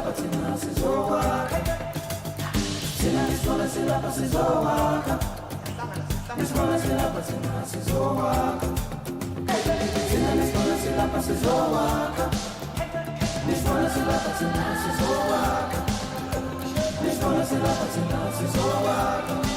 silapha thina sizowakha. Thina ngisibona silapha sizowakha. Ngisibona silapha thina sizowakha. Thina ngisibona silapha sizowakha. Ngisibona silapha thina sizowakha. Ngisibona silapha thina sizowakha.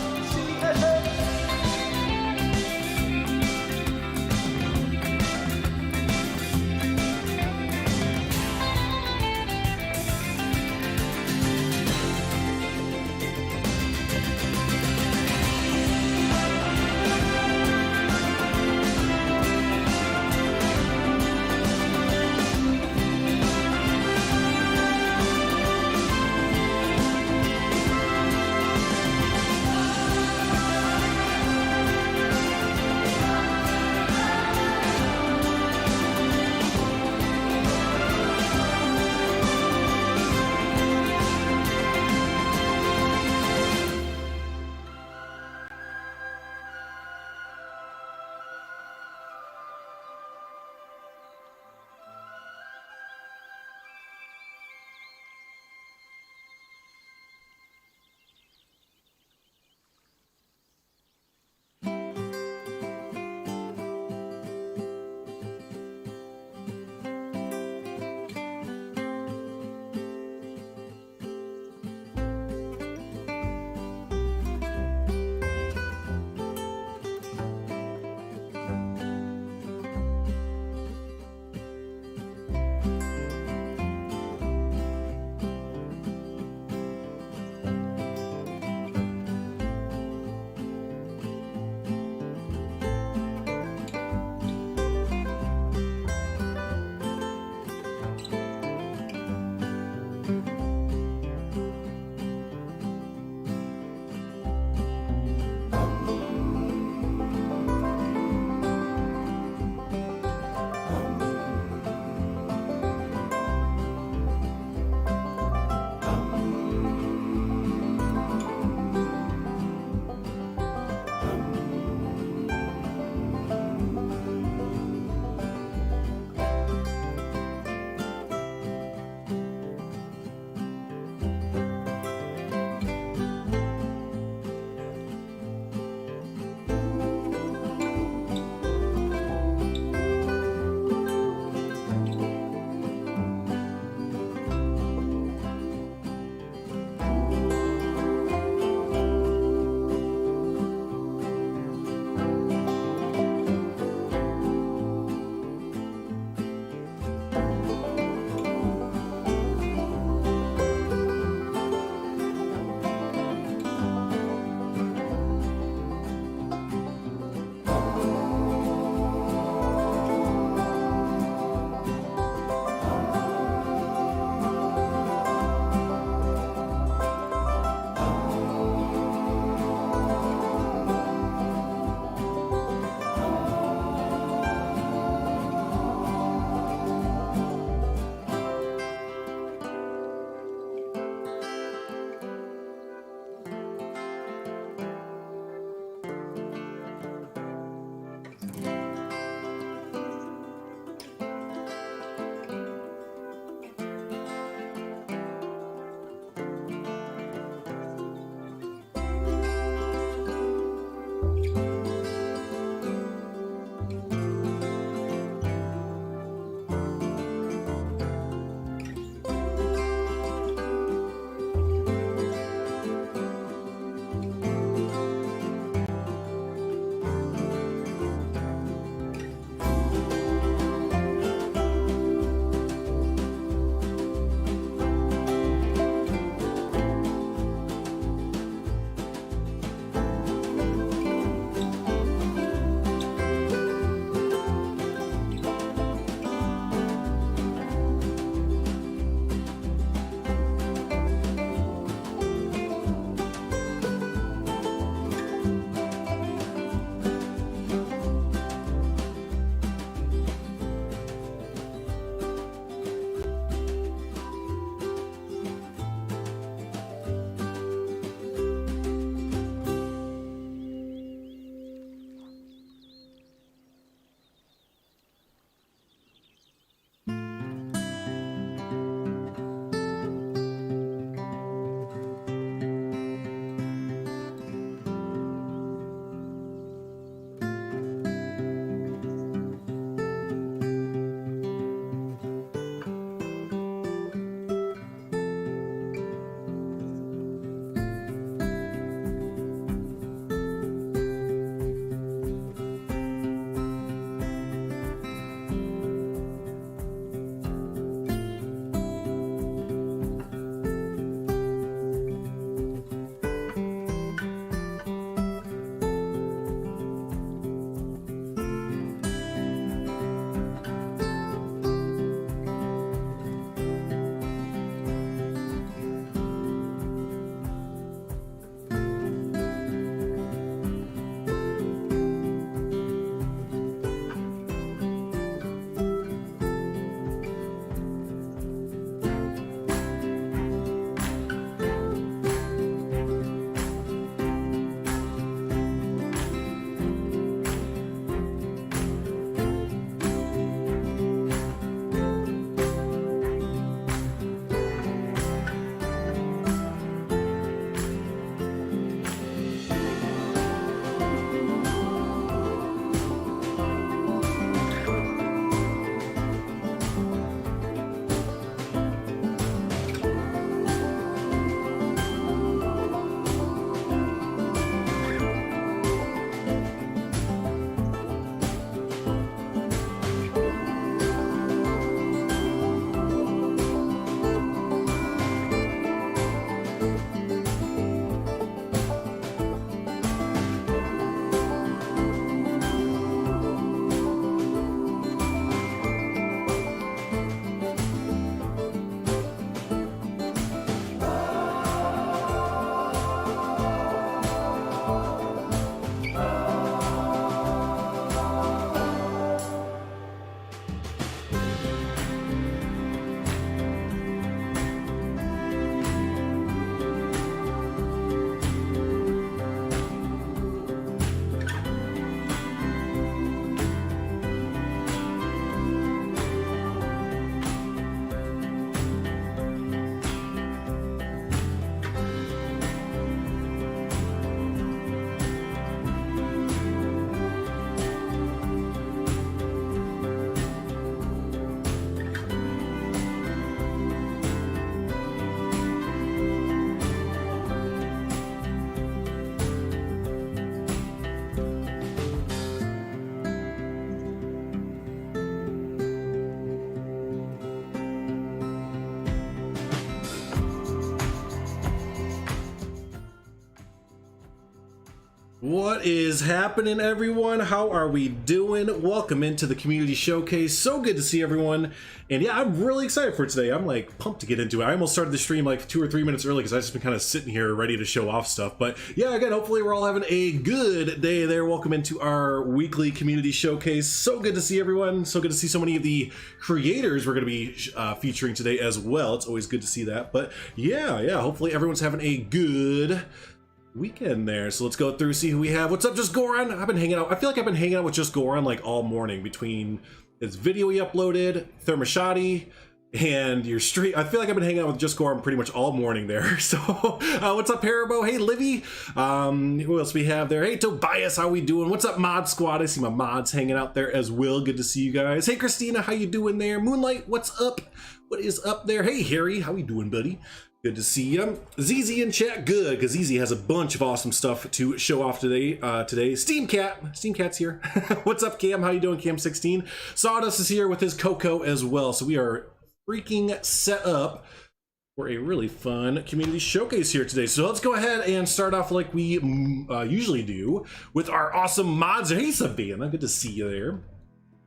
What is happening, everyone? How are we doing? Welcome into the community showcase. So good to see everyone. And yeah, I'm really excited for today. I'm like pumped to get into it. I almost started the stream like 2 or 3 minutes early because I've just been kind of sitting here ready to show off stuff. But yeah, again, hopefully we're all having a good day there. Welcome into our weekly community showcase. So good to see everyone. So good to see so many of the creators we're going to be featuring today as well. It's always good to see that. But yeah, hopefully everyone's having a good weekend there. So let's go through, see who we have. What's up, Just Goron? I've been hanging out. I feel like I've been hanging out with Just Goron like all morning between his video he uploaded, Thermoshotty, and your stream. I feel like I've been hanging out with Just Goron pretty much all morning there. So what's up, Haribo? Hey, Livy. Who else we have there? Hey, Tobias, how we doing? What's up, Mod Squad? I see my mods hanging out there as well. Good to see you guys. Hey, Christina, how you doing there? Moonlight, what's up? What is up there? Hey, Harry, how we doing, buddy? Good to see you. ZZ in chat, good, because ZZ has a bunch of awesome stuff to show off today. Steamcat's here. What's up, Cam? How you doing, Cam16? Sawdust is here with his Coco as well. So we are freaking set up for a really fun community showcase here today. So let's go ahead and start off like we usually do with our awesome mods. Hey, Savannah, good to see you there.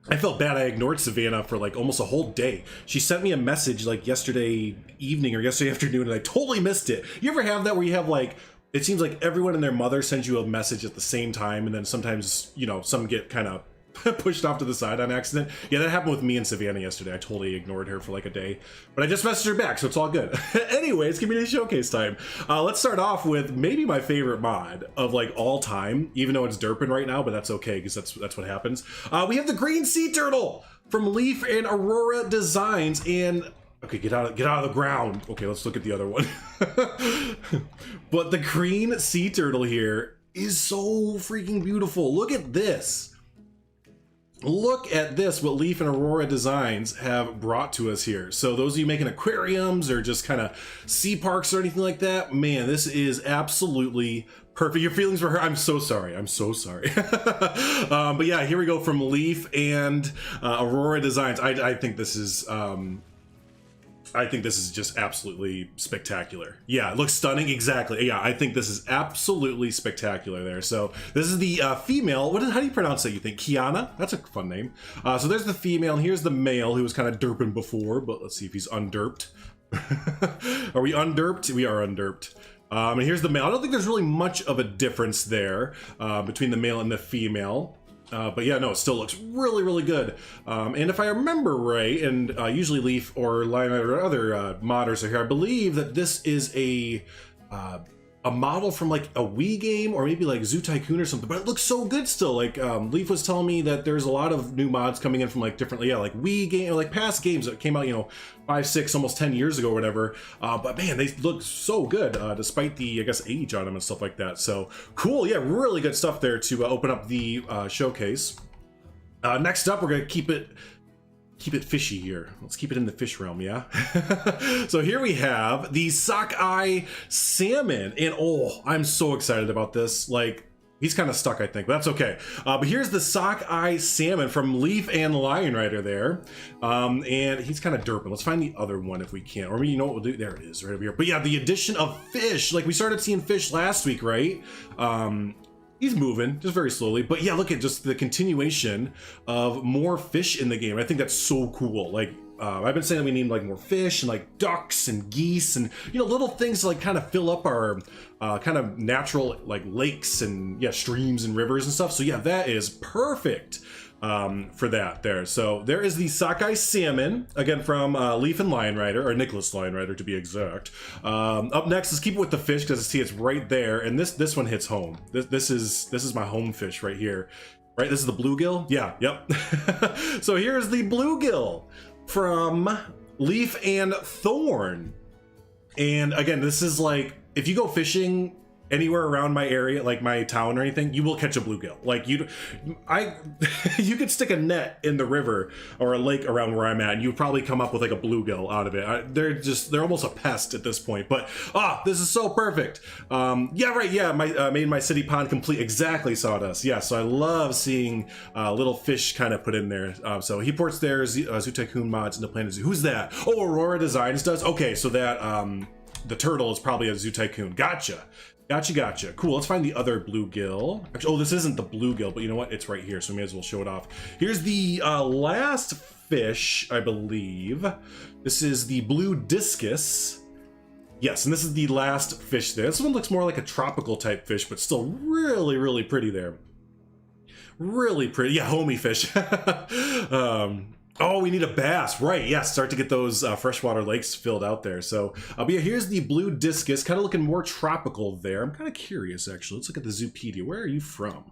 I felt bad I ignored Savannah for like almost a whole day. She sent me a message like yesterday evening or yesterday afternoon and I totally missed it. You ever have that where you have like, it seems like everyone and their mother sends you a message at the same time and then sometimes, you know, some get kind of pushed off to the side on accident? Yeah, that happened with me and Savannah yesterday. I totally ignored her for like a day, but I just messaged her back, so it's all good. Anyways, community showcase time. Let's start off with maybe my favorite mod of like all time, even though it's derping right now, but that's okay because that's what happens. We have the green sea turtle from Leaf and Aurora Designs. And okay, get out of the ground. Okay, let's look at the other one. But the green sea turtle here is so freaking beautiful. Look at this. Look at this, what Leaf and Aurora Designs have brought to us here. So those of you making aquariums or just kind of sea parks or anything like that, man, this is absolutely perfect. Your feelings for her, I'm so sorry. I'm so sorry. But yeah, here we go from Leaf and Aurora Designs. I think this is just absolutely spectacular. Yeah, it looks stunning. Exactly. Yeah, I think this is absolutely spectacular there. So this is the female. How do you pronounce that, you think? Kiana? That's a fun name. So there's the female, and here's the male who was kind of derping before, but let's see if he's underped. Are we underped? We are underped. And here's the male. I don't think there's really much of a difference there between the male and the female. But yeah, no, it still looks really, really good. And if I remember right, and usually Leaf or Lion or other modders are here, I believe that this is a model from like a Wii game or maybe like Zoo Tycoon or something, but it looks so good still. Like Leaf was telling me that there's a lot of new mods coming in from like different, like Wii game, or like past games that came out, you know, 5, 6, almost 10 years ago or whatever. But man, they look so good despite the, I guess, age on them and stuff like that. So cool. Yeah, really good stuff there to open up the showcase. Next up, we're going to keep it fishy here. Let's keep it in the fish realm, yeah? So here we have the sockeye salmon, and oh, I'm so excited about this. Like, he's kind of stuck, I think, but that's okay. But here's the sockeye salmon from Leaf and Lion Rider there. And he's kind of derping. Let's find the other one if we can. Or maybe you know what we'll do? There it is, right over here. But yeah, the addition of fish. Like, we started seeing fish last week, right? He's moving just very slowly, but yeah, look at just the continuation of more fish in the game. I think that's so cool. Like I've been saying that we need like more fish and like ducks and geese and, you know, little things to like kind of fill up our kind of natural like lakes and yeah, streams and rivers and stuff. So yeah, that is perfect for that there. So there is the sockeye salmon, again from Leaf and Lion Rider, or Nicholas Lion Rider to be exact. Up next, let's keep it with the fish because see it's right there, and this one hits home. This is my home fish right here. Right, this is the bluegill. Yeah, yep. So here's the bluegill from Leaf and Thorn, and again, this is like if you go fishing anywhere around my area, like my town or anything, you will catch a bluegill. Like you could stick a net in the river or a lake around where I'm at, and you'd probably come up with like a bluegill out of it. They're almost a pest at this point. But this is so perfect. Yeah, right. Yeah, made my city pond complete. Exactly, Sawdust. Yeah, so I love seeing little fish kind of put in there. So he ports their Zoo Tycoon mods into Planet Zoo. Who's that? Oh, Aurora Designs does. Okay, so that the turtle is probably a Zoo Tycoon. Gotcha. Gotcha. Cool. Let's find the other bluegill. Actually, oh, this isn't the bluegill, but you know what? It's right here, so we may as well show it off. Here's the last fish, I believe. This is the blue discus. Yes, and this is the last fish there. This one looks more like a tropical type fish, but still really pretty there. Really pretty. Yeah, homie fish. Oh, we need a bass, right? Yeah, start to get those freshwater lakes filled out there. So, but yeah, here's the blue discus, kind of looking more tropical there. I'm kind of curious, actually. Let's look at the Zoopedia. Where are you from?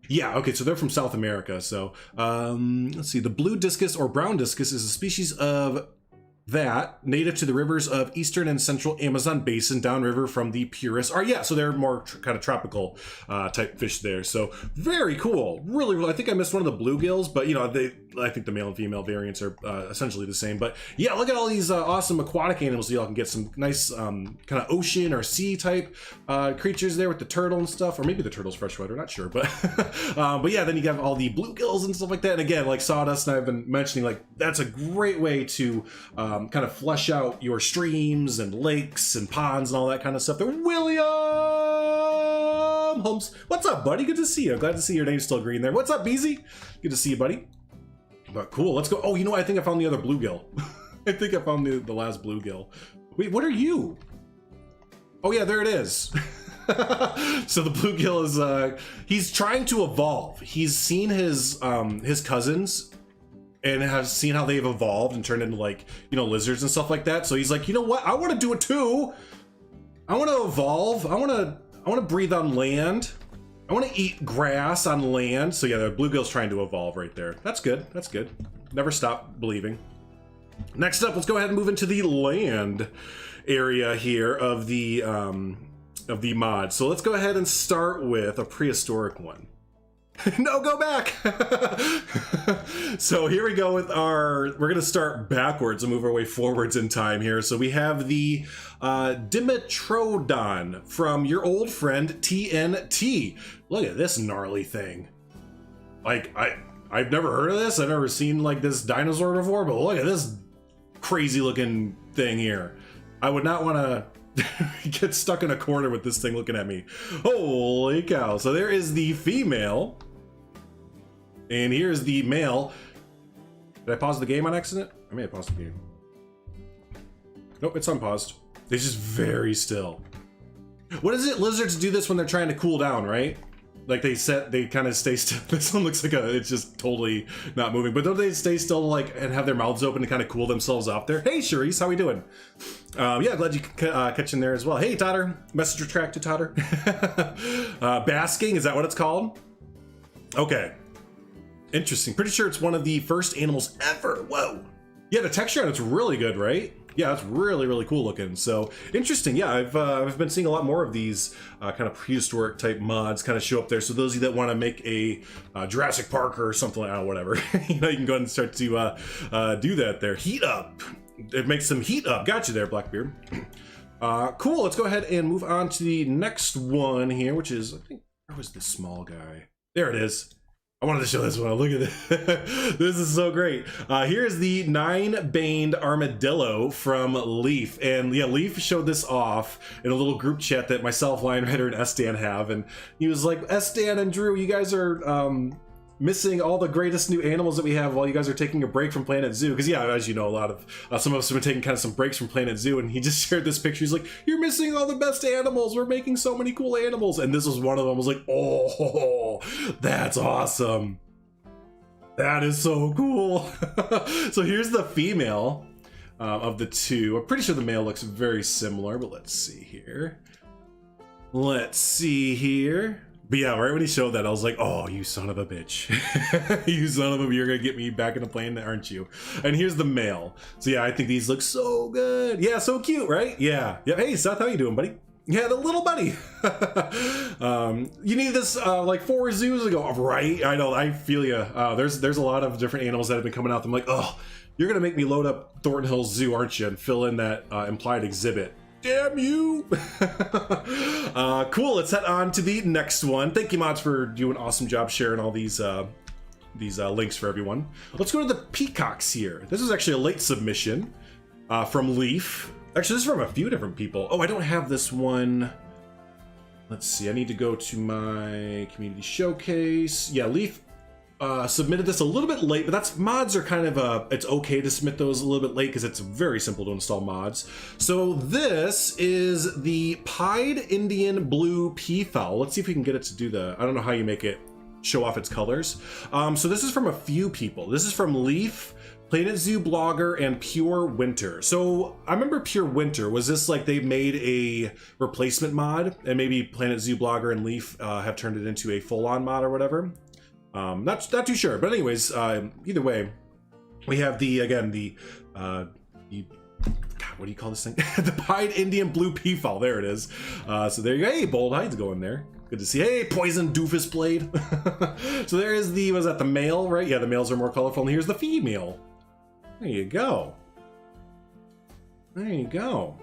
Yeah, okay, so they're from South America. So, let's see. The blue discus or brown discus is a species of that native to the rivers of eastern and central Amazon basin downriver from the purest are yeah, so they're more kind of tropical type fish there. So very cool. Really, I think I missed one of the bluegills, but you know, I think the male and female variants are essentially the same. But yeah, look at all these awesome aquatic animals. So y'all can get some nice kind of ocean or sea type creatures there with the turtle and stuff, or maybe the turtle's freshwater, not sure. But but yeah, then you have all the bluegills and stuff like that. And again, like Sawdust and I've been mentioning, like that's a great way to kind of flesh out your streams and lakes and ponds and all that kind of stuff. There, William Holmes, what's up, buddy? Good to see you. Glad to see your name's still green there. What's up, Beezy? Good to see you, buddy. But cool, let's go. Oh, you know what? I think I found the other bluegill. I think I found the last bluegill. Wait, what are you? Oh yeah, there it is. So the bluegill is he's trying to evolve. He's seen his cousins and has seen how they've evolved and turned into, like, you know, lizards and stuff like that. So he's like, you know what? I want to do it too. I want to evolve. I want to breathe on land. I want to eat grass on land. So yeah, the bluegill's trying to evolve right there. That's good. That's good. Never stop believing. Next up, let's go ahead and move into the land area here of the mod. So let's go ahead and start with a prehistoric one. No, go back. So here we go with we're gonna start backwards and move our way forwards in time here. So we have the Dimetrodon from your old friend TNT. Look at this gnarly thing. Like I've never heard of this. I've never seen like this dinosaur before, but look at this crazy looking thing here. I would not want to get stuck in a corner with this thing looking at me. Holy cow. So there is the female. And here's the male. Did I pause the game on accident? I may have paused the game. Nope, it's unpaused. It's just very still. What is it? Lizards do this when they're trying to cool down, right? Like they kind of stay still. This one looks like it's just totally not moving. But don't they stay still like and have their mouths open to kind of cool themselves off there? Hey, Charisse, how we doing? Yeah, glad you catch in there as well. Hey, Totter. Messenger track to Totter. Basking, is that what it's called? Okay. Interesting. Pretty sure it's one of the first animals ever. Whoa. Yeah, the texture on it's really good, right? Yeah, it's really cool looking. So interesting. Yeah, I've been seeing a lot more of these kind of prehistoric type mods kind of show up there. So those of you that want to make a Jurassic Park or something like that, whatever, you know, you can go ahead and start to do that there. Heat up. It makes them heat up. Got you there, Blackbeard. Cool. Let's go ahead and move on to the next one here, which is, I think, where was the small guy? There it is. I wanted to show this one. Look at this. This is so great. Here's the 9-baned armadillo from Leaf. And yeah, Leaf showed this off in a little group chat that myself, Lion Rider, and S-Dan have. And he was like, S-Dan and Drew, you guys are missing all the greatest new animals that we have while you guys are taking a break from Planet Zoo. Because yeah, as you know, a lot of some of us have been taking kind of some breaks from Planet Zoo, and he just shared this picture. He's like, you're missing all the best animals. We're making so many cool animals. And this was one of them. I was like, oh, that's awesome. That is so cool. So here's the female of the two. I'm pretty sure the male looks very similar, but let's see here. Let's see here. But yeah, right when he showed that, I was like, oh, you son of a bitch. You son of a, you're gonna get me back in the plane, aren't you? And here's the male. So yeah, I think these look so good. Yeah, so cute, right? Yeah. Yeah. Hey, Seth, how you doing, buddy? Yeah, the little buddy. You need this like 4 zoos ago, right? I know, I feel you. There's a lot of different animals that have been coming out. I'm like, oh, you're gonna make me load up Thornton Hills Zoo, aren't you? And fill in that implied exhibit. Damn you. Cool, let's head on to the next one. Thank you, mods, for doing an awesome job sharing all these links for everyone. Let's go to the peacocks here. This is actually a late submission from Leaf. Actually, this is from a few different people. Oh, I don't have this one. let's see, I need to go to my community showcase. Yeah, Leaf submitted this a little bit late, but that's mods are kind of it's okay to submit those a little bit late because it's very simple to install mods. So this is the pied Indian blue peafowl. Let's see if we can get it to do I don't know how you make it show off its colors. So this is from a few people. This is from Leaf, Planet Zoo blogger, and Pure Winter. So I remember Pure Winter, was this like they made a replacement mod and maybe Planet Zoo blogger and Leaf have turned it into a full-on mod or whatever? Not too sure, but anyways, either way, we have God, what do you call this thing? The pied Indian blue peafowl. There it is. So there you go. Hey, Bold, how's it going there? Good to see. Hey, poison doofus blade. So there is was that the male, right? Yeah, the males are more colorful, and here's the female. There you go. There you go.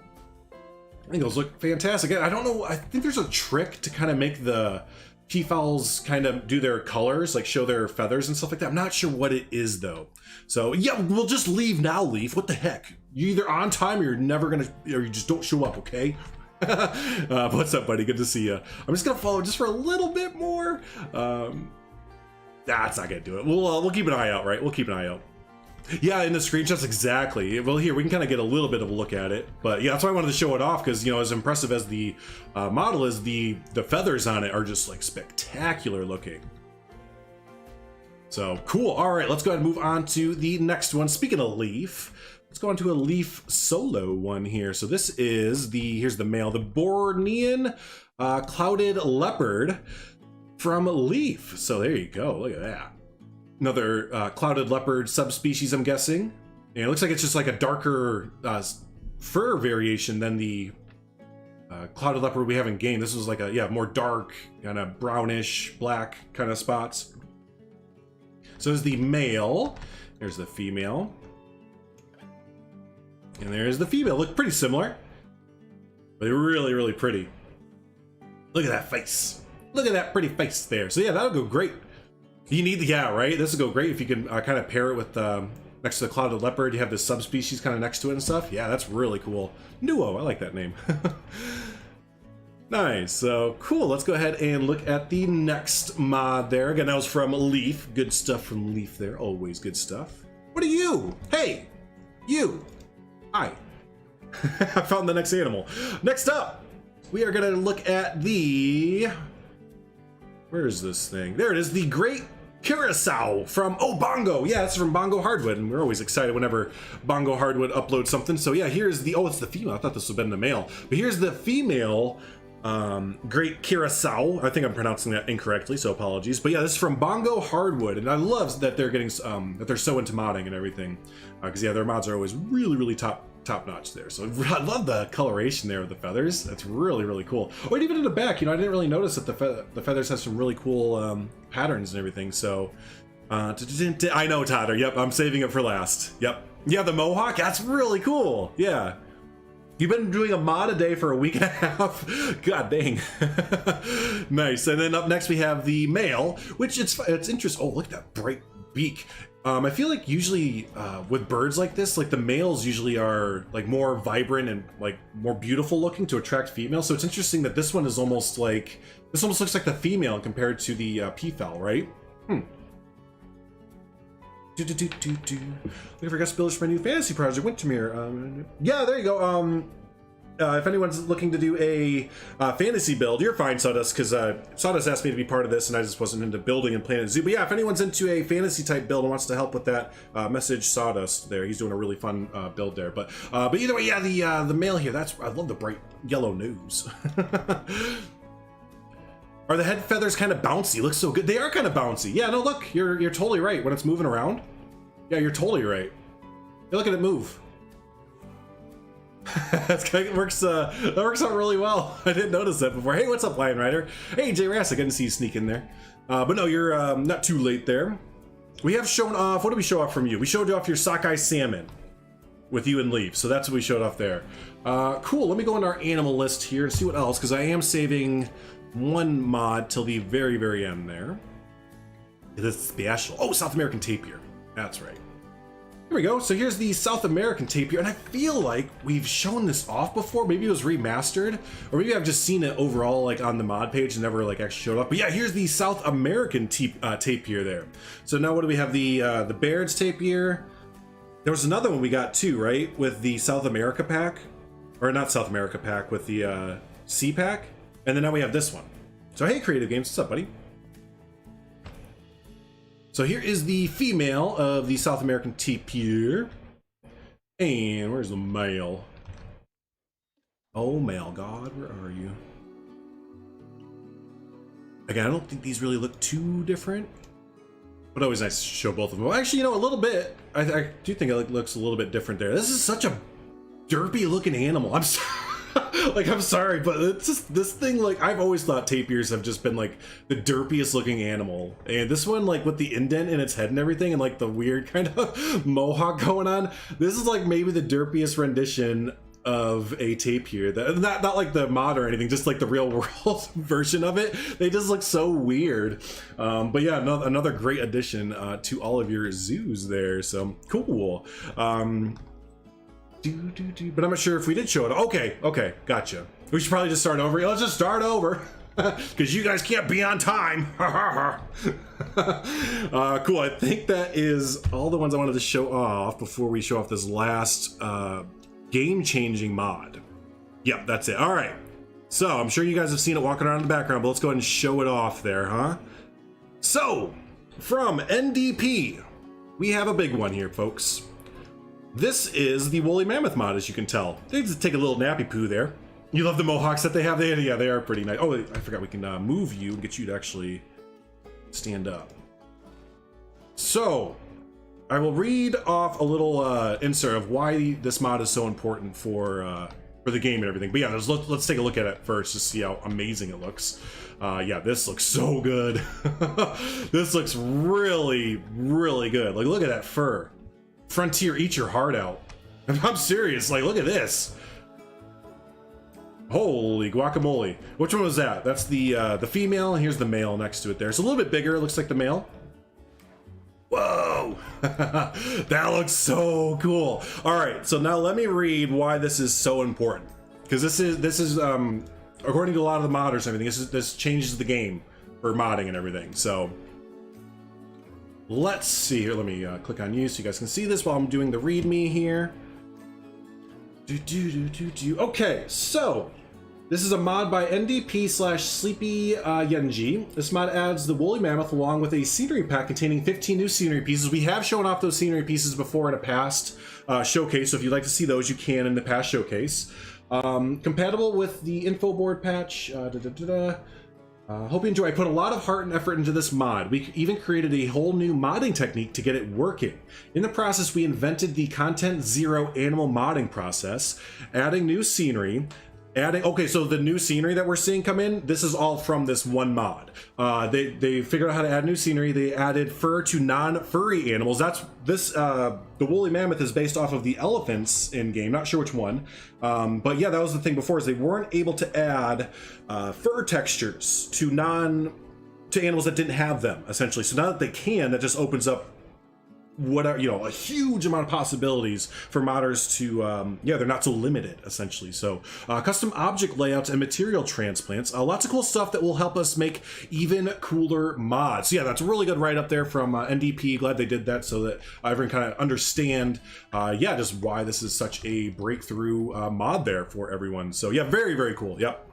I think those look fantastic. I don't know. I think there's a trick to kind of make the peafowls kind of do their colors, like show their feathers and stuff like that. I'm not sure what it is though. So yeah, we'll just leave now, Leaf. What the heck? You're either on time or you're never gonna, or you just don't show up, okay? What's up, buddy? Good to see you. I'm just gonna follow just for a little bit more. That's not gonna do it. We'll keep an eye out, right? We'll keep an eye out. Yeah, in the screenshots, exactly. Well, here, we can kind of get a little bit of a look at it. But yeah, that's why I wanted to show it off, because, you know, as impressive as the model is, the feathers on it are just, like, spectacular looking. So, cool. All right, let's go ahead and move on to the next one. Speaking of Leaf, let's go on to a Leaf solo one here. So this is here's the male, the Bornean clouded leopard from Leaf. So there you go. Look at that. Another clouded leopard subspecies, I'm guessing. And it looks like it's just like a darker fur variation than the clouded leopard we have in game. This was like a, more dark, kind of brownish, black kind of spots. So there's the male. There's the female. And there's the female. Look pretty similar. But they're really, really pretty. Look at that face. Look at that pretty face there. So yeah, that'll go great. You need the, right? This will go great if you can kind of pair it with next to the clouded leopard. You have this subspecies kind of next to it and stuff. Yeah, that's really cool. Nuo, I like that name. Nice. So cool. Let's go ahead and look at the next mod there. Again, that was from Leaf. Good stuff from Leaf there. Always good stuff. What are you? Hey, you. Hi. I found the next animal. Next up, we are going to look at the... Where is this thing? There it is. The Great Curacao from, Bongo. Yeah, it's from Bongo Hardwood, and we're always excited whenever Bongo Hardwood uploads something. So yeah, here's the, it's the female. I thought this would have been the male. But here's the female Great Curacao. I think I'm pronouncing that incorrectly, so apologies. But yeah, this is from Bongo Hardwood, and I love that they're getting, that they're so into modding and everything. Because yeah, their mods are always really, really top notch there. So I love the coloration there of the feathers. That's really, really cool. Oh, and even in the back, you know, I didn't really notice that the feathers have some really cool patterns and everything. So I know, Totter. Yep, I'm saving it for last. Yep. Yeah, the mohawk. That's really cool. Yeah. You've been doing a mod a day for a week and a half. God dang. Nice. And then up next we have the male, which it's interesting. Oh, look at that bright beak. I feel like usually with birds like this, like the males usually are like more vibrant and like more beautiful looking to attract females. So it's interesting that this one is almost like, this almost looks like the female compared to the peafowl, right? Looking for guest builders for my new fantasy project, Wintermere. Yeah, there you go. If anyone's looking to do a fantasy build, you're fine, Sawdust, because Sawdust asked me to be part of this, and I just wasn't into building and Planet Zoo. But yeah, if anyone's into a fantasy type build and wants to help with that, message Sawdust there. He's doing a really fun build there. But either way, yeah, the male here. I love the bright yellow nose. Are the head feathers kind of bouncy? Looks so good. They are kind of bouncy. Yeah, no, look, you're totally right. When it's moving around, yeah, you're totally right. Hey, look at it move. That works out really well. I didn't notice that before. Hey, what's up, Lion Rider? Hey, J Rass, I didn't see you sneak in there. But no, you're not too late there. We have shown off, what did we show off from you? We showed off your sockeye salmon with you and Leaf. So that's what we showed off there. Cool, let me go into our animal list here and see what else, because I am saving one mod till the very, very end there. It is special. Oh, South American tapir. That's right. Here we go. So here's the South American tapir, and I feel like we've shown this off before. Maybe it was remastered, or maybe I've just seen it overall like on the mod page and never like actually showed up. But yeah, here's the South American tapir there. So now what do we have? The Baird's tapir. There was another one we got too, right? With the South America pack, or not South America pack, with the Sea pack, and then now we have this one. So hey, Creative Games, what's up, buddy? So here is the female of the South American tapir. And where's the male? Oh, male god, where are you? Again, I don't think these really look too different, but always nice to show both of them. Well, actually, you know, a little bit. I do think it looks a little bit different there. This is such a derpy looking animal. I'm sorry. Like, I'm sorry, but it's just this thing, like, I've always thought tapirs have just been like the derpiest looking animal, and this one, like with the indent in its head and everything and like the weird kind of mohawk going on, this is like maybe the derpiest rendition of a tapir. Not like the mod or anything, just like the real world version of it. They just look so weird. But yeah, another great addition to all of your zoos there, so cool. But I'm not sure if we did show it. Okay, gotcha. We should probably just start over. Let's just start over, because you guys can't be on time. Cool, I think that is all the ones I wanted to show off before we show off this last game-changing mod. Yep, that's it. All right, so I'm sure you guys have seen it walking around in the background, but let's go ahead and show it off there, huh? So, from NDP, we have a big one here, folks. This is the woolly mammoth mod, as you can tell. They just take a little nappy poo there. You love the mohawks that they have there? Yeah, they are pretty nice. Oh, I forgot we can move you and get you to actually stand up. So, I will read off a little insert of why this mod is so important for the game and everything. But yeah, let's take a look at it first to see how amazing it looks. Yeah, this looks so good. This looks really, really good. Like, look at that fur. Frontier, eat your heart out. I'm serious, like, look at this. Holy guacamole. Which one was that? That's the female, and here's the male next to it there. It's a little bit bigger, it looks like the male. Whoa, that looks so cool. All right, so now let me read why this is so important. Because this is according to a lot of the modders and everything, this changes the game for modding and everything, so. Let's see here. Let me click on you so you guys can see this while I'm doing the readme here. Okay, so this is a mod by NDP/Sleepy Yenji. This mod adds the woolly mammoth along with a scenery pack containing 15 new scenery pieces. We have shown off those scenery pieces before in a past showcase, so if you'd like to see those, you can in the past showcase. Compatible with the info board patch. Hope you enjoy. I put a lot of heart and effort into this mod. We even created a whole new modding technique to get it working. In the process, we invented the Content Zero animal modding process, adding new scenery, okay, so the new scenery that we're seeing come in, this is all from this one mod. They figured out how to add new scenery. They added fur to non-furry animals. That's this, the woolly mammoth is based off of the elephants in game, not sure which one. But yeah, that was the thing before, is they weren't able to add fur textures to animals that didn't have them, essentially. So now that they can, that just opens up whatever, you know, a huge amount of possibilities for modders to yeah, they're not so limited, essentially. So custom object layouts and material transplants, lots of cool stuff that will help us make even cooler mods. So yeah, that's really good right up there from NDP. Glad they did that so that everyone kind of understand yeah, just why this is such a breakthrough mod there for everyone. So yeah, very, very cool. Yep.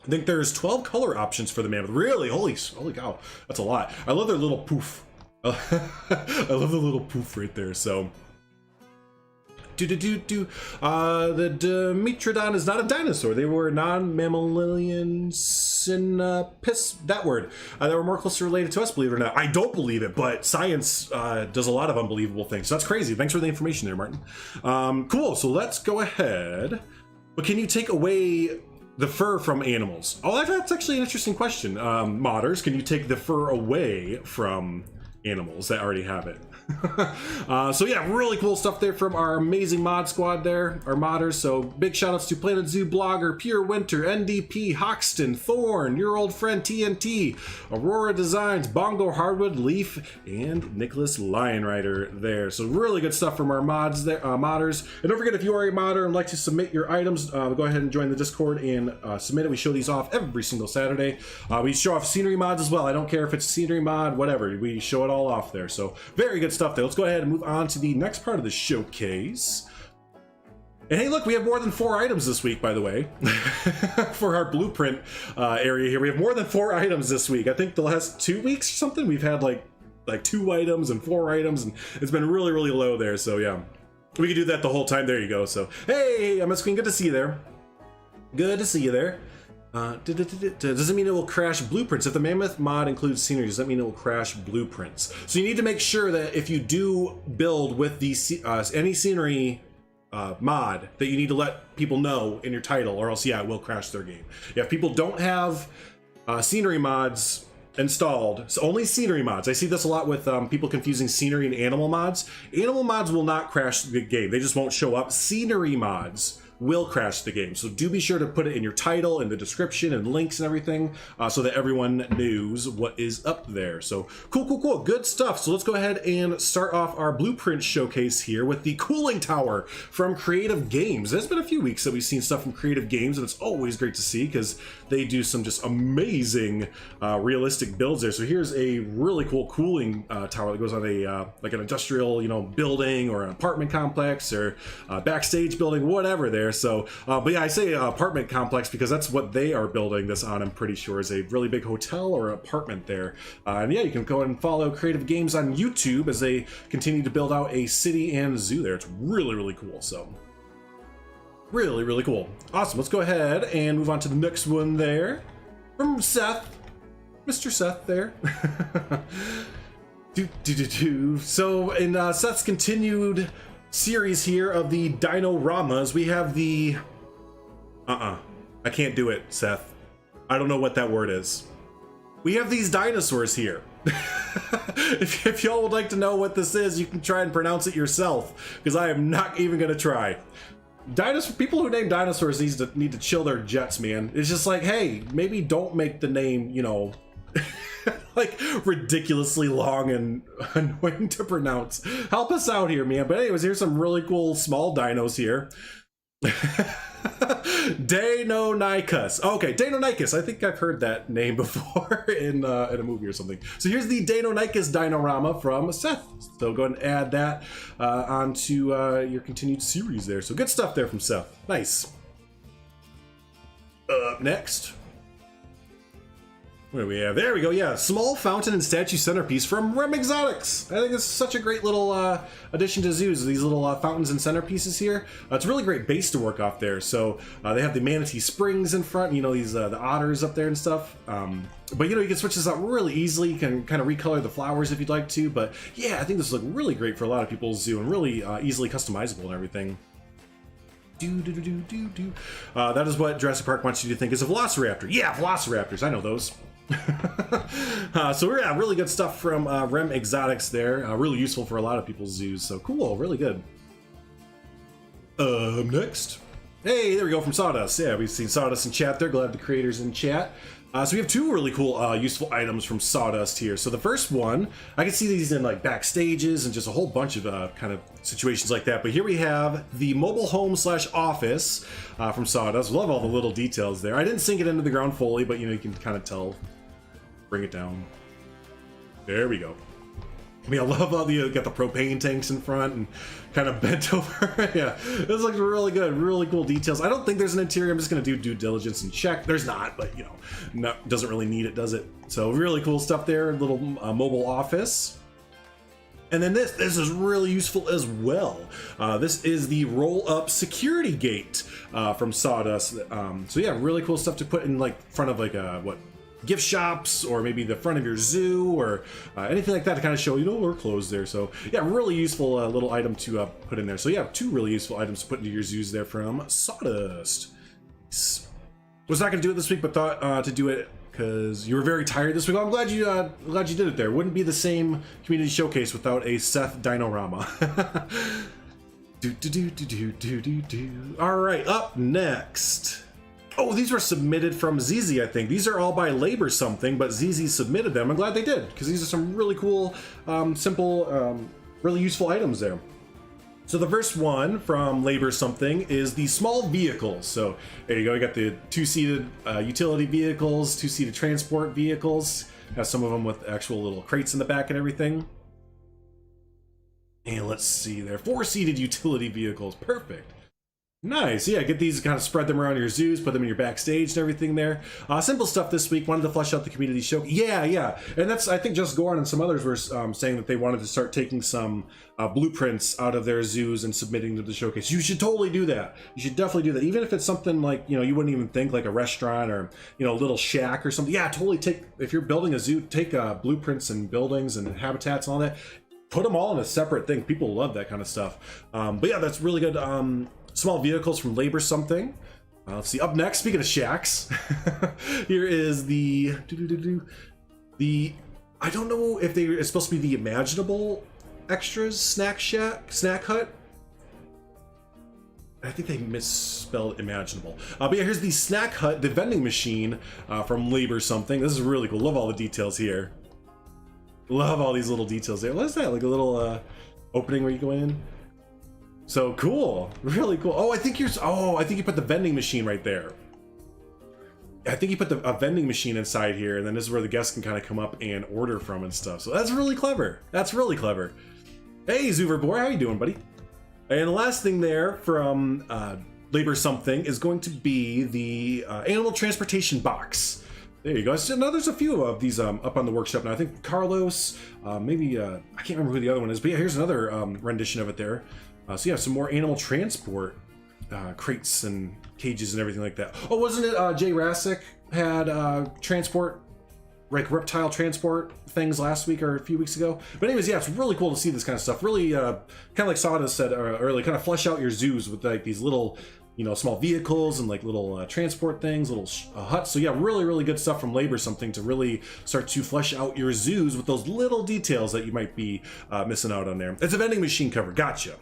I think there's 12 color options for the mammoth. Really? Holy cow, that's a lot. I love their little poof. I love the little poof right there. So the Dimetrodon is not a dinosaur. They were non-mammalian that word. They were more closely related to us, believe it or not. I don't believe it, but science does a lot of unbelievable things. So that's crazy. Thanks for the information there, Martin. Cool, so let's go ahead. But can you take away the fur from animals? Oh, that's actually an interesting question. Modders, can you take the fur away from animals that already have it. So yeah, really cool stuff there from our amazing mod squad there, our modders. So big shout outs to Planet Zoo Blogger, Pure Winter, NDP, Hoxton, Thorn, your old friend TNT, Aurora Designs, Bongo Hardwood, Leaf, and Nicholas Lionrider there. So really good stuff from our mods there, modders. And don't forget, if you are a modder and like to submit your items, go ahead and join the Discord and submit it. We show these off every single Saturday. We show off scenery mods as well. I don't care if it's a scenery mod, whatever. We show it all off there. So very good stuff there. Let's go ahead and move on to the next part of the showcase. And hey, look, we have more than 4 items this week, by the way. For our blueprint area here, we have more than 4 items this week. I think the last 2 weeks or something, we've had like 2 items and 4 items, and it's been really, really low there. So yeah, we could do that the whole time. There you go. So hey, MS Queen, good to see you there. Good to see you there. Does it mean it will crash blueprints? If the mammoth mod includes scenery, does that mean it will crash blueprints? So you need to make sure that if you do build with the any scenery mod, that you need to let people know in your title, or else yeah, it will crash their game. Yeah, if people don't have scenery mods installed, so only scenery mods. I see this a lot with people confusing scenery and animal mods. Animal mods will not crash the game. They just won't show up. Scenery mods will crash the game. So do be sure to put it in your title and the description and links and everything, so that everyone knows what is up there. So cool, good stuff. So let's go ahead and start off our blueprint showcase here with the cooling tower from Creative Games. There's been a few weeks that we've seen stuff from Creative Games, and it's always great to see because they do some just amazing realistic builds there. So here's a really cool cooling tower that goes on a like an industrial, building or an apartment complex or backstage building, whatever there. So, but yeah, I say apartment complex because that's what they are building this on. I'm pretty sure is a really big hotel or apartment there. And yeah, you can go and follow Creative Games on YouTube as they continue to build out a city and zoo there. It's really, really cool. So really, really cool. Awesome. Let's go ahead and move on to the next one there from Seth, Mr. Seth there. So in Seth's continued series here of the Dino-ramas, we have the I can't do it, Seth. I don't know what that word is. We have these dinosaurs here. If y'all would like to know what this is, you can try and pronounce it yourself, because I am not even gonna try. People who name dinosaurs need to chill their jets, man. It's just like, hey, maybe don't make the name, like ridiculously long and annoying to pronounce. Help us out here, man. But anyways, here's some really cool small dinos here. Deinonychus. Okay, Deinonychus. I think I've heard that name before in a movie or something. So here's the Deinonychus dinorama from Seth. So go ahead and add that onto your continued series there. So good stuff there from Seth. Nice. Up next, what do we have? There we go. Yeah, small fountain and statue centerpiece from Rem Exotics. I think it's such a great little addition to zoos. These little fountains and centerpieces here. It's a really great base to work off there. So they have the manatee springs in front. These the otters up there and stuff. But you can switch this out really easily. You can kind of recolor the flowers if you'd like to. But yeah, I think this would look really great for a lot of people's zoo and really easily customizable and everything. That is what Jurassic Park wants you to think is a velociraptor. Yeah, velociraptors. I know those. So yeah, really good stuff from Rem Exotics there. Really useful for a lot of people's zoos. So cool, really good. Next. Hey, there we go, from Sawdust. Yeah, we've seen Sawdust in chat there. Glad the creators in chat. So we have 2 really cool useful items from Sawdust here. So the first one, I can see these in like backstages and just a whole bunch of kind of situations like that. But here we have the mobile home / office from Sawdust. Love all the little details there. I didn't sink it into the ground fully, but you can kind of tell. Bring it down. There we go. I mean, I love how you got the propane tanks in front and kind of bent over. Yeah, this looks really good. Really cool details. I don't think there's an interior. I'm just going to do due diligence and check. There's not, but no, doesn't really need it, does it? So really cool stuff there. Little mobile office. And then this is really useful as well. This is the roll-up security gate from Sawdust. So yeah, really cool stuff to put in like front of like gift shops, or maybe the front of your zoo, or anything like that to kind of show we're closed there. So yeah, really useful little item to put in there. So yeah, 2 really useful items to put into your zoos there from Sawdust. Was not going to do it this week, but thought to do it because you were very tired this week. Well, I'm glad you did it there. Wouldn't be the same community showcase without a Seth Dinorama. All right, up next. Oh, these were submitted from ZZ, I think. These are all by Labor Something, but ZZ submitted them. I'm glad they did, because these are some really cool, simple, really useful items there. So the first one from Labor Something is the small vehicles. So there you go. You got the two-seated utility vehicles, two-seated transport vehicles. Have some of them with actual little crates in the back and everything. And let's see there, four-seated utility vehicles. Perfect. Nice. Yeah, get these, kind of spread them around your zoos, put them in your backstage and everything there. Simple stuff this week. Wanted to flesh out the community show. Yeah. And that's, I think Just Goran and some others were saying that they wanted to start taking some blueprints out of their zoos and submitting to the showcase. You should totally do that. You should definitely do that. Even if it's something like, you know, you wouldn't even think, like a restaurant or, you know, a little shack or something. Yeah, totally take, if you're building a zoo, take blueprints and buildings and habitats and all that. Put them all in a separate thing. People love that kind of stuff. But yeah, that's really good. Small vehicles from Labor Something. Let's see. Up next, speaking of shacks, here is the I don't know if it's supposed to be the Imaginable Extras snack hut. I think they misspelled Imaginable. But yeah, here's the snack hut, the vending machine from Labor Something. This is really cool. Love all the details here. Love all these little details there. What is that? Like a little opening where you go in? So cool, really cool. Oh, I think you put the vending machine right there. I think you put a vending machine inside here, and then this is where the guests can kind of come up and order from and stuff. So that's really clever. That's really clever. Hey, Zoover boy, how you doing, buddy? And the last thing there from Labor Something is going to be the animal transportation box. There you go. So now there's a few of these up on the workshop now. I think Carlos, maybe I can't remember who the other one is, but yeah, here's another rendition of it there. So you have some more animal transport crates and cages and everything like that. Oh, wasn't it Jay Rassick had transport, like reptile transport things last week or a few weeks ago? But anyways, yeah, it's really cool to see this kind of stuff. Really kind of like Savannah said earlier, kind of flesh out your zoos with like these little, you know, small vehicles and like little transport things, little huts. So yeah, really good stuff from Labor Something to really start to flesh out your zoos with those little details that you might be missing out on there. It's a vending machine cover. Gotcha.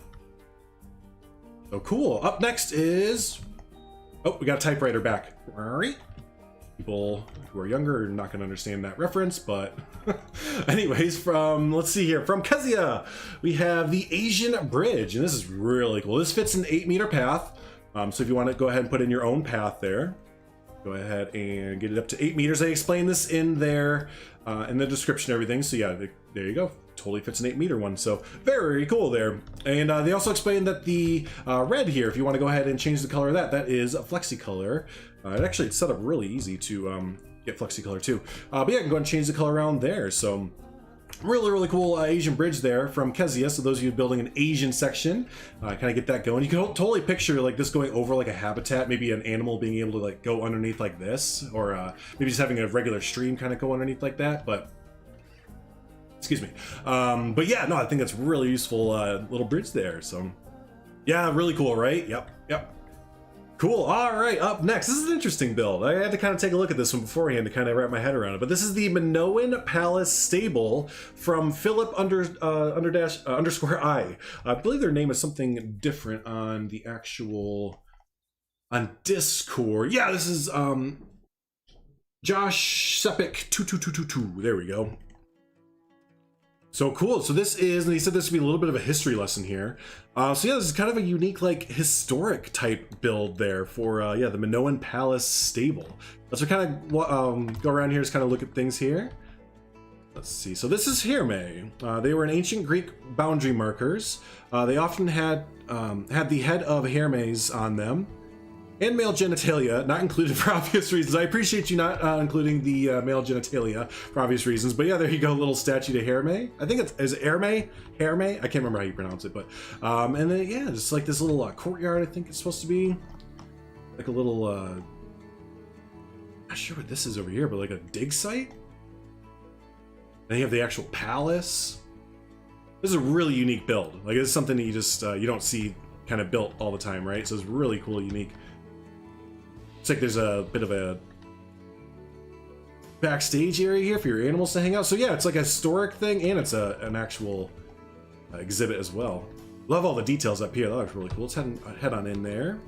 So cool. Up next is, oh, we got a typewriter back. People who are younger are not going to understand that reference, but anyways, let's see here, from Kezia, we have the Asian Bridge, and this is really cool. This fits an 8-meter path. So if you want to go ahead and put in your own path there, go ahead and get it up to 8 meters. They explain this in their in the description and everything. So yeah, there you go. Totally fits an 8-meter one. So very cool there. And they also explain that the red here, if you want to go ahead and change the color of that is a flexi color. It's set up really easy to get flexi color too. But yeah, I can go and change the color around there. So really cool Asian bridge there from Kezia. So those of you building an Asian section, kind of get that going. You can totally picture like this going over like a habitat, maybe an animal being able to like go underneath like this, or maybe just having a regular stream kind of go underneath like that. But excuse me. But yeah, no, I think that's really useful little bridge there. So yeah, really cool, right? Yep. Cool. All right, up next. This is an interesting build. I had to kind of take a look at this one beforehand to kind of wrap my head around it. But this is the Minoan Palace Stable from Philip underscore I. I believe their name is something different on the actual on Discord. Yeah, this is Josh Sepik 22222. There we go. So cool. So this is, and he said this would be a little bit of a history lesson here. So yeah, this is kind of a unique, like, historic type build there for, yeah, the Minoan Palace Stable. Let's kind of go around here, just kind of look at things here. Let's see. So this is Herme. They were in ancient Greek boundary markers. They often had the head of Hermes on them. And male genitalia, not included for obvious reasons. I appreciate you not including the male genitalia for obvious reasons. But yeah, there you go, little statue to Herme. I think is it Herme? Herme? I can't remember how you pronounce it, but and then yeah, just like this little courtyard. I think it's supposed to be like a little. Not sure what this is over here, but like a dig site. Then you have the actual palace. This is a really unique build. Like it's something that you just you don't see kind of built all the time, right? So it's really cool, unique. It's like there's a bit of a backstage area here for your animals to hang out. So yeah, it's like a historic thing, and it's an actual exhibit as well. Love all the details up here. That looks really cool. Let's head on in there.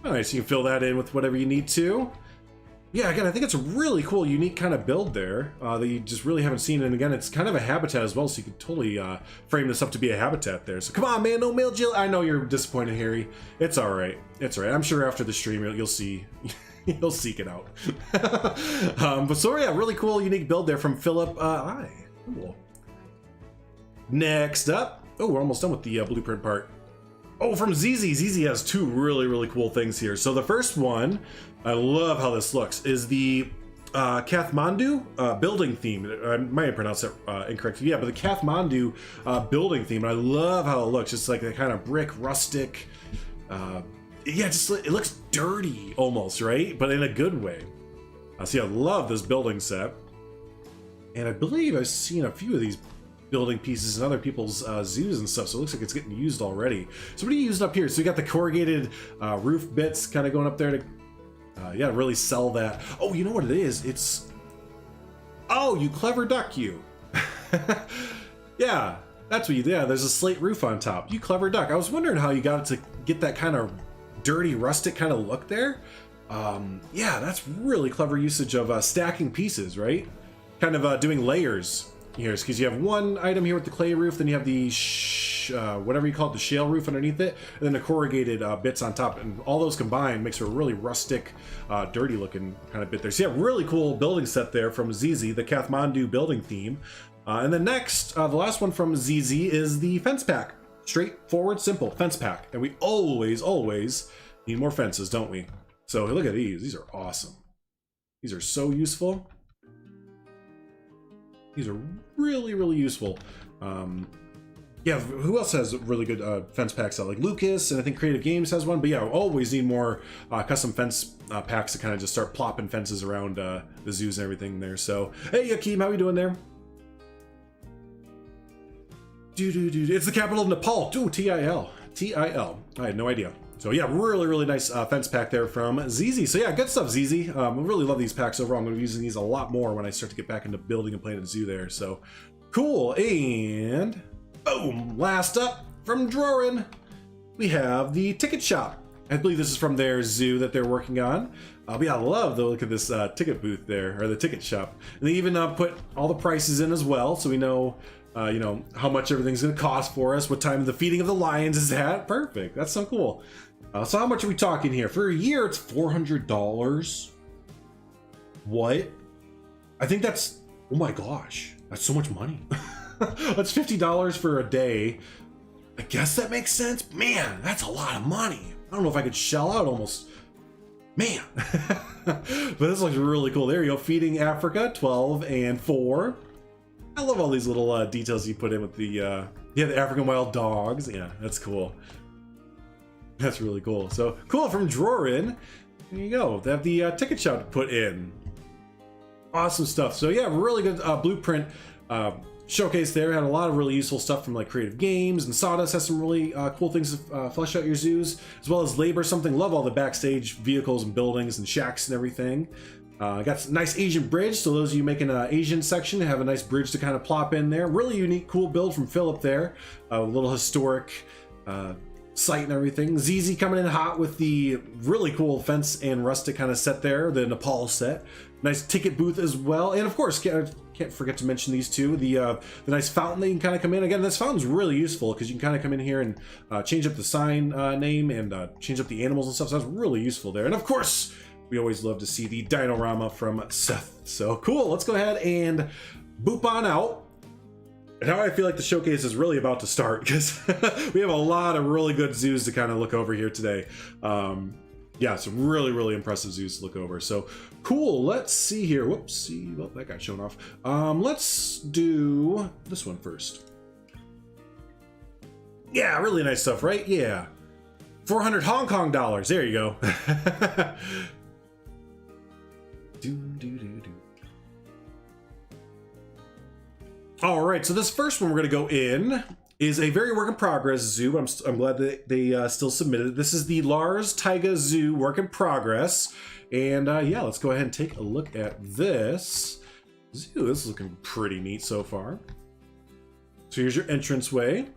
All right, so you can fill that in with whatever you need to. Yeah, again, I think it's a really cool, unique kind of build there that you just really haven't seen. And again, it's kind of a habitat as well, so you could totally frame this up to be a habitat there. So come on, man, no male Jill. I know you're disappointed, Harry. It's all right. It's all right. I'm sure after the stream you'll see. You'll seek it out. But so yeah, really cool, unique build there from Philip I. Cool. Next up, oh, we're almost done with the blueprint part. Oh, from ZZ. ZZ has two really cool things here. So the first one, I love how this looks, is the Kathmandu building theme. I might have pronounced it incorrectly. Yeah, but the Kathmandu building theme. And I love how it looks. It's like a kind of brick, rustic. Yeah, just it looks dirty almost, right? But in a good way. See, I love this building set. And I believe I've seen a few of these building pieces in other people's zoos and stuff, so it looks like it's getting used already. So what are you using up here? So you got the corrugated roof bits kind of going up there to yeah, really sell that. Oh, you know what it is? It's, oh, you clever duck, you. Yeah, that's what you did. Yeah, there's a slate roof on top. You clever duck. I was wondering how you got it to get that kind of dirty, rustic kind of look there. Yeah, that's really clever usage of stacking pieces, right? Kind of doing layers here, because you have one item here with the clay roof, then you have the whatever you call it, the shale roof underneath it, and then the corrugated bits on top, and all those combined makes for a really rustic, dirty looking kind of bit there. So yeah, really cool building set there from ZZ, the Kathmandu building theme. And then next, the last one from ZZ is the fence pack. Straightforward, simple fence pack. And we always need more fences, don't we? So look at these. These are awesome. These are so useful. These are really useful. Yeah, who else has really good fence packs out? Like Lucas, and I think Creative Games has one. But yeah, always need more custom fence packs to kind of just start plopping fences around the zoos and everything there. So, hey, Akeem, how we doing there? It's the capital of Nepal. Dude, T-I-L. T-I-L. I had no idea. So yeah, really nice fence pack there from ZZ. So yeah, good stuff, ZZ. I really love these packs overall. I'm going to be using these a lot more when I start to get back into building and playing at zoo there. So cool. And boom, last up from Drorin, we have the ticket shop. I believe this is from their zoo that they're working on. But yeah, I love the look of this ticket booth there, or the ticket shop. And they even put all the prices in as well, so we know you know, how much everything's going to cost for us, what time the feeding of the lions is at. Perfect. That's so cool. So how much are we talking here? For a year, it's $400. What? I think that's, oh my gosh, that's so much money. That's $50 for a day. I guess that makes sense. Man, that's a lot of money. I don't know if I could shell out almost. Man. But this looks really cool. There you go. Feeding Africa, 12 and 4. I love all these little details you put in with the yeah, the African wild dogs. Yeah, that's cool. That's really cool. So cool from Drorin. There you go. They have the ticket shop to put in. Awesome stuff. So yeah, really good blueprint showcase there. Had a lot of really useful stuff from like Creative Games, and Sawdust has some really cool things to flesh out your zoos, as well as Labor something. Love all the backstage vehicles and buildings and shacks and everything. Got a nice Asian bridge, so those of you making an Asian section have a nice bridge to kind of plop in there. Really unique, cool build from Philip there. A little historic site and everything. ZZ coming in hot with the really cool fence and rustic kind of set there, the Nepal set. Nice ticket booth as well, and of course, can't forget to mention these two. The nice fountain that you can kind of come in. Again, this fountain's really useful because you can kind of come in here and change up the sign name and change up the animals and stuff. So that's really useful there. And of course, we always love to see the Dinorama from Seth. So cool, let's go ahead and boop on out. And now I feel like the showcase is really about to start because we have a lot of really good zoos to kind of look over here today. Yeah, some really impressive zoos to look over. So cool, let's see here. Whoopsie, well, that got shown off. Let's do this one first. Yeah, really nice stuff, right? Yeah. 400 Hong Kong dollars, there you go. All right, so this first one we're going to go in is a very work in progress zoo. I'm glad that they still submitted it. This is the Lars Taiga Zoo work in progress. And yeah, let's go ahead and take a look at this zoo. This is looking pretty neat so far. So here's your entranceway.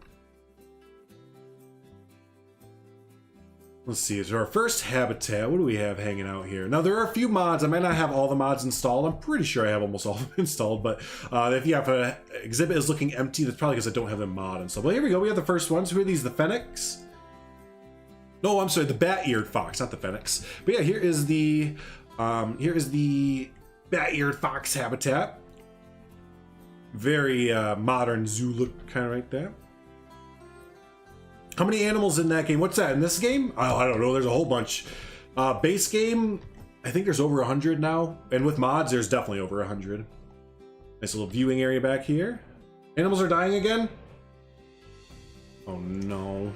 Let's see, so our first habitat, what do we have hanging out here? Now, there are a few mods. I might not have all the mods installed. I'm pretty sure I have almost all of them installed, but if you have an exhibit is looking empty, that's probably because I don't have the mod installed. But here we go, we have the first ones. Who are these, the Phoenix? No, I'm sorry, the bat-eared fox, not the Phoenix. But yeah, here is the bat-eared fox habitat. Very modern zoo look kind of right there. How many animals in that game? What's that in this game? Oh, I don't know. There's a whole bunch. Base game, I think there's over 100 now. And with mods, there's definitely over 100. Nice little viewing area back here. Animals are dying again? Oh no.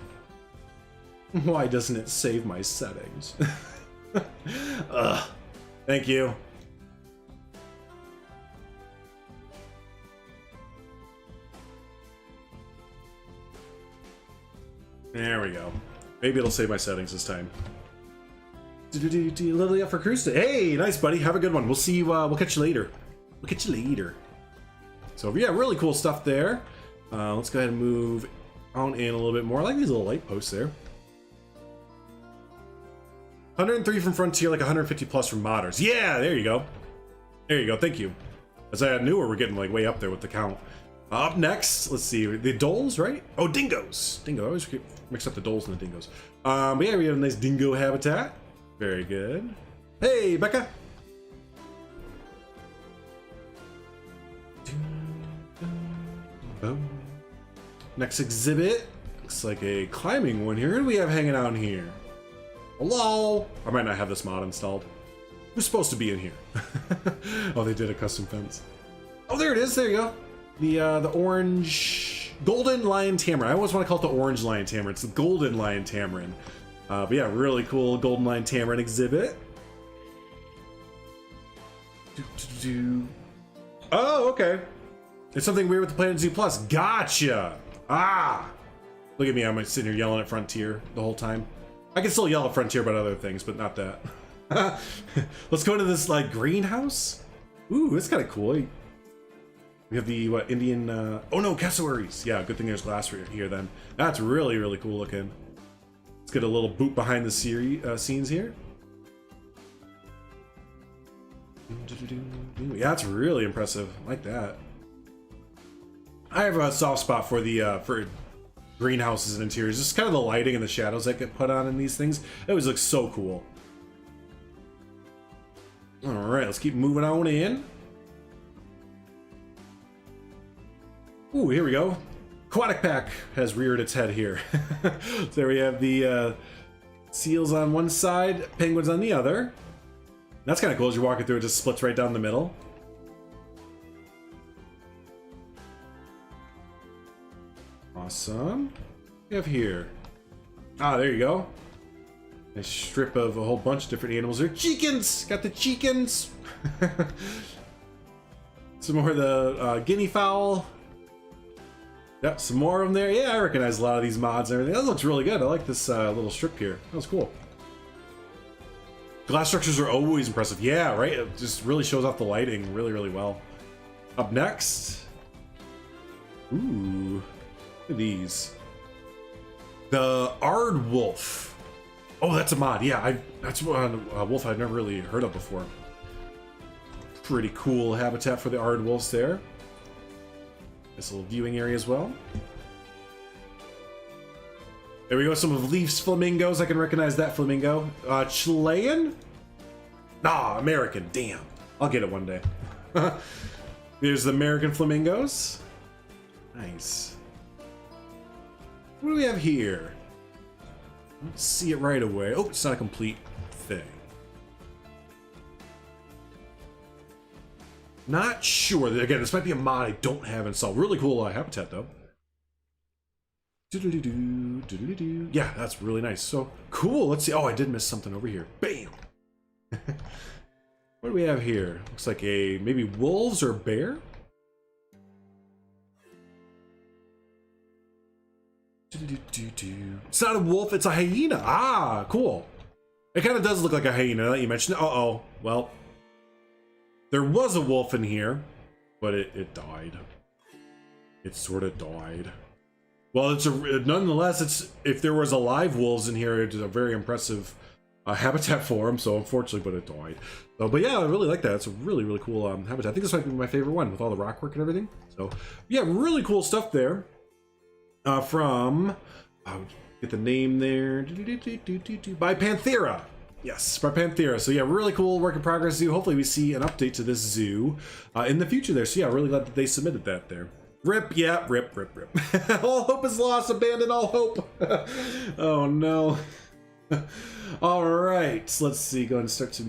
Why doesn't it save my settings? Ugh. Thank you. There we go. Maybe it'll save my settings this time. Literally up for cruise today. Hey, nice buddy. Have a good one. We'll see you. We'll catch you later. We'll catch you later. So yeah, really cool stuff there. Let's go ahead and move on in a little bit more. I like these little light posts there. 103 from Frontier, like 150 plus from modders. Yeah, there you go. There you go. Thank you. As I knew, we're getting like way up there with the count. Up next, let's see, the doles, right? Oh, dingoes. Dingo. I always mix up the doles and the dingoes. But yeah, we have a nice dingo habitat. Very good. Hey, Becca. Next exhibit. Looks like a climbing one here. Who do we have hanging out in here? Hello. I might not have this mod installed. Who's supposed to be in here? Oh, they did a custom fence. Oh, there it is. There you go. The orange golden lion tamarin. I always want to call it the orange lion tamarin. It's the golden lion tamarin. But yeah, really cool golden lion tamarin exhibit. Oh, okay. It's something weird with the Planet Zoo Plus. Gotcha. Ah, look at me. I'm sitting here yelling at Frontier the whole time. I can still yell at Frontier about other things, but not that. Let's go to this like greenhouse. Ooh, it's kind of cool. We have the what, Indian, oh no, cassowaries. Yeah, good thing there's glass here then. That's really, really cool looking. Let's get a little boot behind the scenes here. Yeah, that's really impressive. I like that. I have a soft spot for the for greenhouses and interiors. Just kind of the lighting and the shadows that get put on in these things. It always looks so cool. All right, let's keep moving on in. Ooh, here we go. Aquatic Pack has reared its head here. So there we have the seals on one side, penguins on the other. That's kind of cool. As you're walking through, it just splits right down the middle. Awesome. What do we have here? Ah, there you go. Nice strip of a whole bunch of different animals there. Chickens! Got the chickens! Some more of the guinea fowl. Yep, some more of them there. Yeah, I recognize a lot of these mods and everything. That looks really good. I like this little strip here. That was cool. Glass structures are always impressive. Yeah, right? It just really shows off the lighting really, really well. Up next. Ooh. Look at these. The Aardwolf. Oh, that's a mod. Yeah, that's a wolf I've never really heard of before. Pretty cool habitat for the Aardwolves there. This little viewing area as well. There we go, some of Leaf's flamingos. I can recognize that flamingo. Chilean? Nah, American. Damn. I'll get it one day. There's the American flamingos. Nice. What do we have here? Let's see it right away. Oh, it's not a complete thing. Not sure. Again, this might be a mod I don't have installed. Really cool habitat, though. Yeah, that's really nice. So, cool. Let's see. Oh, I did miss something over here. Bam! What do we have here? Looks like a maybe wolves or bear? It's not a wolf, it's a hyena. Ah, cool. It kind of does look like a hyena that you mentioned. Uh-oh. Well, there was a wolf in here, but it died. It sort of died. Well, it's nonetheless, it's if there was alive wolves in here, it's a very impressive habitat for them. So unfortunately, but it died. So, but yeah, I really like that. It's a really, really cool habitat. I think this might be my favorite one with all the rock work and everything. So yeah, really cool stuff there. From get the name there by Panthera. Yes, by Panthera. So yeah, really cool work in progress zoo. Hopefully we see an update to this zoo in the future there. So yeah, really glad that they submitted that there. Rip, yeah, rip. All hope is lost, abandon all hope. Oh no. All right, let's see, go ahead and start to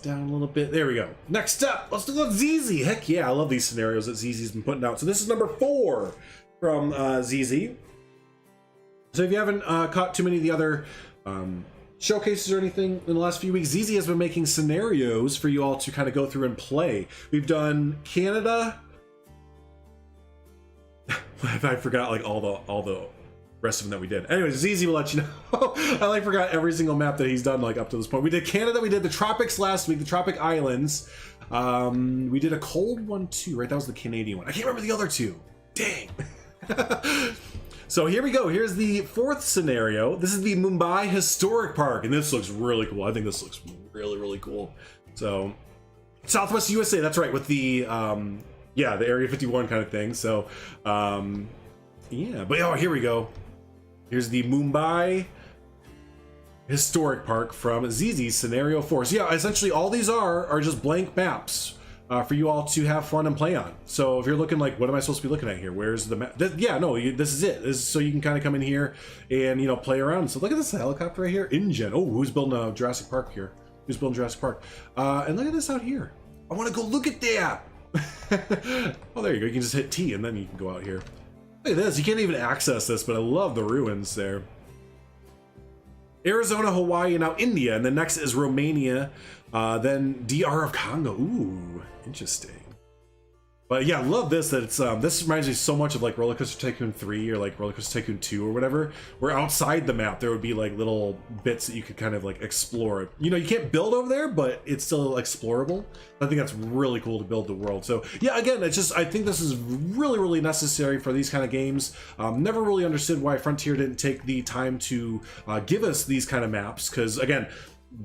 down a little bit. There we go. Next up, let's do ZZ. Heck yeah, I love these scenarios that ZZ's been putting out. So this is number 4 from ZZ. So if you haven't caught too many of the other showcases or anything in the last few weeks, ZZ has been making scenarios for you all to kind of go through and play. We've done Canada. I forgot like all the rest of them that we did. Anyways, ZZ will let you know. I like forgot every single map that he's done like up to this point. We did Canada, we did the tropics last week, the tropic islands. We did a cold one too, right? That was the Canadian one. I can't remember the other two. Dang. So here we go. Here's the 4th scenario. This is the Mumbai Historic Park, and this looks really cool. I think this looks really, really cool. So Southwest USA, that's right, with the yeah, the Area 51 kind of thing. So yeah, but oh, here we go. Here's the Mumbai Historic Park from ZZ's Scenario 4. So yeah, essentially all these are just blank maps for you all to have fun and play on. So if you're looking like, what am I supposed to be looking at here? Where's the map? Yeah, no, this is it. This is so you can kind of come in here and, you know, play around. So look at this helicopter right here. InGen. Oh, who's building a Jurassic Park here? Who's building Jurassic Park? And look at this out here. I want to go look at that. Oh, there you go. You can just hit T and then you can go out here. Look at this. You can't even access this, but I love the ruins there. Arizona, Hawaii, and now India, and the next is Romania, then DR of Congo. Ooh, interesting. But yeah, I love this, that it's this reminds me so much of like Roller Coaster Tycoon 3 or like Roller Coaster Tycoon 2 or whatever, where outside the map there would be like little bits that you could kind of like explore. You know, you can't build over there, but it's still explorable. I think that's really cool to build the world. So yeah, again, it's just, I think this is really, really necessary for these kind of games. Never really understood why Frontier didn't take the time to give us these kind of maps, because again,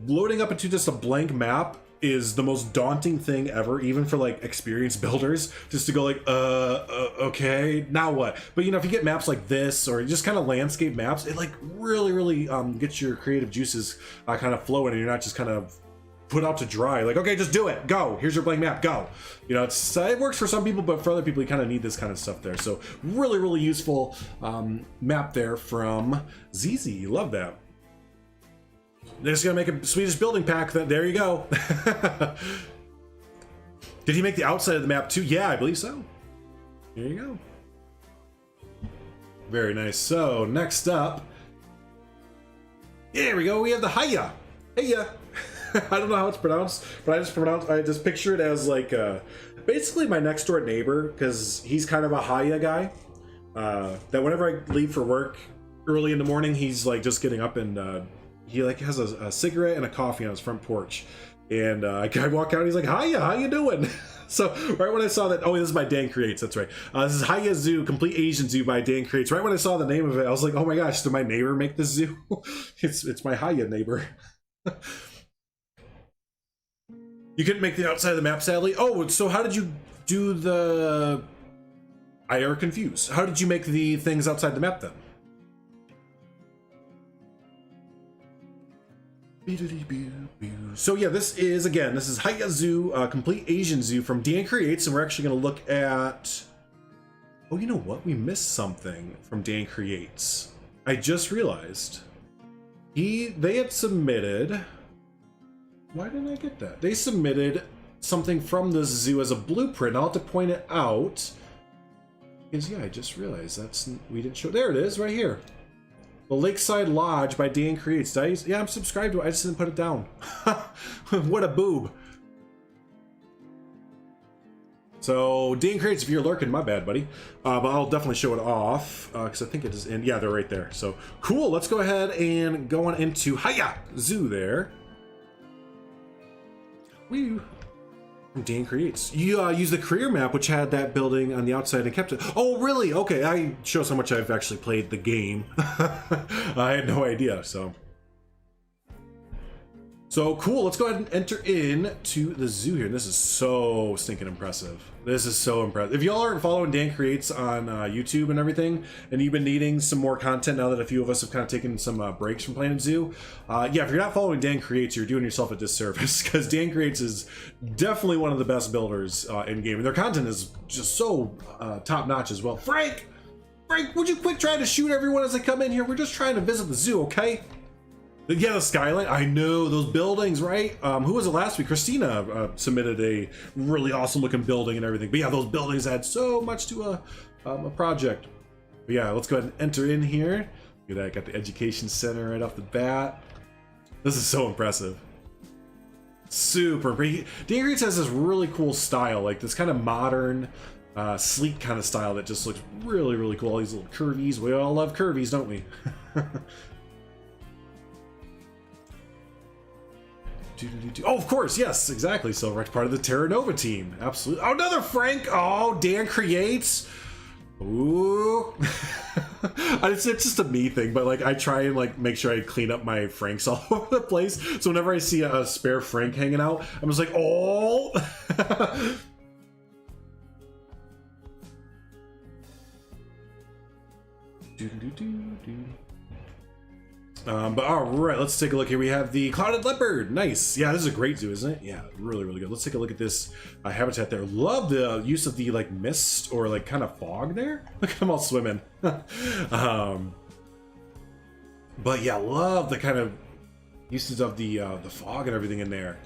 loading up into just a blank map is the most daunting thing ever, even for like experienced builders, just to go like, okay, now what? But you know, if you get maps like this or just kind of landscape maps, it like really gets your creative juices kind of flowing, and you're not just kind of put out to dry, like, okay, just do it, go, here's your blank map, go. You know, it's it works for some people, but for other people, you kind of need this kind of stuff there. So really useful map there from ZZ. Love that. They're just gonna make a Swedish building pack. There you go. Did he make the outside of the map too? Yeah, I believe so. There you go. Very nice. So next up, there we go. We have the Haya. Haya. I don't know how it's pronounced, but I just picture it as like basically my next door neighbor, because he's kind of a Haya guy. That whenever I leave for work early in the morning, he's like just getting up and he like has a cigarette and a coffee on his front porch, and I walk out and he's like, "Hiya, how you doing?" So right when I saw that, oh, this is by Dan Creates, that's right. This is Haya Zoo, Complete Asian Zoo by Dan Creates. Right when I saw the name of it, I was like, oh my gosh, did my neighbor make this zoo? It's my Haya neighbor. You couldn't make the outside of the map, sadly. Oh, so how did you do the... I are confused. How did you make the things outside the map then? So yeah, this is Haya Zoo, Complete Asian Zoo from Dan Creates, and we're actually going to look at... Oh, you know what? We missed something from Dan Creates. I just realized. They had submitted... Why didn't I get that? They submitted something from this zoo as a blueprint. I'll have to point it out. Because yeah, I just realized we didn't show... There it is, right here. The Lakeside Lodge by Dan Creates. Yeah, I'm subscribed to it. I just didn't put it down. What a boob. So Dan Crates, if you're lurking, my bad, buddy. But I'll definitely show it off because I think it is in. Yeah, they're right there. So cool. Let's go ahead and go on into Haya Zoo there. Woo. Dan Creates. You use the career map, which had that building on the outside and kept it. Oh, really? Okay, I shows how much I've actually played the game. I had no idea. So cool. Let's go ahead and enter in to the zoo here. And this is so stinking impressive. This is so impressive. If y'all aren't following Dan Creates on YouTube and everything, and you've been needing some more content now that a few of us have kind of taken some breaks from playing Zoo, yeah, if you're not following Dan Creates, you're doing yourself a disservice because Dan Creates is definitely one of the best builders in game, and their content is just so top notch as well. Frank, would you quit trying to shoot everyone as they come in here? We're just trying to visit the zoo, okay? Yeah, the skyline. I know those buildings, right? Who was it last week? Christina submitted a really awesome looking building and everything. But yeah, those buildings add so much to a project. But yeah, let's go ahead and enter in here. Look at that, got the education center right off the bat. This is so impressive. Super. Dan Creates has this really cool style, like this kind of modern, sleek kind of style that just looks really, really cool. All these little curvies. We all love curvies, don't we? Oh, of course, yes, exactly. So Rex part of the Terra Nova team. Absolutely. Oh, another Frank. Oh, Dan Creates. Ooh. It's just a me thing, but like I try and like make sure I clean up my Franks all over the place. So whenever I see a spare Frank hanging out, I'm just like, oh. But all right, let's take a look here. We have the clouded leopard. Nice. Yeah, this is a great zoo, isn't it? Yeah, really, really good. Let's take a look at this habitat there. Love the use of the like mist or like kind of fog there. Look at them all swimming. But yeah, love the kind of uses of the fog and everything in there.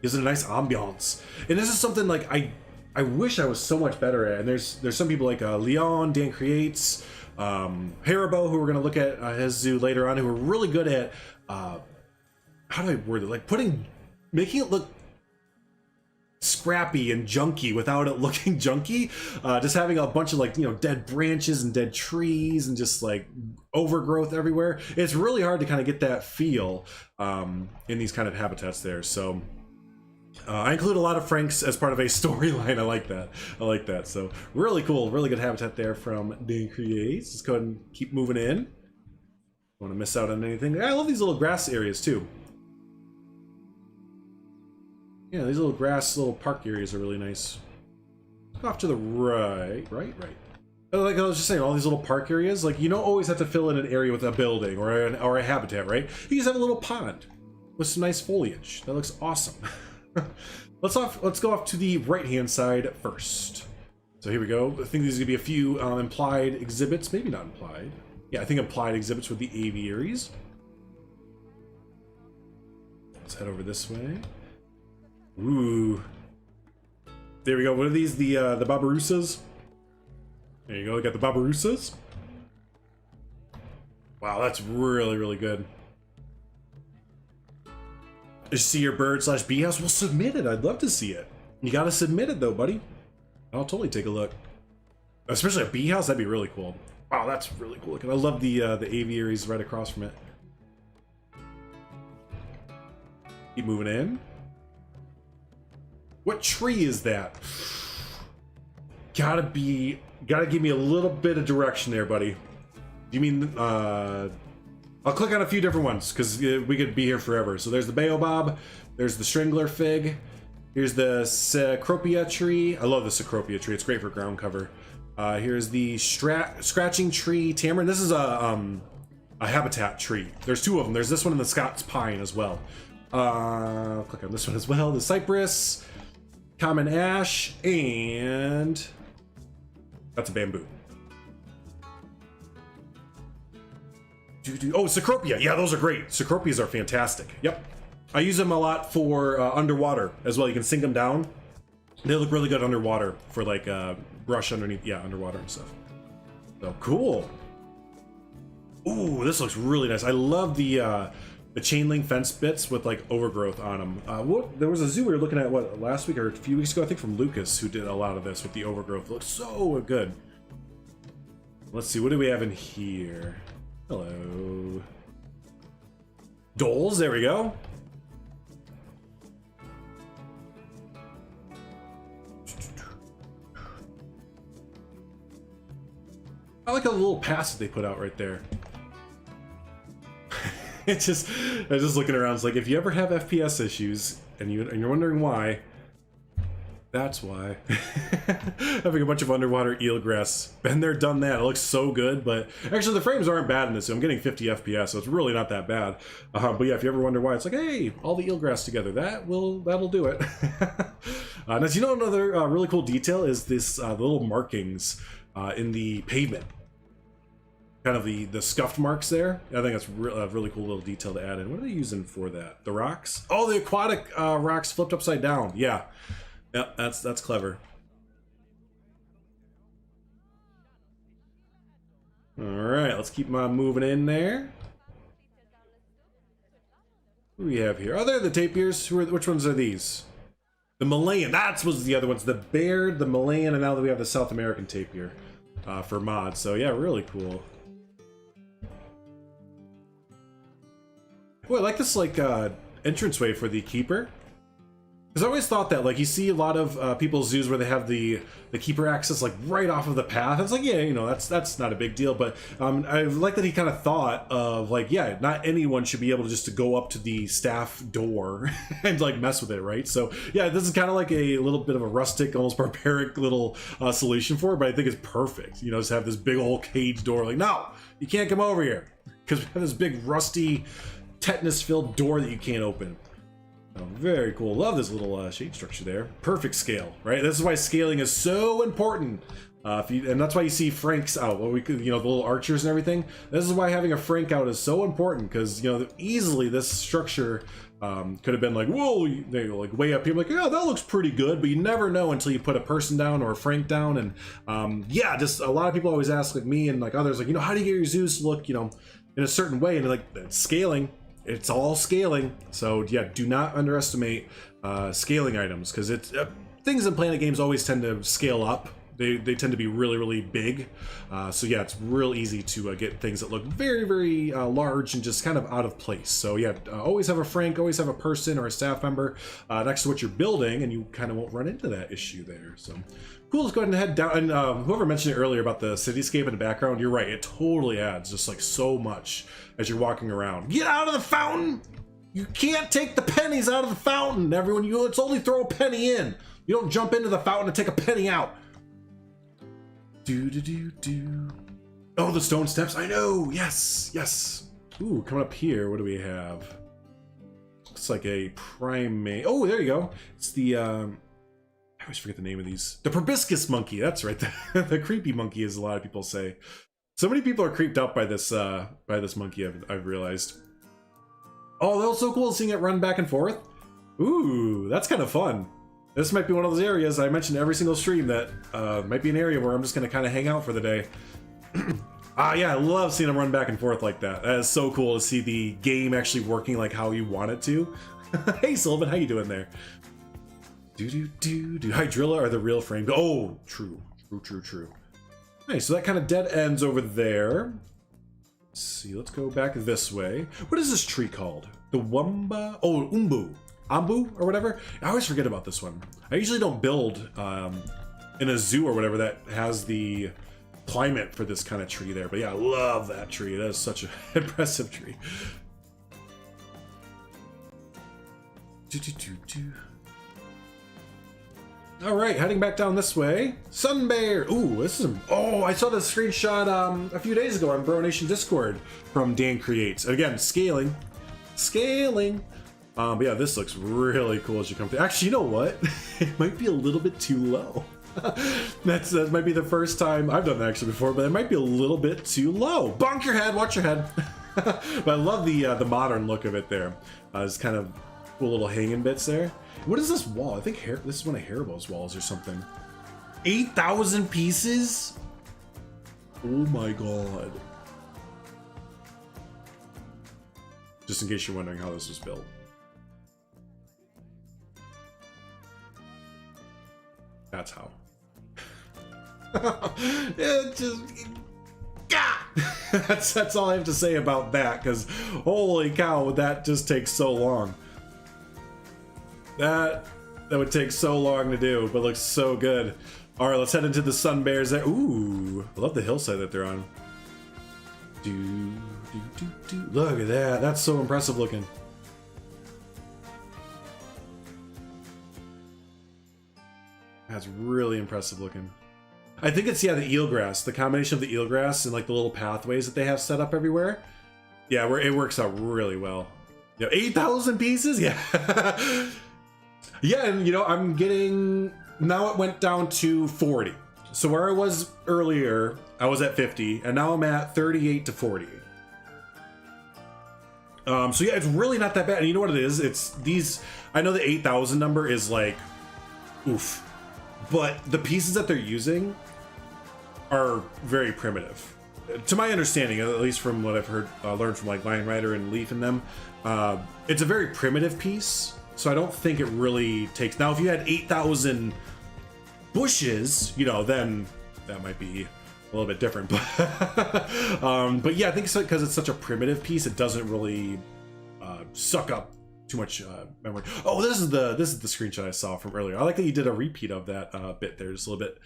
Gives it a nice ambiance. And this is something like I wish I was so much better at. And there's some people like Leon, Dan Creates, Haribo, who we're going to look at his zoo later on, who are really good at how do I word it, like making it look scrappy and junky without it looking junky. Just having a bunch of like, you know, dead branches and dead trees and just like overgrowth everywhere. It's really hard to kind of get that feel in these kind of habitats there. So I include a lot of Franks as part of a storyline. I like that. So really cool, really good habitat there from Dan Creates. Let's go ahead and keep moving in. Don't want to miss out on anything. I love these little grass areas too. Yeah, these little grass, little park areas are really nice. Go off to the right. Like I was just saying, all these little park areas, like you don't always have to fill in an area with a building or a habitat, right? You just have a little pond with some nice foliage. That looks awesome. Let's go off to the right-hand side first. So here we go. I think there's gonna be a few implied exhibits, maybe not implied. Yeah, I think implied exhibits with the aviaries. Let's head over this way. Ooh. There we go. What are these? The Barbarossas? There you go. We got the Barbarossas. Wow, that's really, really good. You see your bird / bee house? Well, submit it. I'd love to see it. You gotta submit it though, buddy. I'll totally take a look. Especially a bee house, that'd be really cool. Wow, that's really cool looking. I love the aviaries right across from it. Keep moving in. What tree is that? Gotta give me a little bit of direction there, buddy. Do you mean I'll click on a few different ones because we could be here forever. So there's the baobab, there's the strangler fig, here's the cecropia tree. I love the cecropia tree. It's great for ground cover. Here's the scratching tree tamarind. This is a habitat tree. There's two of them. There's this one and the Scots pine as well. Click on this one as well. The cypress, common ash, and that's a bamboo. Oh, cecropia. Yeah, those are great. Cecropias are fantastic. Yep. I use them a lot for underwater as well. You can sink them down. They look really good underwater for like brush underneath. Yeah, underwater and stuff. So cool. Ooh, this looks really nice. I love the the chain link fence bits with like overgrowth on them. There was a zoo we were looking at last week or a few weeks ago, I think, from Lucas, who did a lot of this with the overgrowth. It looks so good. Let's see, what do we have in here? Hello. Doles, there we go. I like a little pass that they put out right there. I was just looking around. It's like, if you ever have FPS issues and you're wondering why, that's why. Having a bunch of underwater eelgrass. Been there, done that. It looks so good, but actually the frames aren't bad in this. So I'm getting 50 FPS, so it's really not that bad. But yeah, if you ever wonder why, it's like, hey, all the eelgrass together. That'll do it. Now, you know, another really cool detail is this the little markings in the pavement. Kind of the scuffed marks there. I think that's a really cool little detail to add in. What are they using for that? The rocks? Oh, the aquatic rocks flipped upside down. Yeah. Yep, that's clever. All right, let's keep moving in there. Who do we have here? Oh, they're the tapirs. Which ones are these? The Malayan. That was the other ones. The Baird, the Malayan, and now that we have the South American tapir for mods. So yeah, really cool. Boy, I like this entranceway for the keeper. Because I always thought that, like, you see a lot of people's zoos where they have the keeper access like right off of the path. It's like, yeah, you know, that's not a big deal. But I like that he kind of thought of like, yeah, not anyone should be able to just go up to the staff door and like mess with it, right? So yeah, this is kind of like a little bit of a rustic, almost barbaric little solution for it, but I think it's perfect. You know, just have this big old cage door. Like, no, you can't come over here because we have this big rusty, tetanus-filled door that you can't open. Oh, very cool. Love this little shade structure there. Perfect scale, right? This is why scaling is so important. And that's why you see Franks out. Well, we could, you know, the little archers and everything. This is why having a Frank out is so important, because, you know, easily this structure could have been like, whoa, they like way up here, like, yeah, that looks pretty good, but you never know until you put a person down or a Frank down. And yeah, just a lot of people always ask, like me and like others, like, you know, how do you get your zoos to look, you know, in a certain way? And like, scaling. It's all scaling. So yeah, do not underestimate scaling items, because it's things in Planet games always tend to scale up. They tend to be really, really big. So yeah, it's real easy to get things that look very, very large and just kind of out of place. So yeah, always have a Frank, always have a person or a staff member next to what you're building, and you kind of won't run into that issue there. So cool, let's go ahead and head down. And whoever mentioned it earlier about the cityscape in the background, you're right, it totally adds just like so much as you're walking around. Get out of the fountain! You can't take the pennies out of the fountain, everyone. It's only throw a penny in. You don't jump into the fountain and take a penny out. Oh, the stone steps. I know. Yes, yes. Ooh, coming up here, what do we have? Looks like a primate. Oh, there you go. It's the I always forget the name of these. The proboscis monkey. That's right. The creepy monkey, as a lot of people say. So many people are creeped out by this monkey. I've realized. Oh, that was so cool seeing it run back and forth. Ooh, that's kind of fun. This might be one of those areas I mentioned every single stream that might be an area where I'm just going to kind of hang out for the day. Yeah, I love seeing them run back and forth like that. That is so cool to see the game actually working like how you want it to. Hey, Sylvan, how you doing there? Hydrilla are the real frame. Oh, true. Nice, so that kind of dead ends over there. Let's see, let's go back this way. What is this tree called? The Wumba? Oh, Umbu. Ambu or whatever. I always forget about this one. I usually don't build in a zoo or whatever that has the climate for this kind of tree there. But yeah, I love that tree. That is such an impressive tree. All right, heading back down this way. Sun Bear. Ooh, this is. Oh, I saw this screenshot a few days ago on Bro Nation Discord from Dan Creates. Again, scaling. But yeah, this looks really cool as you come through. Actually, you know what? It might be a little bit too low. That might be the first time I've done that actually before, but it might be a little bit too low. Bonk your head, watch your head. But I love the modern look of it there. It's kind of cool little hanging bits there. What is this wall? I think this is one of Haribo's walls or something. 8,000 pieces? Oh my god. just in case you're wondering how this was built. That's how. It just... that's all I have to say about that, because holy cow, that just takes so long. That would take so long to do, but looks so good. All right, let's head into the sun bears there. Ooh, I love the hillside that they're on. Look at that. That's so impressive looking. That's really impressive looking. I think it's, yeah, the eelgrass. The combination of the eelgrass and like the little pathways that they have set up everywhere. Yeah, it works out really well. Yeah, 8,000 pieces? Yeah. Yeah, and you know, I'm getting... Now it went down to 40. So where I was earlier, I was at 50, and now I'm at 38 to 40. So yeah, it's really not that bad. And you know what it is? It's these... I know the 8,000 number is like... Oof. But the pieces that they're using are very primitive. To my understanding, at least from what I've heard, learned from like Lion Rider and Leaf and them, it's a very primitive piece. So I don't think it really takes... Now, if you had 8,000 bushes, you know, then that might be a little bit different. But yeah, I think because it's such a primitive piece, it doesn't really suck up too much memory. Oh, this is the screenshot I saw from earlier. I like that you did a repeat of that bit there, just a little bit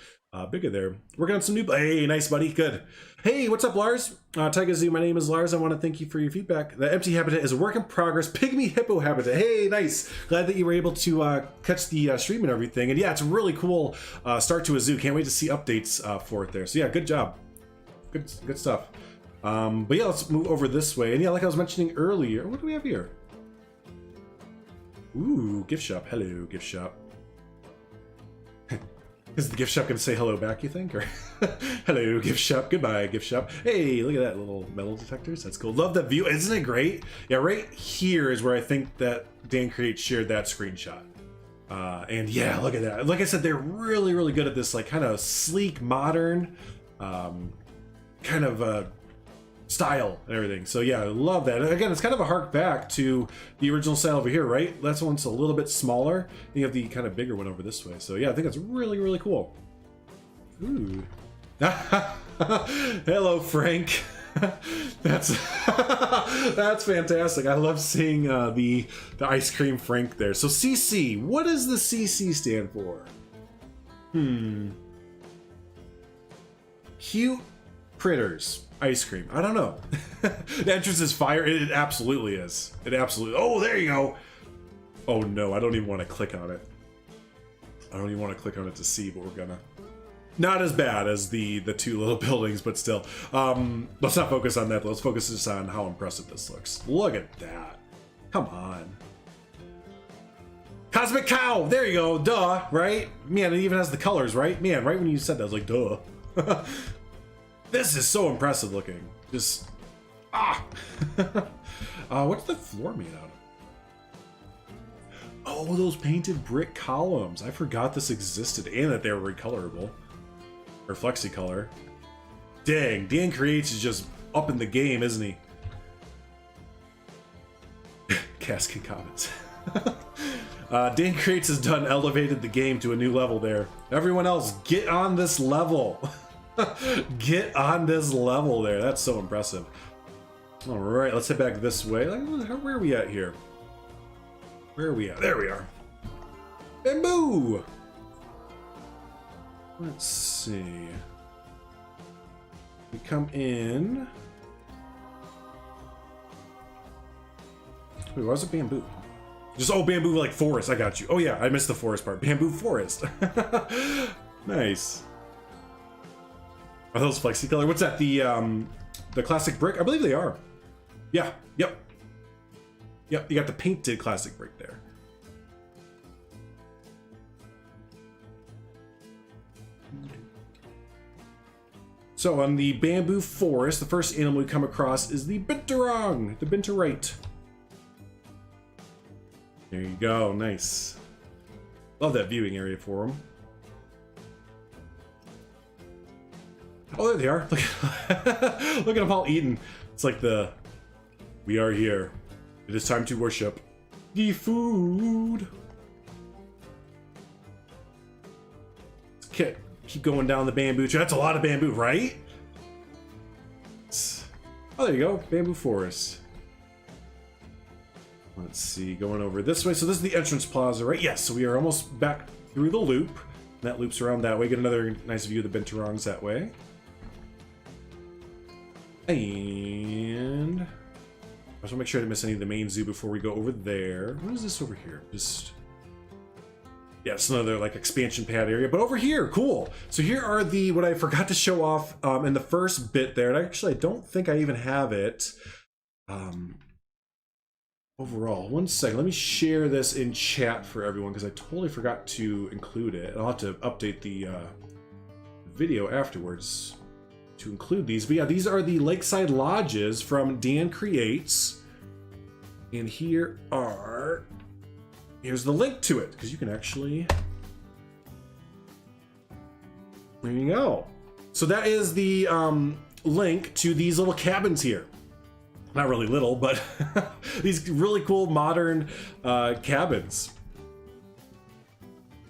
bigger there. Working on some new... Hey, nice, buddy. Good. Hey, what's up, Lars? Haya Zoo, my name is Lars. I want to thank you for your feedback. The empty habitat is a work in progress. Pygmy hippo habitat. Hey, nice. Glad that you were able to catch the stream and everything. And yeah, it's a really cool start to a zoo. Can't wait to see updates for it there. So yeah, good job. Good stuff. But yeah, let's move over this way. And yeah, like I was mentioning earlier, what do we have here? Ooh, gift shop. Hello, gift shop. Is the gift shop gonna say hello back, you think? Or hello, gift shop. Goodbye, gift shop. Hey, look at that, little metal detectors. That's cool. Love that view. Isn't it great? Yeah, right here is where I think that Dan Create shared that screenshot. And yeah, look at that. Like I said, they're really, really good at this, like, kind of sleek, modern, kind of style and everything. So yeah, I love that. And again, it's kind of a hark back to the original style over here, right? That's one's a little bit smaller. You have the kind of bigger one over this way. So yeah, I think that's really, really cool. Ooh. Hello, Frank. That's fantastic. I love seeing the ice cream Frank there. So CC, what does the CC stand for? Cute critters. Ice cream. I don't know. The entrance is fire. It absolutely is. It absolutely... Oh, there you go. Oh no, I don't even want to click on it. I don't even want to click on it to see, but we're gonna... Not as bad as the two little buildings, but still. Let's not focus on that. Let's focus just on how impressive this looks. Look at that. Come on. Cosmic Cow! There you go. Duh, right? Man, it even has the colors, right? Man, right when you said that, I was like, duh. This is so impressive looking. Just... what's the floor made out of? Oh, those painted brick columns. I forgot this existed and that they were recolorable. Or flexicolor. Dang, Dan Creates is just up in the game, isn't he? Casket comments. Dan Creates has elevated the game to a new level there. Everyone else, get on this level. Get on this level there. That's so impressive. All right, let's head back this way. Where are we at here? Where are we at? There we are. Bamboo! Let's see. We come in. Wait, why was it bamboo? Just, oh, bamboo like forest. I got you. Oh yeah, I missed the forest part. Bamboo forest. Nice. Are those flexicolor? What's that? The classic brick? I believe they are. Yeah. Yep. Yep. You got the painted classic brick there. So on the bamboo forest, the first animal we come across is the binturong, the binturite. There you go. Nice. Love that viewing area for them. Oh, there they are. Look at them all eating. It's like the... We are here. It is time to worship the food. Okay, keep going down the bamboo tree. That's a lot of bamboo, right? Oh, there you go, bamboo forest. Let's see, going over this way. So this is the entrance plaza, right? Yes, so we are almost back through the loop. That loops around that way. Get another nice view of the binturongs that way. And I just want to make sure I didn't miss any of the main zoo before we go over there. What is this over here? Just, yeah, it's another like expansion pad area. But over here, cool. So here are the, what I forgot to show off in the first bit there. And actually, I don't think I even have it. Overall, one second, let me share this in chat for everyone because I totally forgot to include it. I'll have to update the video afterwards to include these. But yeah, these are the Lakeside Lodges from Dan Creates. And here's the link to it because you can actually, there you go. So that is the link to these little cabins here. Not really little, but these really cool modern cabins.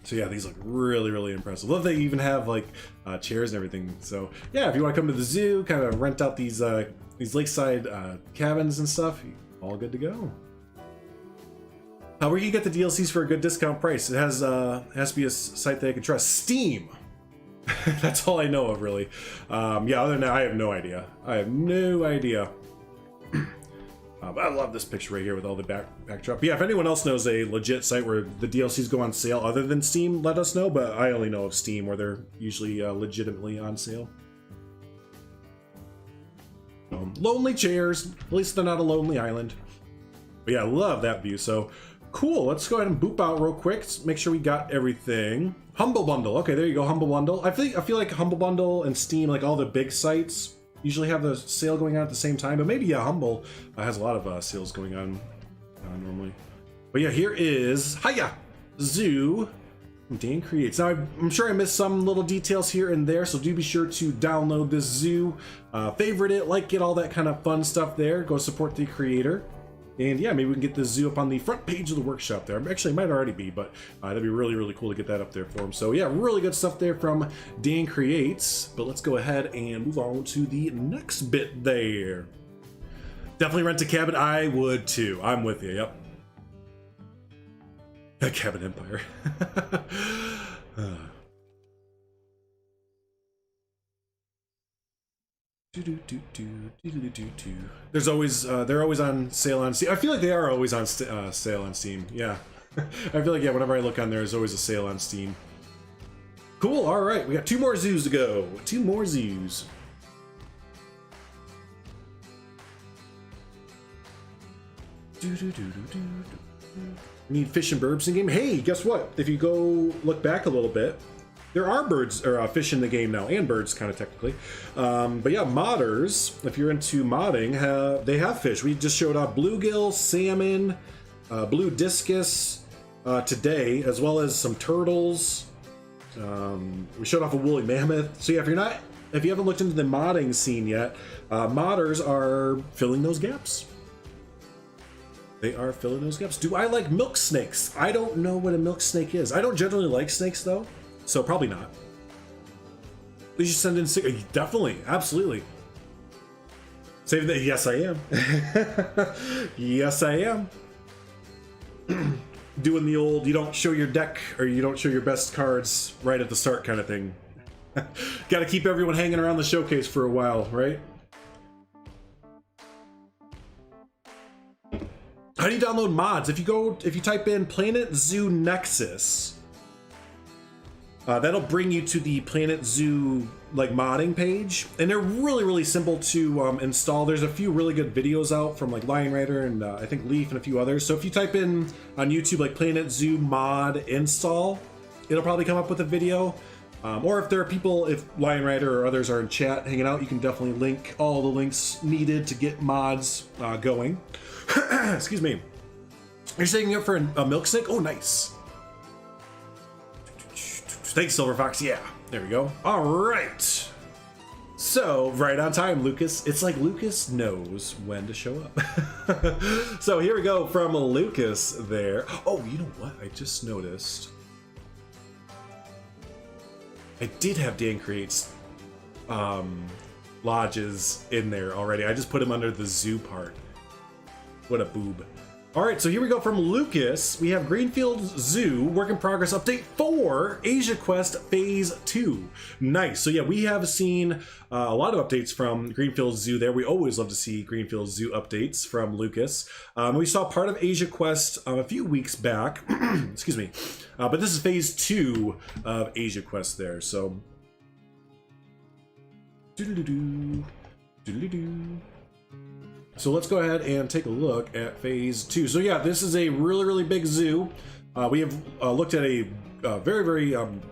So yeah, these look really, really impressive. Love they even have like chairs and everything. So yeah, if you want to come to the zoo, kind of rent out these lakeside cabins and stuff, all good to go. Where can you get the DLCs for a good discount price? It has to be a site that I can trust. Steam. That's all I know of, really. Yeah, other than that, I have no idea. I have no idea. I love this picture right here with all the backdrop. Yeah, if anyone else knows a legit site where the DLCs go on sale other than Steam, let us know. But I only know of Steam where they're usually legitimately on sale. Lonely chairs. At least they're not a lonely island. But yeah, I love that view. So cool. Let's go ahead and boop out real quick. Let's make sure we got everything. Humble Bundle. Okay, there you go. Humble Bundle. I feel like Humble Bundle and Steam, like all the big sites, usually have the sale going on at the same time, but maybe Humble has a lot of sales going on normally. But yeah, here is Haya Zoo from Dan Creates. Now, I'm sure I missed some little details here and there, so do be sure to download this zoo, favorite it, like it, all that kind of fun stuff there. Go support the creator. And yeah, maybe we can get the zoo up on the front page of the workshop there. Actually, it might already be, but that'd be really, really cool to get that up there for him. So yeah, really good stuff there from Dan Creates. But let's go ahead and move on to the next bit there. Definitely rent a cabin. I would too. I'm with you. Yep. A cabin empire. There's always they're always on sale on Steam. I feel like they are always on sale on Steam. Yeah, I feel like yeah. Whenever I look on there, there's always a sale on Steam. Cool. All right, we got 2 more zoos to go. 2 more zoos. Need fish and birds in the game. Hey, guess what? If you go look back a little bit, there are birds or fish in the game now, and birds kind of technically. But yeah, modders, if you're into modding, they have fish. We just showed off bluegill, salmon, blue discus today, as well as some turtles. We showed off a woolly mammoth. So yeah, if you haven't looked into the modding scene yet, modders are filling those gaps. They are filling those gaps. Do I like milk snakes? I don't know what a milk snake is. I don't generally like snakes though. So probably not. Please just send in definitely, absolutely. Save that. Yes, I am. Yes, I am. Doing the old, you don't show your deck or you don't show your best cards right at the start kind of thing. Got to keep everyone hanging around the showcase for a while, right? How do you download mods? If you type in Planet Zoo Nexus, that'll bring you to the Planet Zoo like modding page, and they're really, really simple to install. There's a few really good videos out from like Lion Rider and I think Leaf and a few others. So if you type in on YouTube like Planet Zoo mod install, it'll probably come up with a video. Or if there are people, if Lion Rider or others are in chat hanging out, you can definitely link all the links needed to get mods going. Excuse me. You're saving up for a milk snake? Oh, nice. Thanks, Silver Fox. Yeah, there we go. All right. So, right on time, Lucas. It's like Lucas knows when to show up. So here we go from Lucas there. Oh, you know what? I just noticed. I did have Dan Creates lodges in there already. I just put him under the zoo part. What a boob. All right, so here we go from Lucas. We have Greenfield Zoo, work in progress update 4, Asia Quest Phase 2. Nice. So yeah, we have seen a lot of updates from Greenfield Zoo there. We always love to see Greenfield Zoo updates from Lucas. We saw part of Asia Quest a few weeks back. Excuse me. But this is Phase 2 of Asia Quest there. So. Doo-doo-doo-doo. Doo-doo-doo. So let's go ahead and take a look at Phase 2. So yeah, this is a really, really big zoo. We have looked at a very, I'm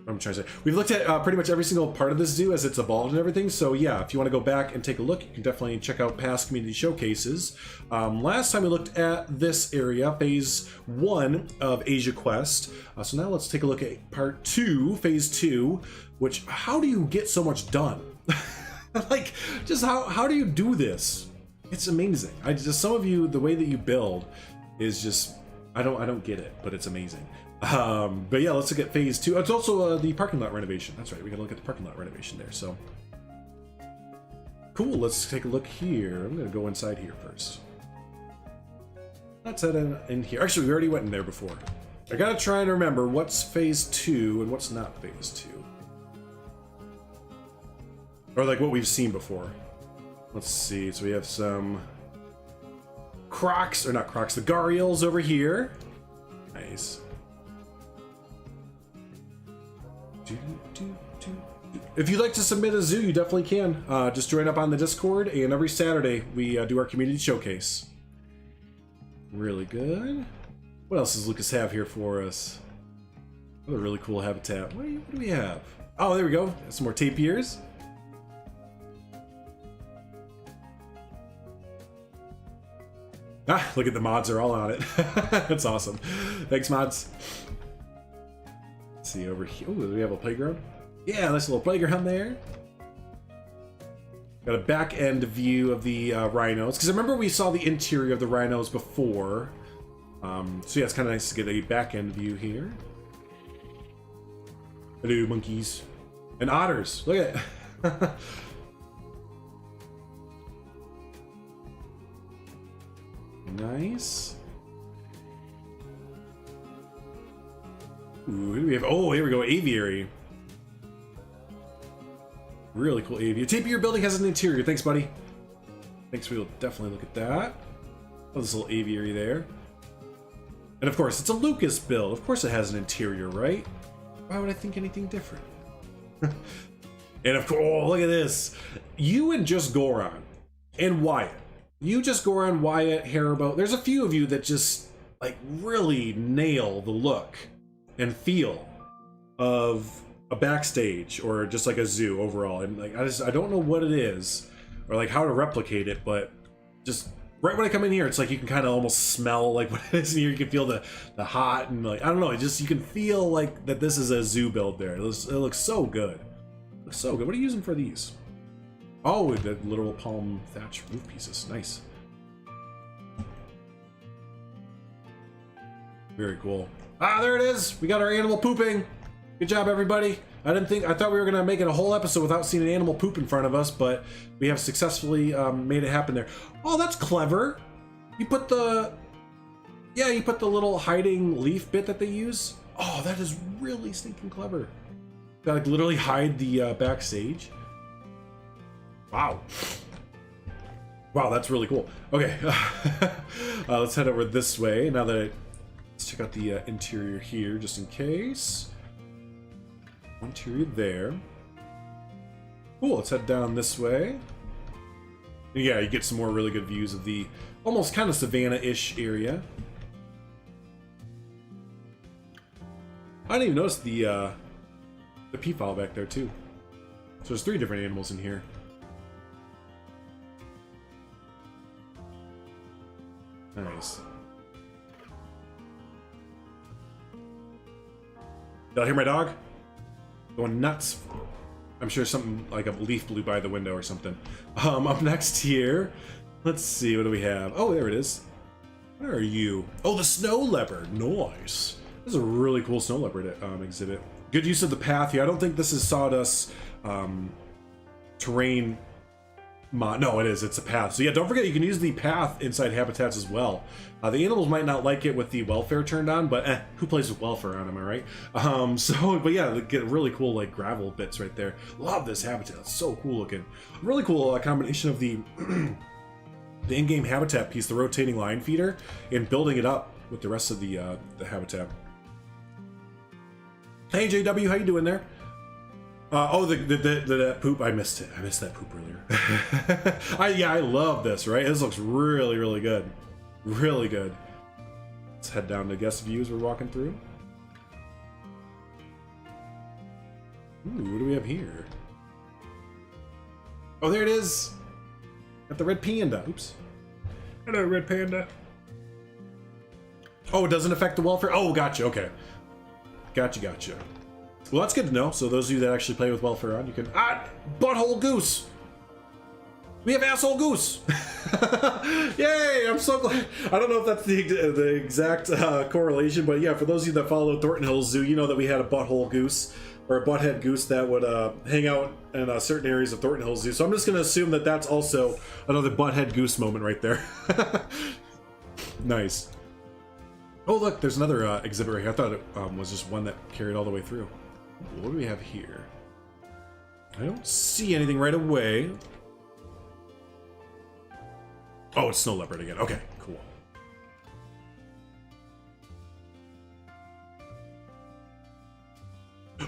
trying to say, we've looked at pretty much every single part of this zoo as it's evolved and everything. So yeah, if you want to go back and take a look, you can definitely check out past community showcases. Last time we looked at this area, Phase 1 of Asia Quest. So now let's take a look at Part 2, Phase 2, which, how do you get so much done? Like, just how do you do this? It's amazing. Some of you, the way that you build is just, I don't get it, but it's amazing. But yeah, let's look at Phase 2. It's also the parking lot renovation. That's right, we gotta look at the parking lot renovation there. So cool. Let's take a look here. I'm gonna go inside here first. Let's head in here. Actually, we already went in there before. I gotta try and remember what's Phase 2 and what's not Phase 2. Or like what we've seen before. Let's see. So we have some crocs, or not crocs, the gharials over here. Nice. If you'd like to submit a zoo, you definitely can. Just join up on the Discord, and every Saturday we do our community showcase. Really good. What else does Lucas have here for us? Another really cool habitat. What do we have? Oh, there we go. Some more tapirs. Ah, look at the mods are all on it. That's awesome. Thanks, mods. Let's see over here. Oh, do we have a playground? Yeah, nice little playground there. Got a back end view of the rhinos, because I remember we saw the interior of the rhinos before. So yeah, it's kind of nice to get a back end view here. Hello, monkeys and otters. Look at it. Nice. Ooh, who do we have? Oh, here we go. Aviary. Really cool aviary. Tapir building has an interior. Thanks, buddy. Thanks. We'll definitely look at that. Oh, this little aviary there. And of course, it's a Lucas build. Of course, it has an interior, right? Why would I think anything different? And of course, oh, look at this. You and Just Goron and Wyatt. You, Just Goron, Wyatt, Haribo. There's a few of you that just like really nail the look and feel of a backstage or just like a zoo overall. And like I don't know what it is or like how to replicate it, but just right when I come in here, it's like you can kind of almost smell like what it is in here. You can feel the hot and like I don't know. It just you can feel like that this is a zoo build there. It looks so good. It looks so good. What are you using for these? Oh, the literal palm thatch roof pieces. Nice. Very cool. Ah, there it is. We got our animal pooping. Good job, everybody. I thought we were gonna make it a whole episode without seeing an animal poop in front of us, but we have successfully made it happen there. Oh, that's clever. You put the little hiding leaf bit that they use. Oh, that is really stinking clever. Gotta like literally hide the backstage. Wow. Wow, that's really cool. Okay, let's head over this way. Now that let's check out the interior here, just in case. Interior there. Cool, let's head down this way. Yeah, you get some more really good views of the almost kind of Savannah-ish area. I didn't even notice the peafowl back there too. So there's 3 different animals in here. Nice. Y'all hear my dog? Going nuts. I'm sure something like a leaf blew by the window or something. Up next here, let's see, what do we have? Oh, there it is. Where are you? Oh, the snow leopard. Nice. This is a really cool snow leopard exhibit. Good use of the path here. I don't think this is sawdust terrain. No, it is. It's a path. So yeah, don't forget you can use the path inside habitats as well. The animals might not like it with the welfare turned on, but who plays with welfare on, am I right? But yeah, get really cool like gravel bits right there. Love this habitat. It's so cool looking. Really cool combination of the the in-game habitat piece, the rotating line feeder, and building it up with the rest of the habitat. Hey JW, how you doing there? Oh, the poop. I missed it. I missed that poop earlier. Yeah, I love this, right? This looks really, really good. Really good. Let's head down to guest views we're walking through. Ooh, what do we have here? Oh, there it is. Got the red panda. Oops. Hello, red panda. Oh, it doesn't affect the welfare? Oh, gotcha. Okay. Gotcha. Well, that's good to know. So those of you that actually play with welfare on, you can... butthole goose! We have asshole goose! Yay! I'm so glad. I don't know if that's the exact correlation, but yeah, for those of you that follow Thornton Hills Zoo, you know that we had a butthole goose, or a butthead goose that would hang out in certain areas of Thornton Hills Zoo. So I'm just going to assume that that's also another butthead goose moment right there. Nice. Oh, look, there's another exhibit right here. I thought it was just one that carried all the way through. What do we have here? I don't see anything right away. Oh, it's snow leopard again. Okay, cool.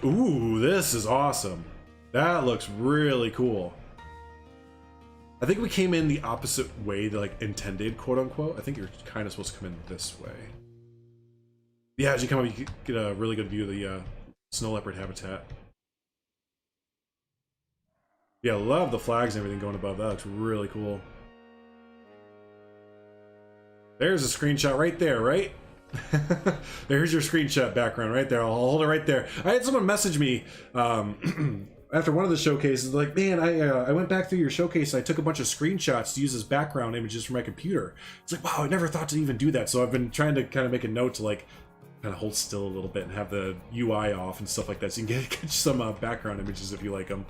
Ooh, this is awesome. That looks really cool. I think we came in the opposite way, like intended, quote unquote. I think you're kind of supposed to come in this way. Yeah, as you come up, you get a really good view of the snow leopard habitat. Yeah, love the flags and everything going above. That looks really cool. There's a screenshot right there, right? There's your screenshot background right there. I'll hold it right there. I had someone message me after one of the showcases, like, man, I went back through your showcase and I took a bunch of screenshots to use as background images for my computer. It's like, wow, I never thought to even do that. So I've been trying to kind of make a note to like kind of hold still a little bit and have the UI off and stuff like that, so you can get some background images if you like them.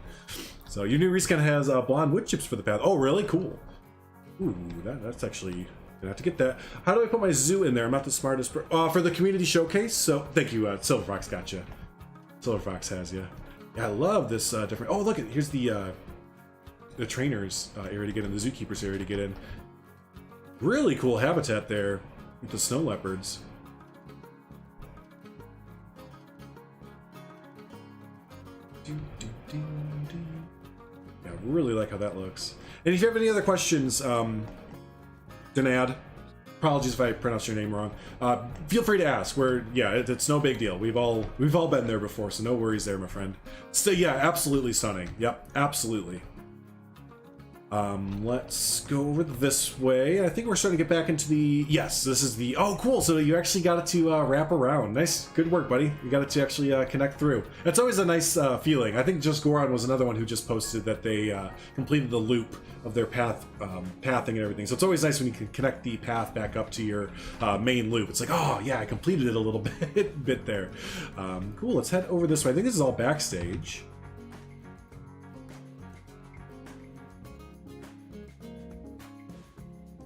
So your new reskin has blonde wood chips for the path. Oh, really? Cool. Ooh, that's actually gonna have to get that. How do I put my zoo in there? I'm not the smartest. For the community showcase. So thank you, Silver Fox. Gotcha. Silver Fox has you. Yeah, I love this different. Oh, look, here's the trainers area to get in, the zookeepers area to get in. Really cool habitat there with the snow leopards. Yeah, I really like how that looks. And if you have any other questions, Danad, apologies if I pronounced your name wrong. Feel free to ask. It's no big deal. We've all been there before, so no worries there, my friend. So yeah, absolutely stunning. Yep, absolutely. Let's go over this way. I think we're starting to get back into the... Yes, this is the... Oh, cool. So you actually got it to wrap around. Nice. Good work, buddy. You got it to actually connect through. It's always a nice feeling. I think Just Goron was another one who just posted that they completed the loop of their pathing and everything. So it's always nice when you can connect the path back up to your main loop. It's like, oh, yeah, I completed it a little bit there. Cool. Let's head over this way. I think this is all backstage.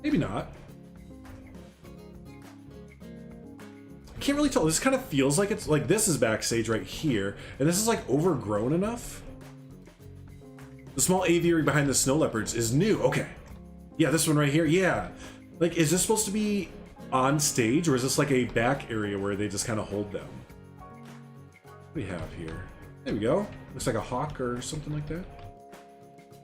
Maybe not. I can't really tell. This kind of feels like it's like this is backstage right here, and this is like overgrown enough. The small aviary behind the snow leopards is new. Okay. Yeah, this one right here. Yeah. Like, is this supposed to be on stage, or is this like a back area where they just kind of hold them? What do we have here? There we go. Looks like a hawk or something like that.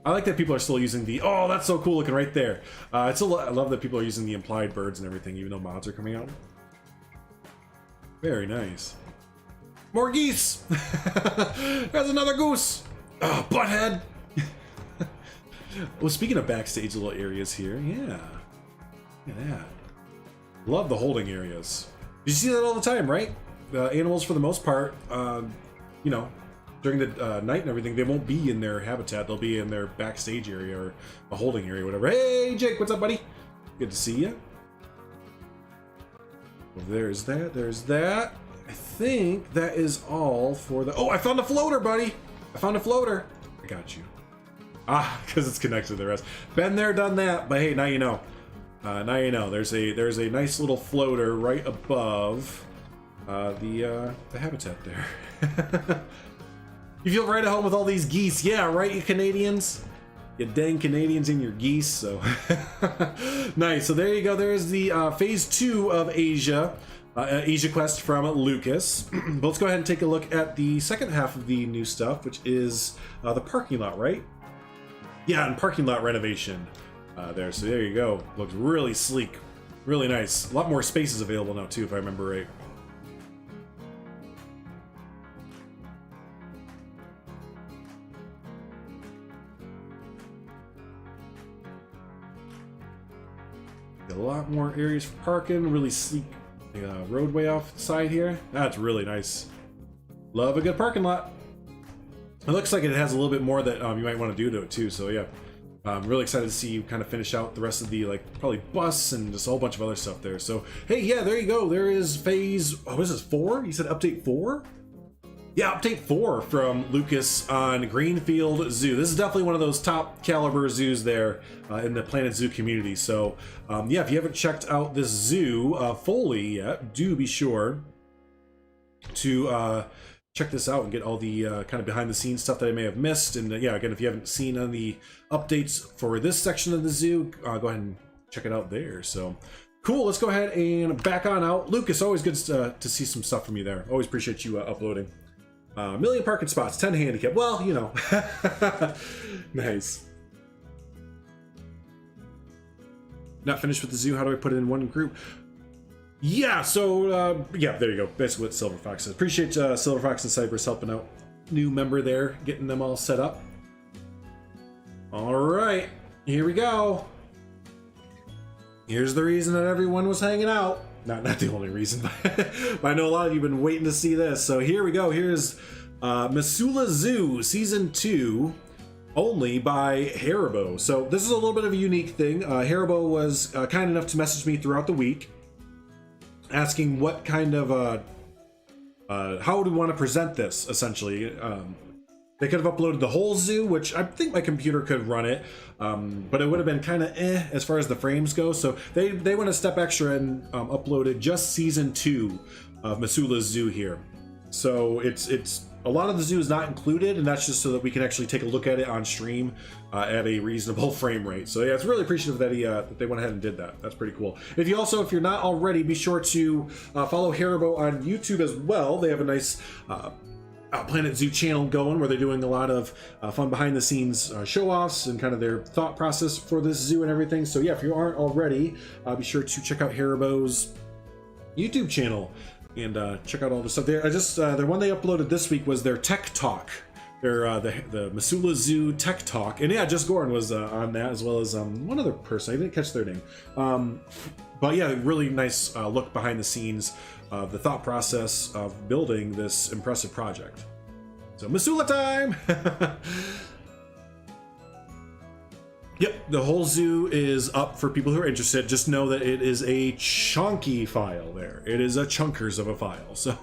I like that people are still using the... Oh, that's so cool looking right there. I love that people are using the implied birds and everything, even though mods are coming out. Very nice. More geese! There's another goose! Oh, butthead! Well, speaking of backstage little areas here, yeah. Look at that. Love the holding areas. You see that all the time, right? Animals, for the most part, you know, during the night and everything, they won't be in their habitat. They'll be in their backstage area or a holding area, whatever. Hey, Jake, what's up, buddy? Good to see you. Well, there's that. There's that. I think that is all for the... Oh, I found a floater, buddy. I found a floater. I got you. Ah, because it's connected to the rest. Been there, done that. But hey, now you know. Now you know. There's a nice little floater right above the habitat there. You feel right at home with all these geese. Yeah, right, you Canadians? You dang Canadians and your geese, so. Nice, so there you go. There's the phase 2 of Asia. Asia Quest from Lucas. But let's go ahead and take a look at the second half of the new stuff, which is the parking lot, right? Yeah, and parking lot renovation there. So there you go. Looks really sleek, really nice. A lot more spaces available now too, if I remember right. A lot more areas for parking, really sleek roadway off the side here. That's really nice. Love a good parking lot. It looks like it has a little bit more that you might want to do to it too, so yeah. I'm really excited to see you kind of finish out the rest of the, like, probably bus and just a whole bunch of other stuff there. So, hey, yeah, there you go. There is phase, what is this, 4? You said update 4? Yeah, update 4 from Lucas on Greenfield Zoo. This is definitely one of those top caliber zoos there in the Planet Zoo community. So, yeah, if you haven't checked out this zoo fully yet, do be sure to check this out and get all the kind of behind the scenes stuff that I may have missed. And yeah, again, if you haven't seen on the updates for this section of the zoo, go ahead and check it out there. So cool, let's go ahead and back on out. Lucas, always good to see some stuff from you there. Always appreciate you uploading. Million parking spots, 10 handicap. Well, you know. Nice. Not finished with the zoo. How do I put it in one group? Yeah, so, yeah, there you go. Basically what Silver Fox says. Appreciate Silver Fox and Cypress helping out. New member there, getting them all set up. All right, here we go. Here's the reason that everyone was hanging out. Not the only reason, but I know a lot of you have been waiting to see this. So here we go. Here's Missoula Zoo Season 2, only by Haribo. So this is a little bit of a unique thing. Haribo was kind enough to message me throughout the week, asking what kind of, how would we want to present this, essentially. They could have uploaded the whole zoo, which I think my computer could run it, but it would have been kind of as far as the frames go. So they went a step extra and uploaded just season 2 of Missoula Zoo here. So it's a lot of the zoo is not included, and that's just so that we can actually take a look at it on stream at a reasonable frame rate. So yeah, it's really appreciative that that they went ahead and did that. That's pretty cool. If you're not already, be sure to follow Haribo on YouTube as well. They have a nice Planet Zoo channel going where they're doing a lot of fun behind the scenes show-offs and kind of their thought process for this zoo and everything. So yeah, if you aren't already, be sure to check out Haribo's YouTube channel and check out all the stuff there. The one they uploaded this week was their Tech Talk. Their the Missoula Zoo Tech Talk, and yeah, Just Goran was on that, as well as one other person. I didn't catch their name, but yeah, really nice look behind the scenes of the thought process of building this impressive project. So Missoula time. Yep, the whole zoo is up for people who are interested. Just know that it is a chunky file there. It is a chunkers of a file. So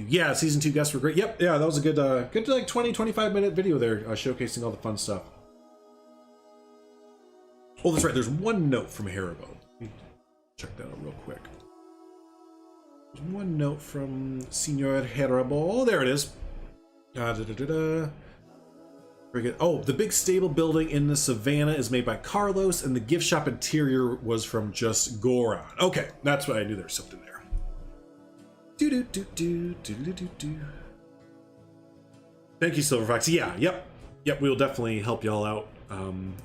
yeah, season 2 guests were great. Yep, yeah, that was a good like 20-25 minute video there, showcasing all the fun stuff. Oh, that's right. There's one note from Haribo. Let me check that out real quick. There's one note from Senor Haribo. Oh, there it is. Very good. Oh, the big stable building in the Savannah is made by Carlos, and the gift shop interior was from Just Goran. Okay, that's what I knew there was something there. Thank you, Silver Fox. Yeah, yep. We will definitely help y'all out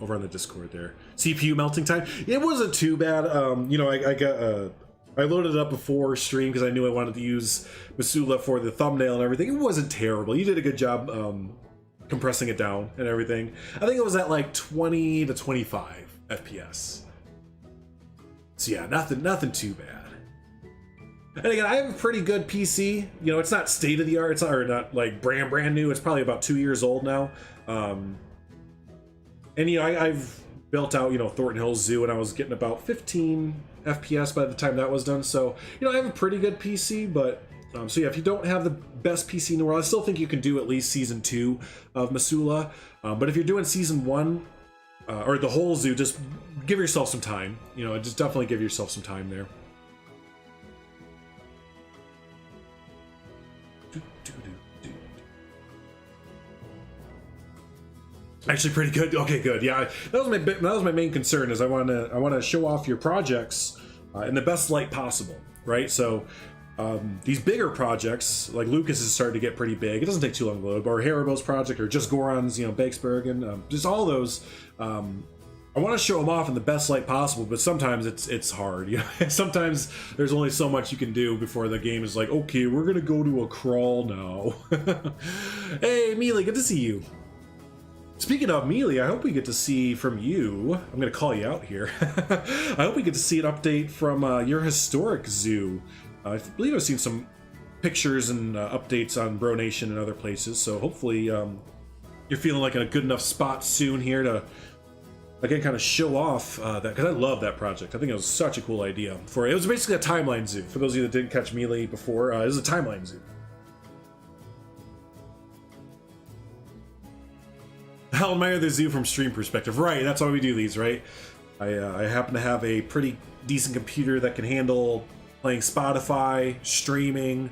over on the Discord there. CPU melting time. It wasn't too bad. You know, I loaded it up before stream because I knew I wanted to use Missoula for the thumbnail and everything. It wasn't terrible. You did a good job compressing it down and everything. I think it was at like 20 to 25 FPS. So yeah, nothing too bad. And again, I have a pretty good PC. You know, it's not state of the art. It's not, or not like brand new. It's probably about 2 years old now. And you know, I've built out, you know, Thornton Hills Zoo, and I was getting about 15 FPS by the time that was done. So, you know, I have a pretty good PC, but so yeah, if you don't have the best PC in the world, I still think you can do at least season 2 of Missoula. But if you're doing season 1 or the whole zoo, just give yourself some time. You know, just definitely give yourself some time there. Actually, pretty good. Okay, good. Yeah, that was my main concern. Is I want to show off your projects in the best light possible, right? So these bigger projects, like Lucas, is starting to get pretty big. It doesn't take too long to load. Or Haribo's project, or just Goron's, you know, Bakesbergen, just all those. I want to show them off in the best light possible, but sometimes it's hard. You know, sometimes there's only so much you can do before the game is like, okay, we're gonna go to a crawl now. Hey, Mealy, good to see you. Speaking of Mealy, I hope we get to see from you. I'm going to call you out here. I hope we get to see an update from your historic zoo. I believe I've seen some pictures and updates on Bro Nation and other places. So hopefully you're feeling like in a good enough spot soon here to, again, kind of show off that, because I love that project. I think it was such a cool idea. It was basically a timeline zoo. For those of you that didn't catch Mealy before, it was a timeline zoo. I'll admire the zoo from stream perspective. Right, that's why we do these, right? I happen to have a pretty decent computer that can handle playing Spotify, streaming,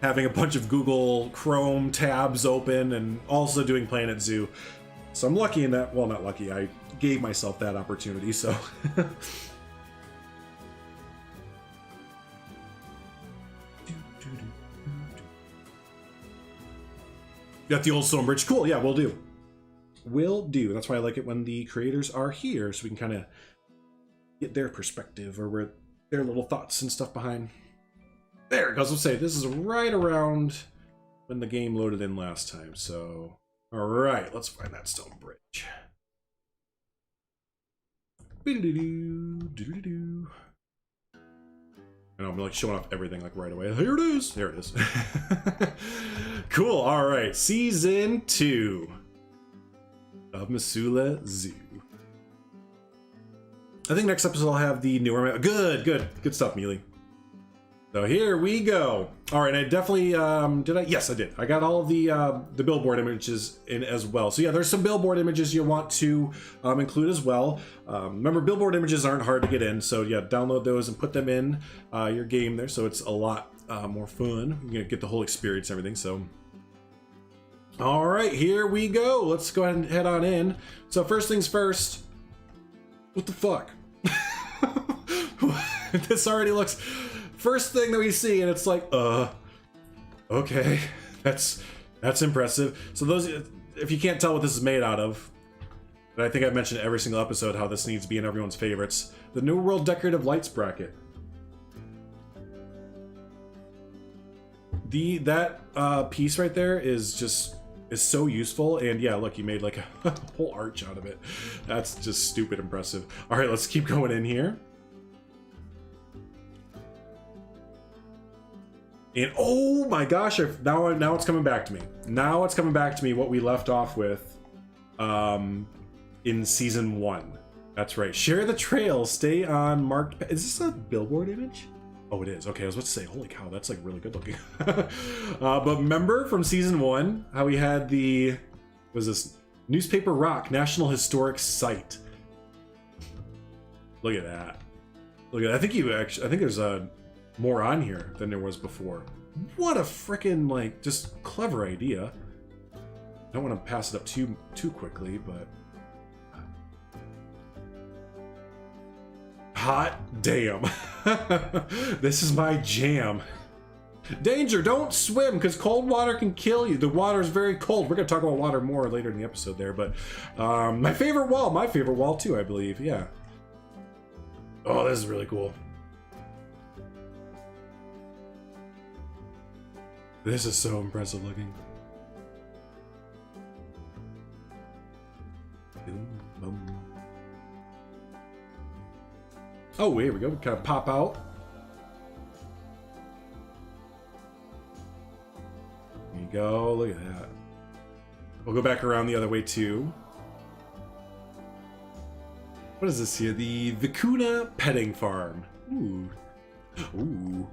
having a bunch of Google Chrome tabs open, and also doing Planet Zoo. So I'm lucky in that, well, not lucky, I gave myself that opportunity, so. Got the old stone bridge. Cool, yeah, we'll do. Will do. That's why I like it when the creators are here, so we can kind of get their perspective or where their little thoughts and stuff behind. There, because let's say this is right around when the game loaded in last time. So, all right, let's find that stone bridge. And I'm like showing off everything like right away. Here it is. There it is. Cool. All right, season 2. Of Missoula Zoo. I think next episode I'll have the newer. Good stuff, Mealy. So here we go. All right, I definitely did I? Yes, I did. I got all of the billboard images in as well. So yeah, there's some billboard images you want to include as well. Remember, billboard images aren't hard to get in, so yeah, download those and put them in your game there, so it's a lot more fun. You're gonna get the whole experience, and everything. So. All right, here we go. Let's go ahead and head on in. So first things first, what the fuck? This already looks, first thing that we see, and it's like, okay, that's impressive. So those, if you can't tell what this is made out of, and I think I've mentioned every single episode how this needs to be in everyone's favorites, the New World Decorative Lights bracket. That piece right there is so useful, and yeah, look, you made like a whole arch out of it. That's just stupid impressive. All right, let's keep going in here. And oh my gosh, now it's coming back to me. Now it's coming back to me what we left off with in season 1. That's right. Share the trail, stay on marked. Is this a billboard image? Oh, it is. Okay, I was about to say, holy cow, that's like really good looking. But remember from season 1 how we had was this Newspaper Rock National Historic Site? Look at that. Look at that. I think there's more on here than there was before. What a freaking like just clever idea. I don't want to pass it up too quickly, but hot damn. This is my jam. Danger, don't swim because cold water can kill you. The water is very cold. We're going to talk about water more later in the episode there, but my favorite wall too, I believe. Yeah. Oh, this is really cool. This is so impressive looking. Oh, here we go. We kind of pop out. There you go. Look at that. We'll go back around the other way too. What is this here? The Vicuna Petting Farm. Ooh. Ooh.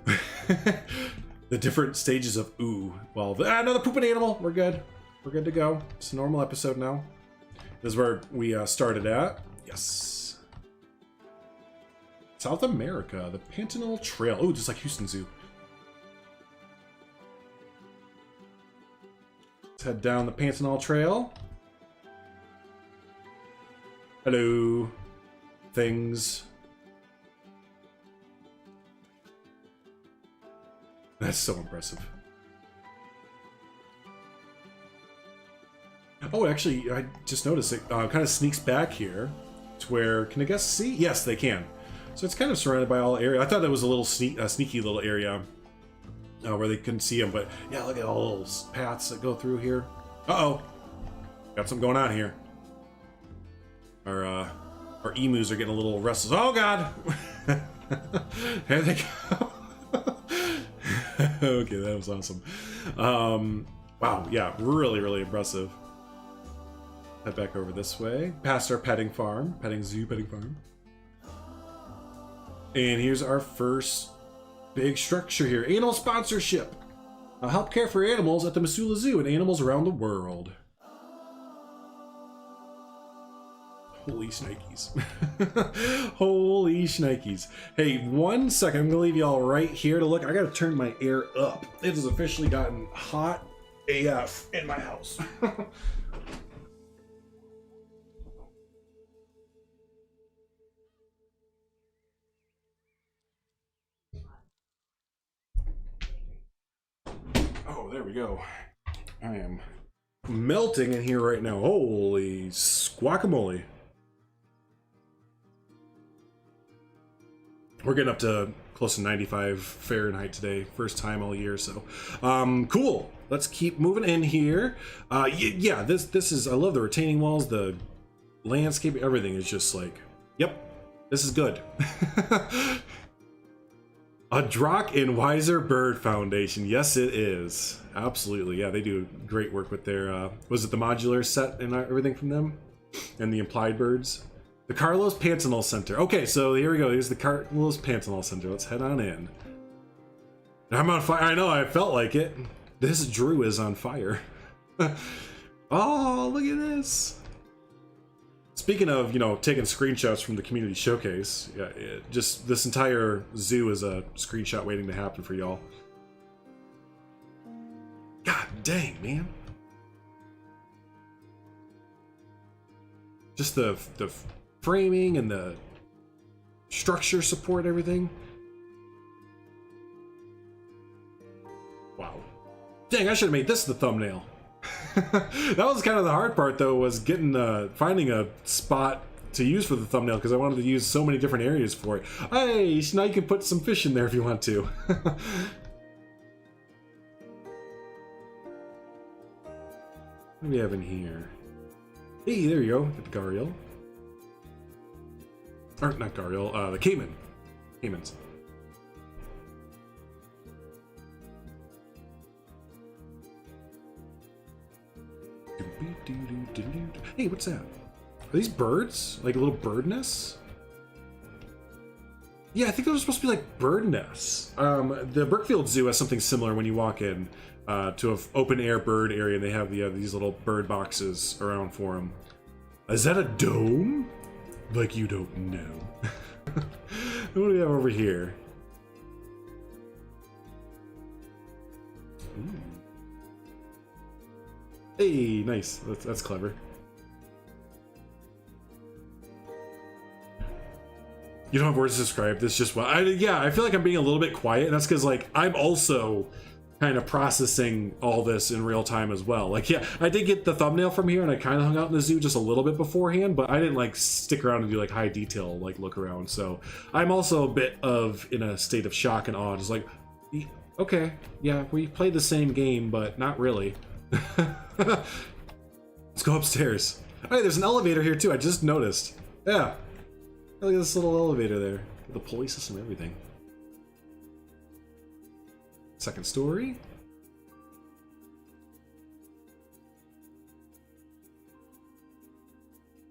The different stages of ooh. Well, another pooping animal. We're good. We're good to go. It's a normal episode now. This is where we started at. Yes. South America, the Pantanal Trail. Oh, just like Houston Zoo. Let's head down the Pantanal Trail. Hello. Things. That's so impressive. Oh, actually, I just noticed it kind of sneaks back here to where, can I guess see? Yes, they can. So it's kind of surrounded by all area. I thought that was a little sneaky little area where they couldn't see them, but yeah, look at all those paths that go through here. Uh-oh. Got something going on here. Our emus are getting a little restless. Oh, God! There they go. Okay, that was awesome. Wow, yeah, really, really impressive. Head back over this way, past our petting farm, petting farm. And here's our first big structure here. Animal sponsorship. Help care for animals at the Missoula Zoo and animals around the world. Holy shnikes. Holy shnikes. Hey, 1 second. I'm going to leave you all right here to look. I got to turn my air up. It has officially gotten hot AF in my house. Oh, there we go. I am melting in here right now. Holy guacamole. We're getting up to close to 95 Fahrenheit today. First time all year, so cool. Let's keep moving in here. Yeah, this is, I love the retaining walls, the landscape, everything is just like, yep, this is good. A Drock and Wiser Bird Foundation. Yes, it is. Absolutely. Yeah, they do great work with their, was it the modular set and everything from them? And the implied birds? The Carlos Pantanal Center. Okay, so here we go. Here's the Carlos Pantanal Center. Let's head on in. I'm on fire. I know, I felt like it. This Drew is on fire. Oh, look at this. Speaking of, you know, taking screenshots from the community showcase, yeah, just this entire zoo is a screenshot waiting to happen for y'all. God dang, man. Just the framing and the structure support, everything. Wow. Dang, I should have made this the thumbnail. That was kind of the hard part, though, was getting finding a spot to use for the thumbnail, because I wanted to use so many different areas for it. Hey, now you can put some fish in there if you want to. What do we have in here? Hey, there you go. Get the Gariel. Or not Gariel, the Cayman. Caymans. Hey, what's that? Are these birds? Like little bird nests? Yeah, I think those are supposed to be like bird nests. The Greenfield Zoo has something similar when you walk in to an open air bird area. They have these little bird boxes around for them. Is that a dome? Like you don't know. What do we have over here? Ooh. Hey, nice. That's clever. You don't have words to describe this just well. Yeah, I feel like I'm being a little bit quiet, and that's because like I'm also kind of processing all this in real time as well. Like, yeah, I did get the thumbnail from here, and I kind of hung out in the zoo just a little bit beforehand, but I didn't like stick around and do like high detail like look around. So I'm also a bit of in a state of shock and awe. Just like, okay, yeah, we played the same game, but not really. Let's go upstairs. Hey, there's an elevator here too. I just noticed. Yeah. Look at this little elevator there. The pulley system, everything. Second story.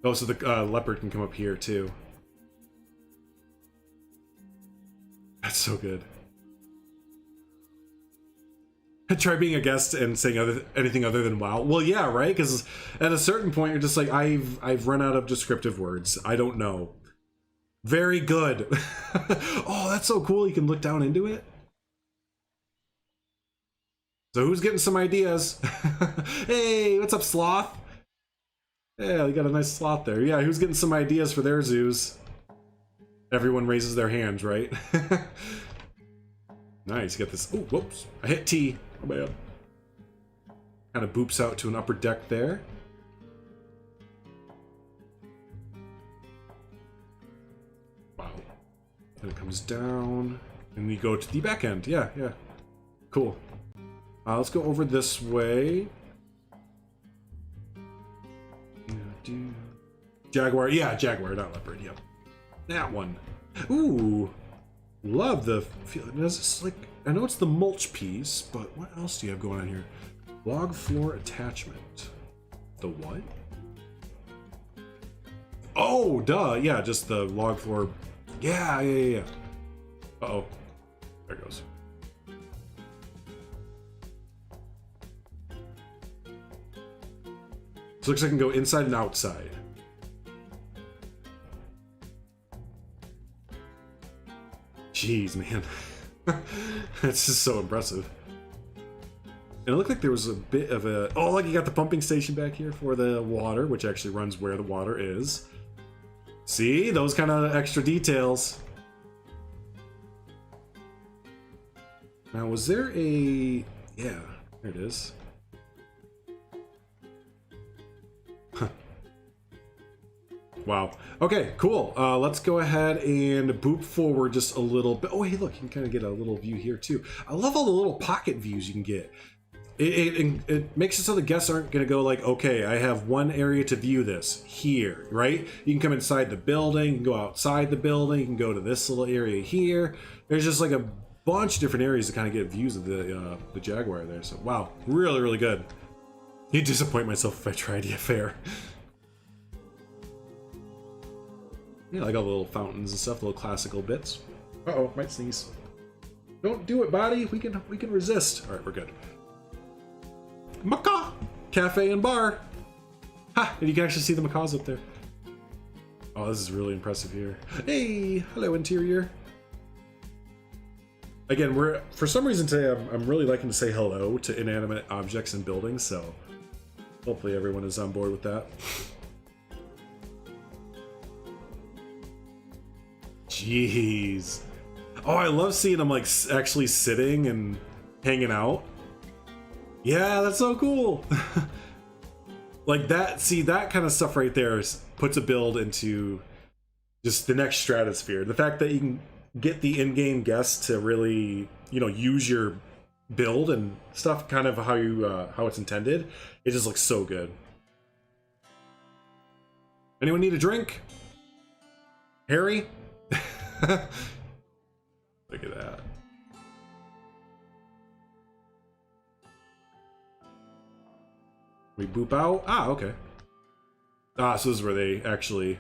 Oh, so the leopard can come up here too. That's so good. Try being a guest and saying anything other than wow. Well, yeah, right? Because at a certain point, you're just like, I've run out of descriptive words. I don't know. Very good. Oh, that's so cool. You can look down into it. So who's getting some ideas? Hey, what's up, sloth? Yeah, we got a nice sloth there. Yeah, who's getting some ideas for their zoos? Everyone raises their hands, right? Nice, you got this. Oh, whoops. I hit T. Oh, man. Kind of boops out to an upper deck there. Wow. And it comes down. And we go to the back end. Yeah, yeah. Cool. Let's go over this way. Jaguar. Yeah, jaguar, not leopard. Yep. That one. Ooh. Love the feel. Is this like, I know it's the mulch piece, but what else do you have going on here? Log floor attachment. The what? Oh, duh. Yeah, just the log floor. Yeah, yeah, yeah. Uh-oh. There it goes. So it looks like I can go inside and outside. Jeez, man. That's just so impressive. And it looked like there was a bit of a... Oh, like you got the pumping station back here for the water, which actually runs where the water is. See? Those kind of extra details. Now, was there a... Yeah, there it is. Huh. Wow. Okay, cool. Let's go ahead and boop forward just a little bit. Oh, hey, look, you can kind of get a little view here, too. I love all the little pocket views you can get. It makes it so the guests aren't going to go like, okay, I have one area to view this here, right? You can come inside the building, you can go outside the building, you can go to this little area here. There's just like a bunch of different areas to kind of get views of the jaguar there. So, wow, really, really good. You'd disappoint myself if I tried you fair. Yeah, like all the little fountains and stuff, little classical bits. Uh-oh, might sneeze. Don't do it, body. We can resist. All right, we're good. Macaw! Cafe and bar. Ha! And you can actually see the macaws up there. Oh, this is really impressive here. Hey! Hello, interior. Again, for some reason today, I'm really liking to say hello to inanimate objects and buildings, so hopefully everyone is on board with that. Jeez. Oh, I love seeing them like actually sitting and hanging out. Yeah, that's so cool. Like that, see, that kind of stuff right there puts a build into just the next stratosphere. The fact that you can get the in-game guests to really, you know, use your build and stuff kind of how you how it's intended, it just looks so good. Anyone need a drink? Harry? Look at that. We boop out. Ah, okay. Ah, so this is where they actually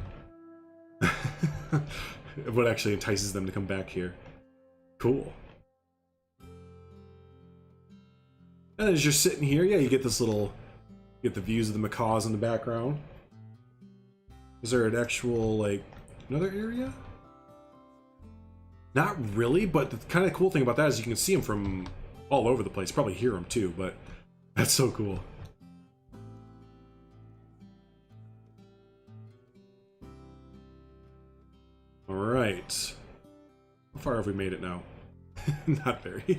what actually entices them to come back here. Cool. And as you're sitting here, yeah, you get this little, get the views of the macaws in the background. Is there an actual, like, another area? Not really, but the kind of cool thing about that is you can see them from all over the place. Probably hear them too, but that's so cool. All right. How far have we made it now? Not very.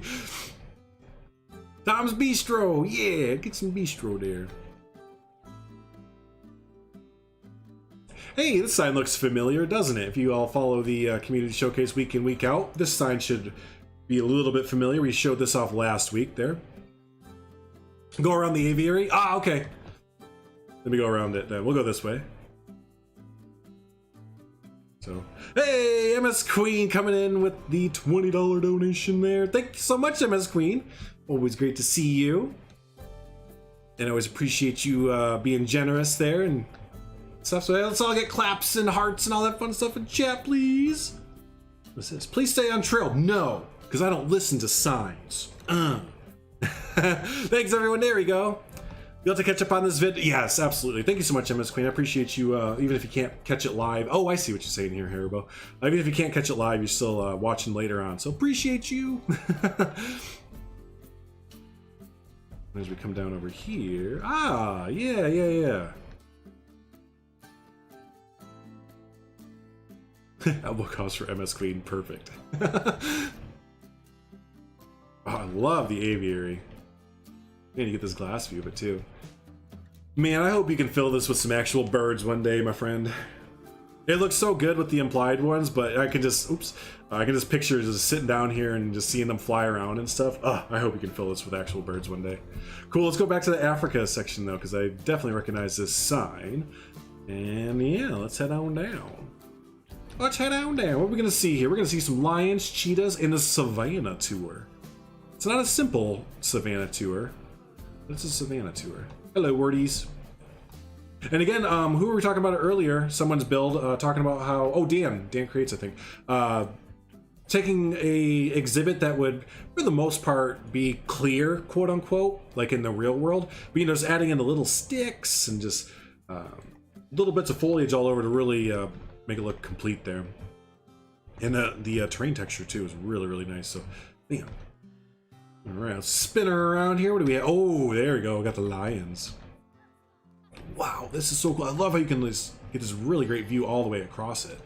Tom's Bistro! Yeah, get some bistro there. Hey, this sign looks familiar, doesn't it? If you all follow the Community Showcase week in, week out, this sign should be a little bit familiar. We showed this off last week there. Go around the aviary. Ah, okay. Let me go around it then. We'll go this way. So, hey, MS Queen coming in with the $20 donation there. Thank you so much, MS Queen. Always great to see you. And I always appreciate you being generous there and stuff. So let's all get claps and hearts and all that fun stuff in chat, please. What's this? Please stay on trail. No, because I don't listen to signs. Thanks, everyone. There we go. You'll have to catch up on this vid. Yes, absolutely. Thank you so much, MS Queen. I appreciate you, even if you can't catch it live. Oh, I see what you're saying here, Haribo. Even if you can't catch it live, you're still watching later on. So appreciate you. As we come down over here. Ah, yeah. Elbow cost for MS Queen. Perfect. Oh, I love the aviary. Man, you get this glass view of it too. Man, I hope you can fill this with some actual birds one day, my friend. It looks so good with the implied ones, but I can just, I can just picture just sitting down here and just seeing them fly around and stuff. I hope you can fill this with actual birds one day. Cool, let's go back to the Africa section though, because I definitely recognize this sign. And yeah, let's head on down. Let's head on down. What are we gonna see here? We're gonna see some lions, cheetahs, and a Savannah tour. It's not a simple Savannah tour. It's a Savannah tour. Hello, wordies. And again, who were we talking about earlier? Someone's build talking about how, oh, Dan Creates, I think, taking a exhibit that would, for the most part, be clear, quote unquote, like in the real world, but you know, just adding in the little sticks and just little bits of foliage all over to really make it look complete there. And the terrain texture too is really, really nice. So, man. All right, spinning around here. What do we have? Oh, there we go. We got the lions. Wow, this is so cool. I love how you can just get this really great view all the way across it.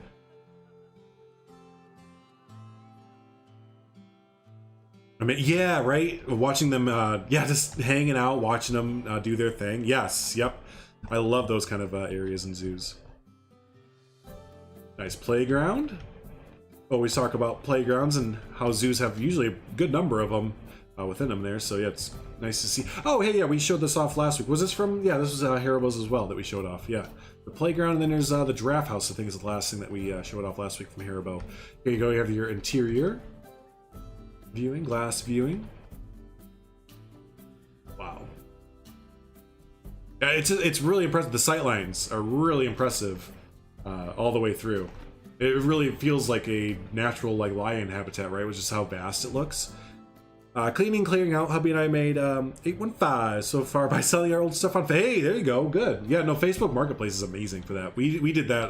I mean, yeah, right? Watching them, yeah, just hanging out, watching them do their thing. Yes, yep. I love those kind of areas in zoos. Nice playground. Always talk about playgrounds and how zoos have usually a good number of them within them there. So yeah, it's nice to see. Oh, hey, yeah, we showed this off last week. Was this from, yeah, this was Haribo's as well that we showed off. Yeah, the playground, and then there's the giraffe house, I think is the last thing that we showed off last week from Haribo. Here you go, you have your interior viewing, glass viewing. Wow. Yeah, it's really impressive. The sight lines are really impressive all the way through. It really feels like a natural like lion habitat, right? Which is how vast it looks. Cleaning, clearing out. Hubby and I made 815 so far by selling our old stuff on. Hey, there you go. Good. Yeah, no, Facebook Marketplace is amazing for that. We did that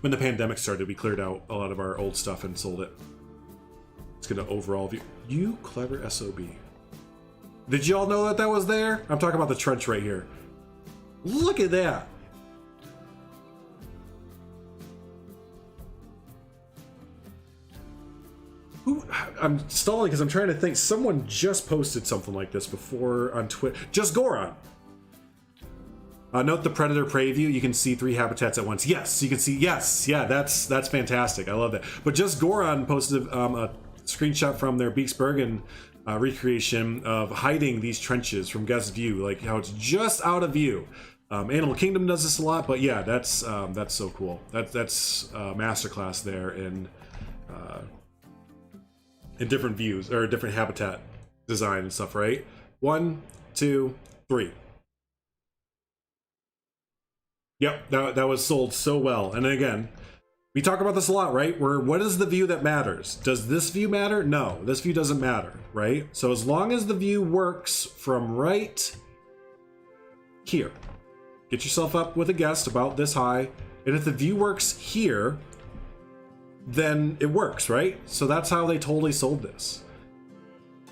when the pandemic started. We cleared out a lot of our old stuff and sold it. Let's get an overall view. You clever SOB. Did you all know that that was there? I'm talking about the trench right here. Look at that. I'm stalling because I'm trying to think. Someone just posted something like this before on Twitter. Just Goron. Note the predator prey view. You can see 3 habitats at once. Yes, you can see. Yes, yeah, that's fantastic. I love that. But just Goron posted a screenshot from their Beaksbergen recreation of hiding these trenches from guest view, like how it's just out of view. Animal Kingdom does this a lot, but yeah, that's so cool. That's masterclass there in different views or different habitat design and stuff, right? 1, 2, 3. Yep, that was sold so well. And again, we talk about this a lot, right? What is the view that matters? Does this view matter? No, this view doesn't matter, right? So as long as the view works from right here, get yourself up with a guest about this high, and if the view works here, then it works, right? So that's how they totally sold this,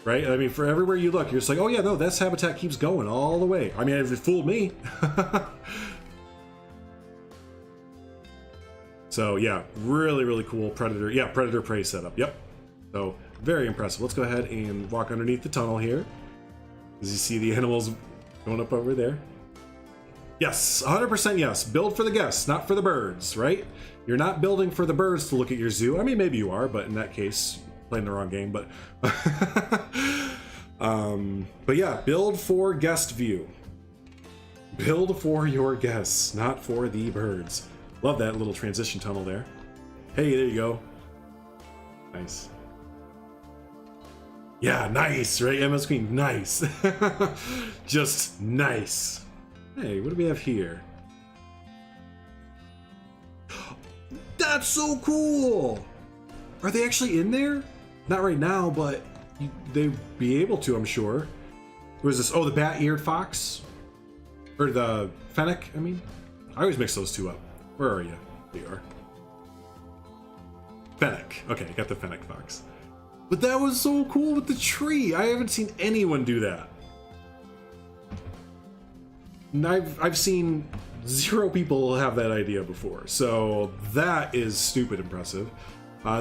right? I mean, for everywhere you look, you're just like, oh yeah, no, this habitat keeps going all the way. I mean, it fooled me. So yeah, really, really cool predator. Yeah, predator prey setup. Yep. So very impressive. Let's go ahead and walk underneath the tunnel here. As you see the animals going up over there. Yes, 100% yes. Build for the guests, not for the birds, right? You're not building for the birds to look at your zoo. I mean, maybe you are, but in that case, playing the wrong game. But, but yeah, build for guest view. Build for your guests, not for the birds. Love that little transition tunnel there. Hey, there you go. Nice. Yeah, nice, right? MS Queen, nice. Just nice. Hey, what do we have here? That's so cool! Are they actually in there? Not right now, but they'd be able to, I'm sure. Who is this? Oh, the bat-eared fox? Or the fennec, I mean? I always mix those two up. Where are you? There you are. Fennec. Okay, got the fennec fox. But that was so cool with the tree. I haven't seen anyone do that. And I've seen 0 people have that idea before. So that is stupid impressive.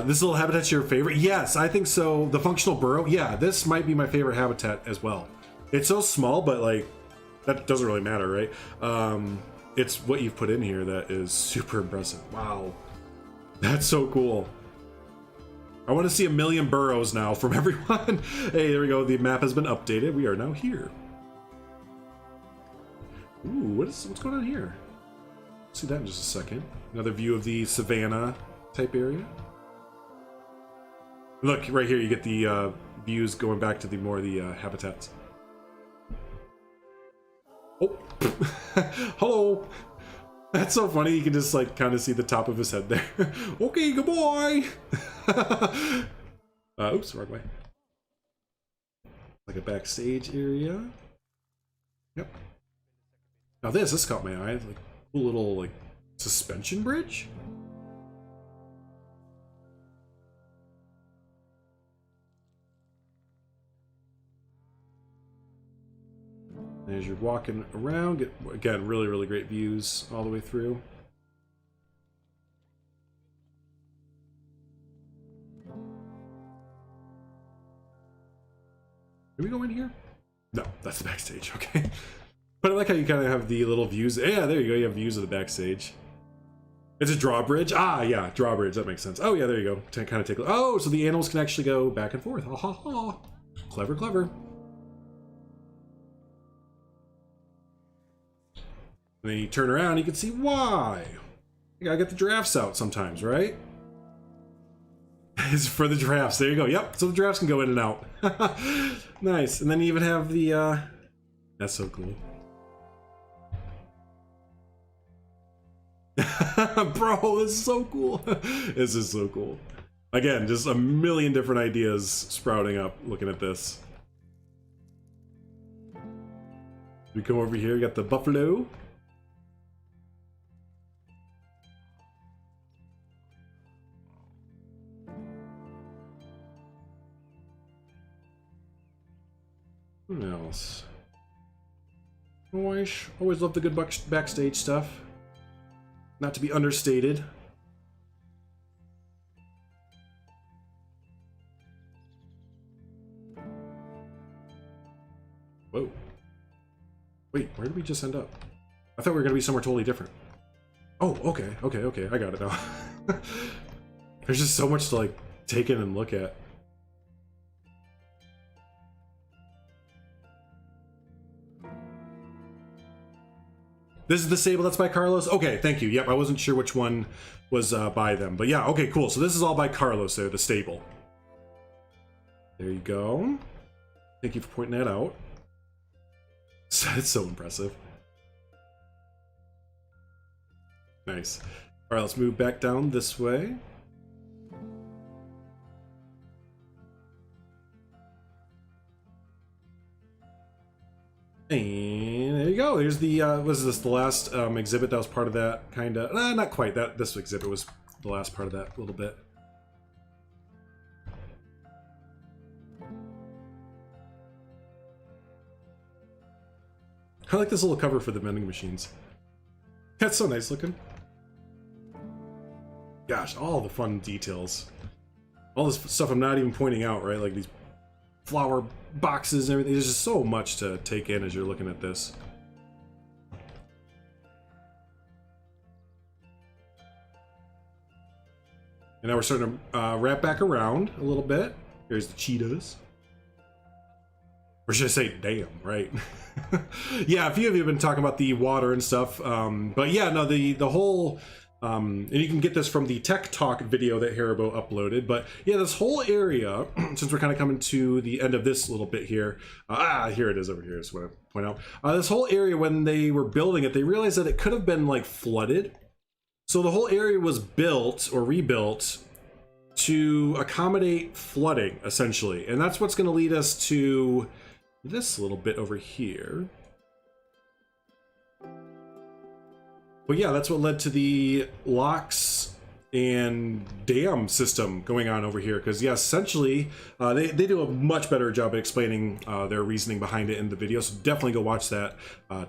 This little habitat's your favorite? Yes, I think so. The functional burrow? Yeah, this might be my favorite habitat as well. It's so small, but like, that doesn't really matter, right? It's what you've put in here that is super impressive. Wow. That's so cool. I want to see 1 million burrows now from everyone. Hey, there we go. The map has been updated. We are now here. Ooh, what's going on here? See that in just a second. Another view of the Savannah type area. Look, right here you get the views going back to the more of the habitats. Oh, hello. That's so funny. You can just like kind of see the top of his head there. Okay, goodbye. Oops, wrong way. Like a backstage area. Yep. Now this caught my eye. Like cool little like suspension bridge. As you're walking around, get again really great views all the way through. Did we go in here? No, that's the backstage. Okay, but I like how you kind of have the little views. Yeah, there you go. You have views of the backstage. It's a drawbridge. Ah, yeah, drawbridge. That makes sense. Oh yeah, there you go. To kind of take. Oh, so the animals can actually go back and forth. Ha ha ha! Clever, clever. And then you turn around, you can see why. You gotta get the giraffes out sometimes, right? It's for the giraffes. There you go. Yep. So the giraffes can go in and out. Nice. And then you even have the. That's so cool. Bro, this is so cool. This is so cool. Again, just 1 million different ideas sprouting up looking at this. We come over here, we got the buffalo. What else? Always love the good backstage stuff. Not to be understated. Whoa. Wait, where did we just end up? I thought we were going to be somewhere totally different. Oh, okay. I got it now. There's just so much to like take in and look at. This is the stable that's by Carlos? Okay, thank you. Yep, I wasn't sure which one was by them. But yeah, okay, cool. So this is all by Carlos there, the stable. There you go. Thank you for pointing that out. It's so impressive. Nice. All right, let's move back down this way. And there you go. Here's the was this the last exhibit that was part of that kind of not quite that this exhibit was the last part of that a little bit. I like this little cover for the vending machines. That's so nice looking. Gosh, all the fun details. All this stuff I'm not even pointing out, right? Like these flower boxes and everything. There's just so much to take in as you're looking at this. And now we're starting to wrap back around a little bit. Here's the cheetahs. Or should I say, damn, right? Yeah, a few of you have been talking about the water and stuff. But yeah, no, the whole And you can get this from the Tech Talk video that Haribo uploaded. But yeah, this whole area, since we're kind of coming to the end of this little bit here, here it is over here is what I point out. This whole area, when they were building it, they realized that it could have been like flooded. So the whole area was built or rebuilt to accommodate flooding, essentially. And that's what's going to lead us to this little bit over here. But yeah, that's what led to the locks and dam system going on over here. Because yeah, essentially, they do a much better job at explaining their reasoning behind it in the video. So definitely go watch that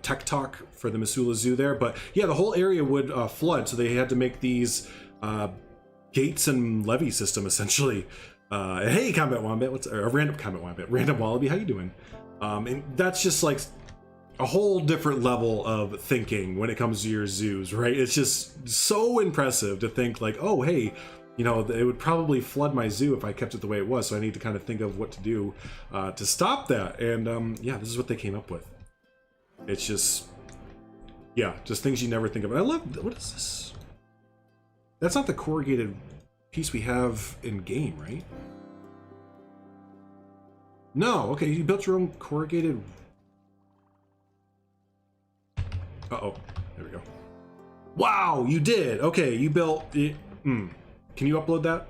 Tech Talk for the Missoula Zoo there. But yeah, the whole area would flood. So they had to make these gates and levee system, essentially. Hey, Combat Wombat, what's a random Combat Wombat? Random Wallaby, how you doing? And that's just like a whole different level of thinking when it comes to your zoos, right? It's just so impressive to think like, oh, hey, you know, it would probably flood my zoo if I kept it the way it was. So I need to kind of think of what to do to stop that. And yeah, this is what they came up with. It's just, yeah, just things you never think of. And I love, what is this? That's not the corrugated piece we have in game, right? No, okay, you built your own corrugated. Uh-oh, there we go. Wow, you did. Okay, you built it. Can you upload that?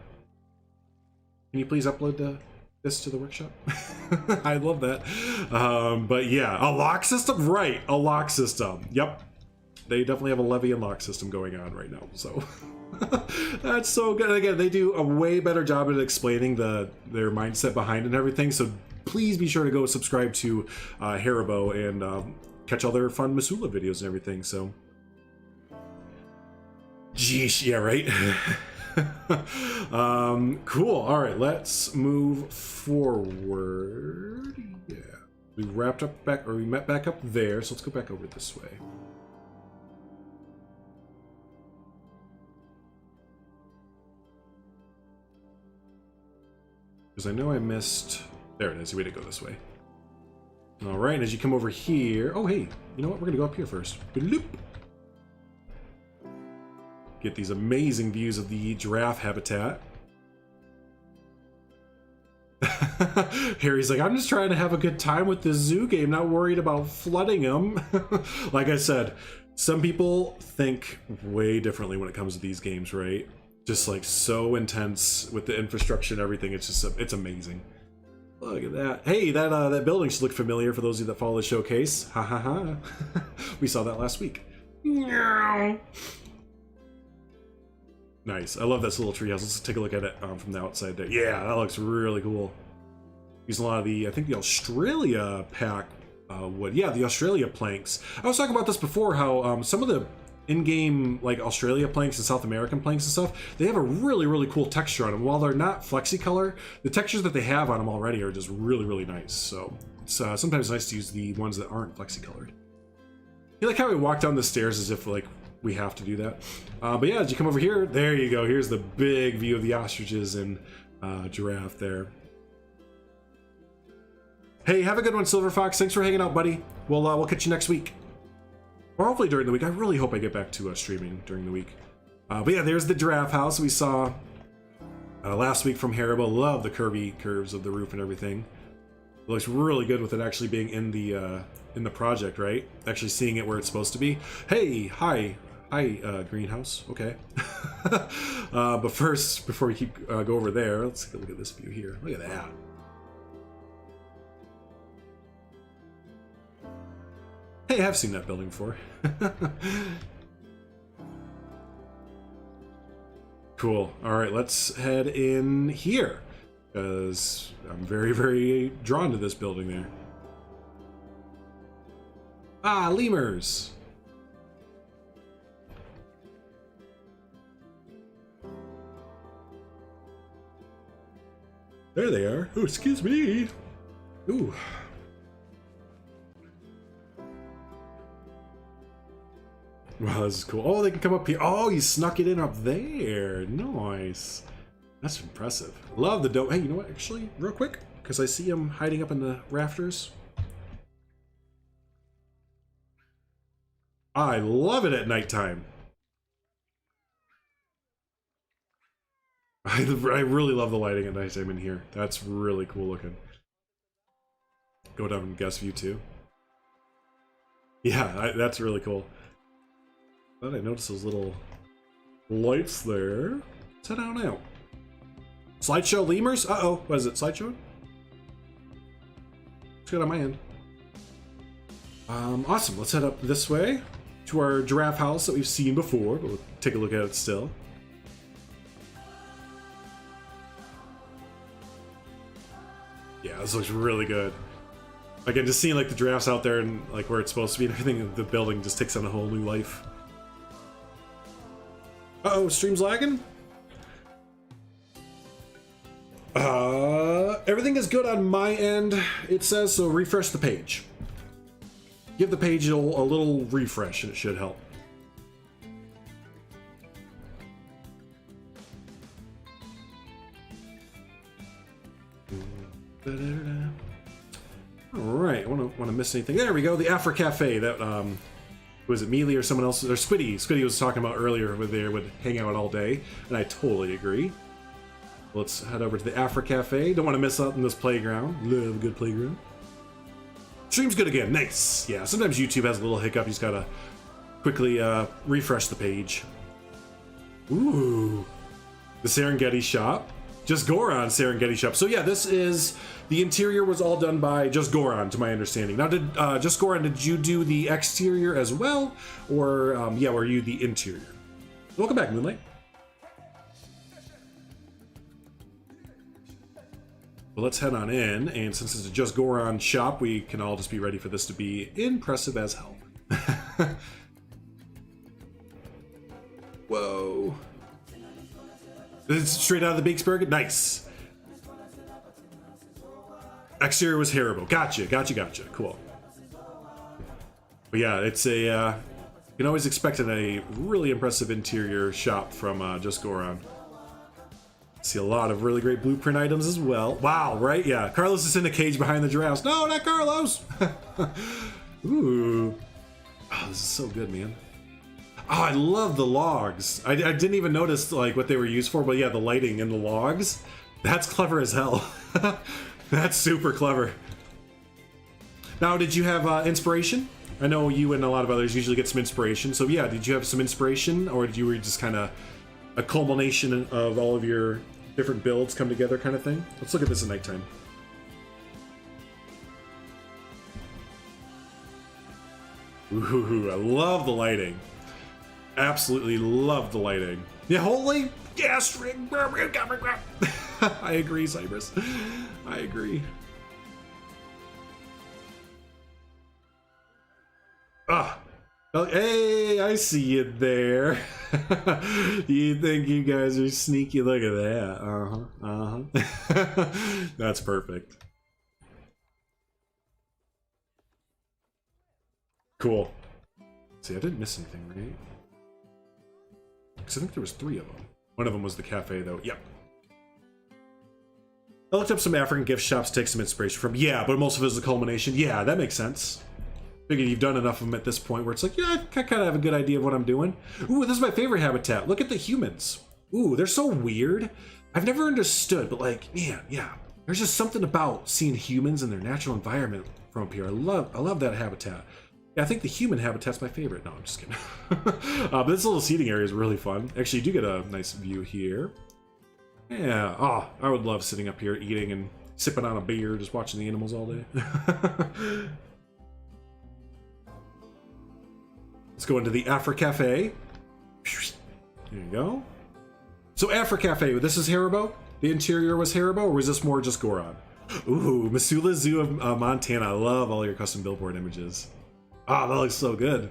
Can you please upload this to the workshop? I love that. But yeah, a lock system? Right, a lock system. Yep. They definitely have a levee and lock system going on right now, so. That's so good. Again, they do a way better job at explaining their mindset behind it and everything, so please be sure to go subscribe to Haribo and catch all their fun Missoula videos and everything. So, geesh, yeah, right. Cool. All right, let's move forward. Yeah, we wrapped up back, or we met back up there. So let's go back over this way. Because I know I missed. There it is. Way to go this way. All right, and as you come over here, oh hey, you know what? We're gonna go up here first. Bloop. Get these amazing views of the giraffe habitat. Harry's like, I'm just trying to have a good time with this zoo game, not worried about flooding them. Like I said, some people think way differently when it comes to these games, right? Just like so intense with the infrastructure and everything. It's just, it's amazing. Look at that. Hey, that building should look familiar for those of you that follow the showcase. Ha ha ha. We saw that last week. Nice. I love this little treehouse. Let's take a look at it from the outside there. Yeah, that looks really cool. Using a lot of the, I think the Australia pack wood. Yeah, the Australia planks. I was talking about this before, how some of the in-game like Australia planks and South American planks and stuff, they have a really, really cool texture on them. While they're not flexi-color, the textures that they have on them already are just really, really nice. So it's sometimes nice to use the ones that aren't flexi-colored. I like how we walk down the stairs as if like we have to do that. But yeah, as you come over here, there you go. Here's the big view of the ostriches and giraffe there. Hey, have a good one, Silver Fox. Thanks for hanging out, buddy. We'll catch you next week. Or hopefully during the week. I really hope I get back to streaming during the week. But yeah, there's the giraffe house we saw last week from Haribo. Love the curvy curves of the roof and everything. It looks really good with it actually being in the project, right? Actually seeing it where it's supposed to be. Hey, hi, greenhouse. Okay. But first, before we go over there, let's take a look at this view here. Look at that. Hey, I've seen that building before. Cool. All right, let's head in here, because I'm very, very drawn to this building there. Ah, lemurs. There they are. Oh, excuse me. Ooh. Wow, this is cool. Oh, they can come up here. Oh, you snuck it in up there. Nice. That's impressive. Love the dome. Hey, you know what? Actually, real quick, because I see him hiding up in the rafters. I love it at nighttime. I really love the lighting at nighttime in here. That's really cool looking. Go down and guest view too. Yeah, that's really cool. Thought I noticed those little lights there. Let's head on out. Slideshow lemurs? Uh-oh, what is it, slideshow? It's good on my end. Awesome, let's head up this way to our giraffe house that we've seen before, but we'll take a look at it still. Yeah, this looks really good. Again, just seeing like the giraffes out there and like where it's supposed to be and everything, the building just takes on a whole new life. Uh-oh, stream's lagging? Everything is good on my end, it says, so refresh the page. Give the page a little refresh and it should help. Alright, I want to miss anything. There we go, the Afro Cafe that, was it Mealy or someone else, or Squiddy? Squiddy was talking about earlier where they would hang out all day, and I totally agree. Let's head over to the Afro Cafe. Don't want to miss out on this playground. Love a good playground. Stream's good again. Nice. Yeah, sometimes YouTube has a little hiccup. You just gotta quickly refresh the page. Ooh. The Serengeti shop. Just Goron Serengeti shop. So yeah, this is... The interior was all done by Just Goron, to my understanding. Now, did Just Goron, did you do the exterior as well? Or, yeah, were you the interior? Welcome back, Moonlight. Well, let's head on in, and since it's a Just Goron shop, we can all just be ready for this to be impressive as hell. Whoa. It's straight out of the Bakesburg? Nice. Exterior was Haribo. Gotcha. Cool. But yeah, it's a, you can always expect a really impressive interior shop from Just Goron. See a lot of really great blueprint items as well. Wow, right? Yeah, Carlos is in a cage behind the giraffes. No, not Carlos! Ooh. Oh, this is so good, man. Oh, I love the logs. I didn't even notice like what they were used for, but yeah, the lighting in the logs. That's clever as hell. That's super clever. Now, did you have inspiration? I know you and a lot of others usually get some inspiration. So yeah, did you have some inspiration, or did you were just kind of a culmination of all of your different builds come together kind of thing? Let's look at this at nighttime. Ooh, I love the lighting. Absolutely love the lighting. Yeah, holy gastric. I agree, Cypress. I agree. Ah. Oh, hey, I see you there. You think you guys are sneaky? Look at that. That's perfect. Cool. See, I didn't miss anything, right? Because I think there was 3 of them. One of them was the cafe, though. Yep. I looked up some African gift shops to take some inspiration from. Yeah, but most of it is a culmination. Yeah, that makes sense. Figured you've done enough of them at this point where it's like, yeah, I kind of have a good idea of what I'm doing. Ooh, this is my favorite habitat. Look at the humans. Ooh, they're so weird. I've never understood, but like, man, yeah. There's just something about seeing humans in their natural environment from up here. I love that habitat. Yeah, I think the human habitat's my favorite. No, I'm just kidding. But this little seating area is really fun. Actually, you do get a nice view here. Yeah, oh, I would love sitting up here eating and sipping on a beer, just watching the animals all day. Let's go into the Afro Cafe. There you go. So Afro Cafe, this is Haribo? The interior was Haribo, or was this more just Goron? Ooh, Missoula Zoo of Montana. I love all your custom billboard images. Ah, that looks so good.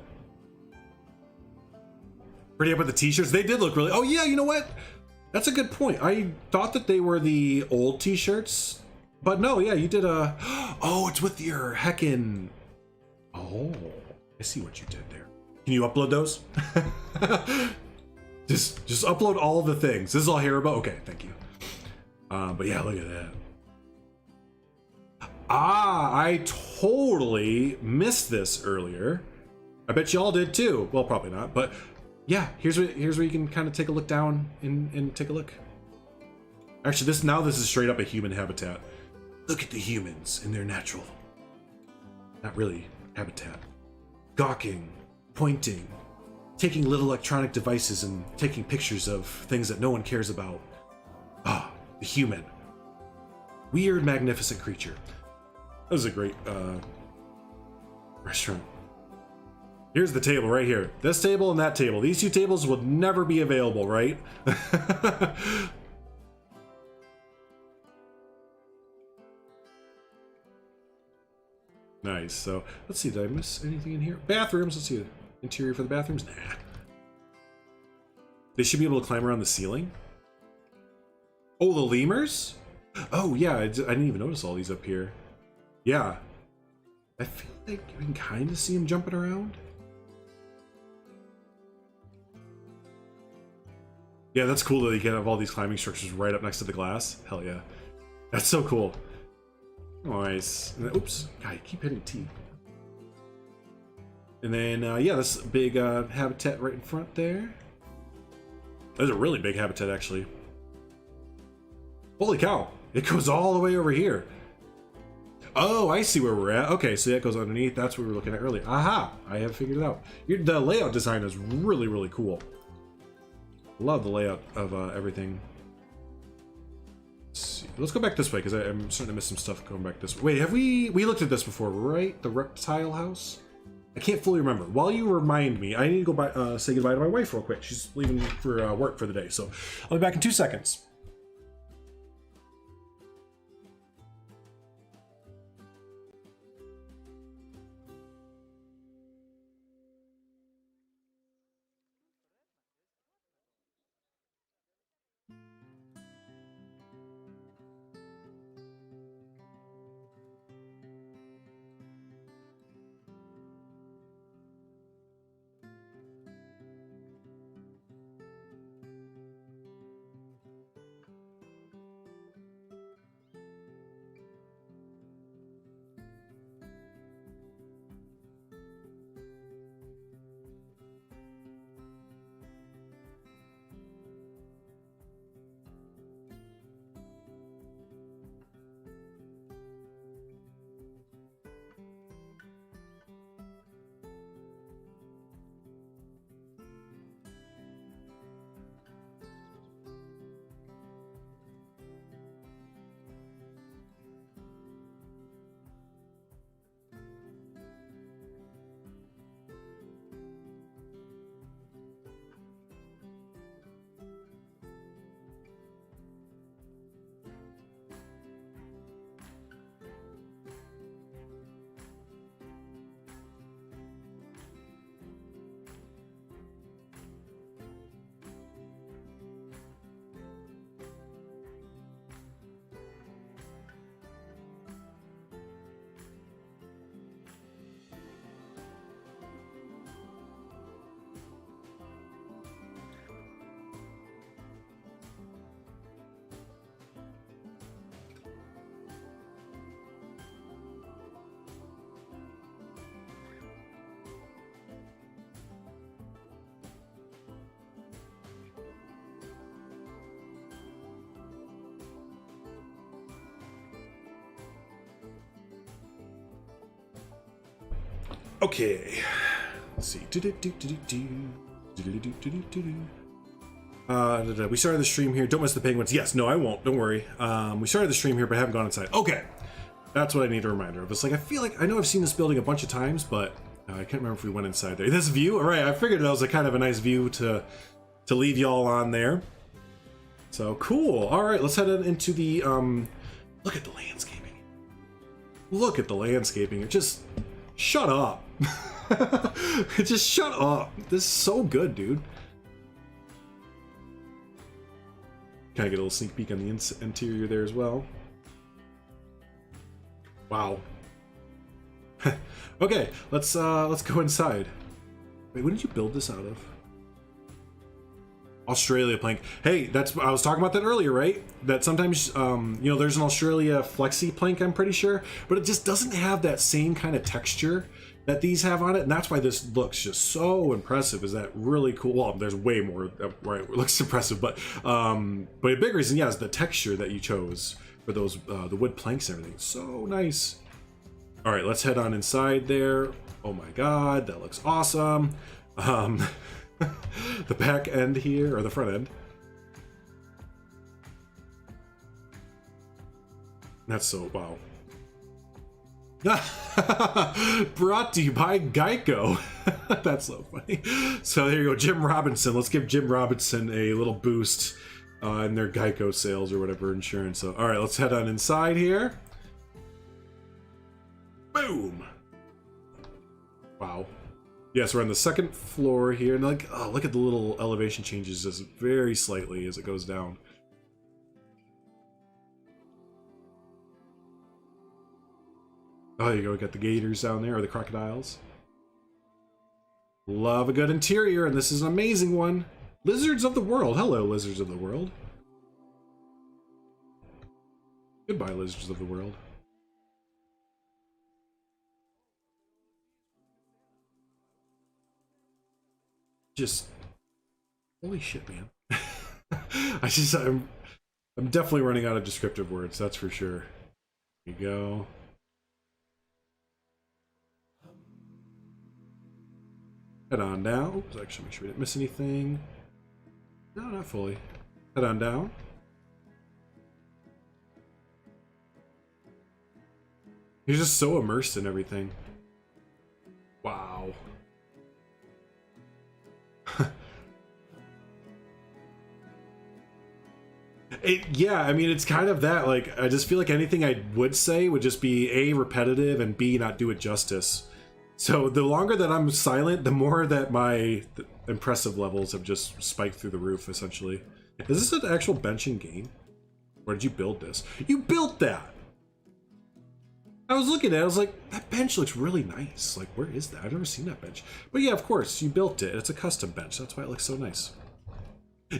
Pretty up with the t-shirts. They did look really... Oh yeah, you know what? That's a good point. I thought that they were the old t-shirts. But no, yeah, you did a... Oh, it's with your heckin'... Oh, I see what you did there. Can you upload those? just upload all the things. This is all Haribo? Okay, thank you. But yeah, look at that. Ah, I totally missed this earlier. I bet y'all did too. Well, probably not, but yeah, here's where you can kind of take a look down and take a look. Actually, this is straight up a human habitat. Look at the humans in their natural, not really, habitat. Gawking, pointing, taking little electronic devices and taking pictures of things that no one cares about. Ah, the human. Weird, magnificent creature. That was a great restaurant. Here's the table right here. This table and that table. These two tables would never be available, right? Nice. So let's see. Did I miss anything in here? Bathrooms. Let's see. Interior for the bathrooms. Nah. They should be able to climb around the ceiling. Oh, the lemurs? Oh yeah. I didn't even notice all these up here. Yeah. I feel like you can kind of see them jumping around. Yeah, that's cool that you can have all these climbing structures right up next to the glass. Hell yeah. That's so cool. Nice. And then, oops. God, you keep hitting T. And then, yeah, this big habitat right in front there. That's a really big habitat, actually. Holy cow. It goes all the way over here. Oh, I see where we're at. Okay, so that goes underneath. That's what we were looking at earlier. Aha! I have figured it out. The layout design is really, really cool. Love the layout of everything. Let's see. Let's go back this way because I'm starting to miss some stuff going back this way. Wait, have we looked at this before, right? The reptile house? I can't fully remember. While you remind me, I need to go by, say goodbye to my wife real quick. She's leaving for work for the day, so I'll be back in 2 seconds. Okay, let's see. We started the stream here. Don't miss the penguins. Yes, no, I won't. Don't worry. We started the stream here, but haven't gone inside. Okay, that's what I need a reminder of. It's like I feel like I know I've seen this building a bunch of times, but I can't remember if we went inside there. This view, all right. I figured that was a kind of a nice view to leave y'all on there. So cool. All right, let's head into the look at the landscaping. Look at the landscaping. It just shut up. Just shut up. This is so good, dude. Can I get a little sneak peek on the interior there as well? Wow. Okay, let's go inside. Wait, what did you build this out of? Australia plank. Hey, that's I was talking about that earlier, right? That sometimes you know, there's an Australia flexi plank, I'm pretty sure, but it just doesn't have that same kind of texture that these have on it, and that's why this looks just so impressive. Is that really cool? Well, there's way more where it looks impressive, but a big reason, yeah, is the texture that you chose for those the wood planks and everything. So nice. All right, let's head on inside there. Oh my god, that looks awesome. The back end here, or the front end. That's so wow. Brought to you by Geico. That's so funny. So there you go, Jim Robinson. Let's give Jim Robinson a little boost in their Geico sales or whatever insurance. So, all right, let's head on inside here. Boom. Wow. Yes, we're on the second floor here, and like, oh, look at the little elevation changes just very slightly as it goes down. Oh, there you go. We got the gators down there, or the crocodiles. Love a good interior, and this is an amazing one. Lizards of the world. Hello, lizards of the world. Goodbye, lizards of the world. Just holy shit, man. I'm definitely running out of descriptive words, that's for sure. Here you go. Head on down. Let's actually make sure we didn't miss anything. No, not fully. Head on down. You're just so immersed in everything. Wow. Yeah, I mean, it's kind of that, like, I just feel like anything I would say would just be A, repetitive, and B, not do it justice. So the longer that I'm silent, the more that my impressive levels have just spiked through the roof, essentially. Is this an actual bench in game? Where did you build this? You built that! I was looking at it, I was like, that bench looks really nice. Like, where is that? I've never seen that bench. But yeah, of course, you built it. It's a custom bench. That's why it looks so nice.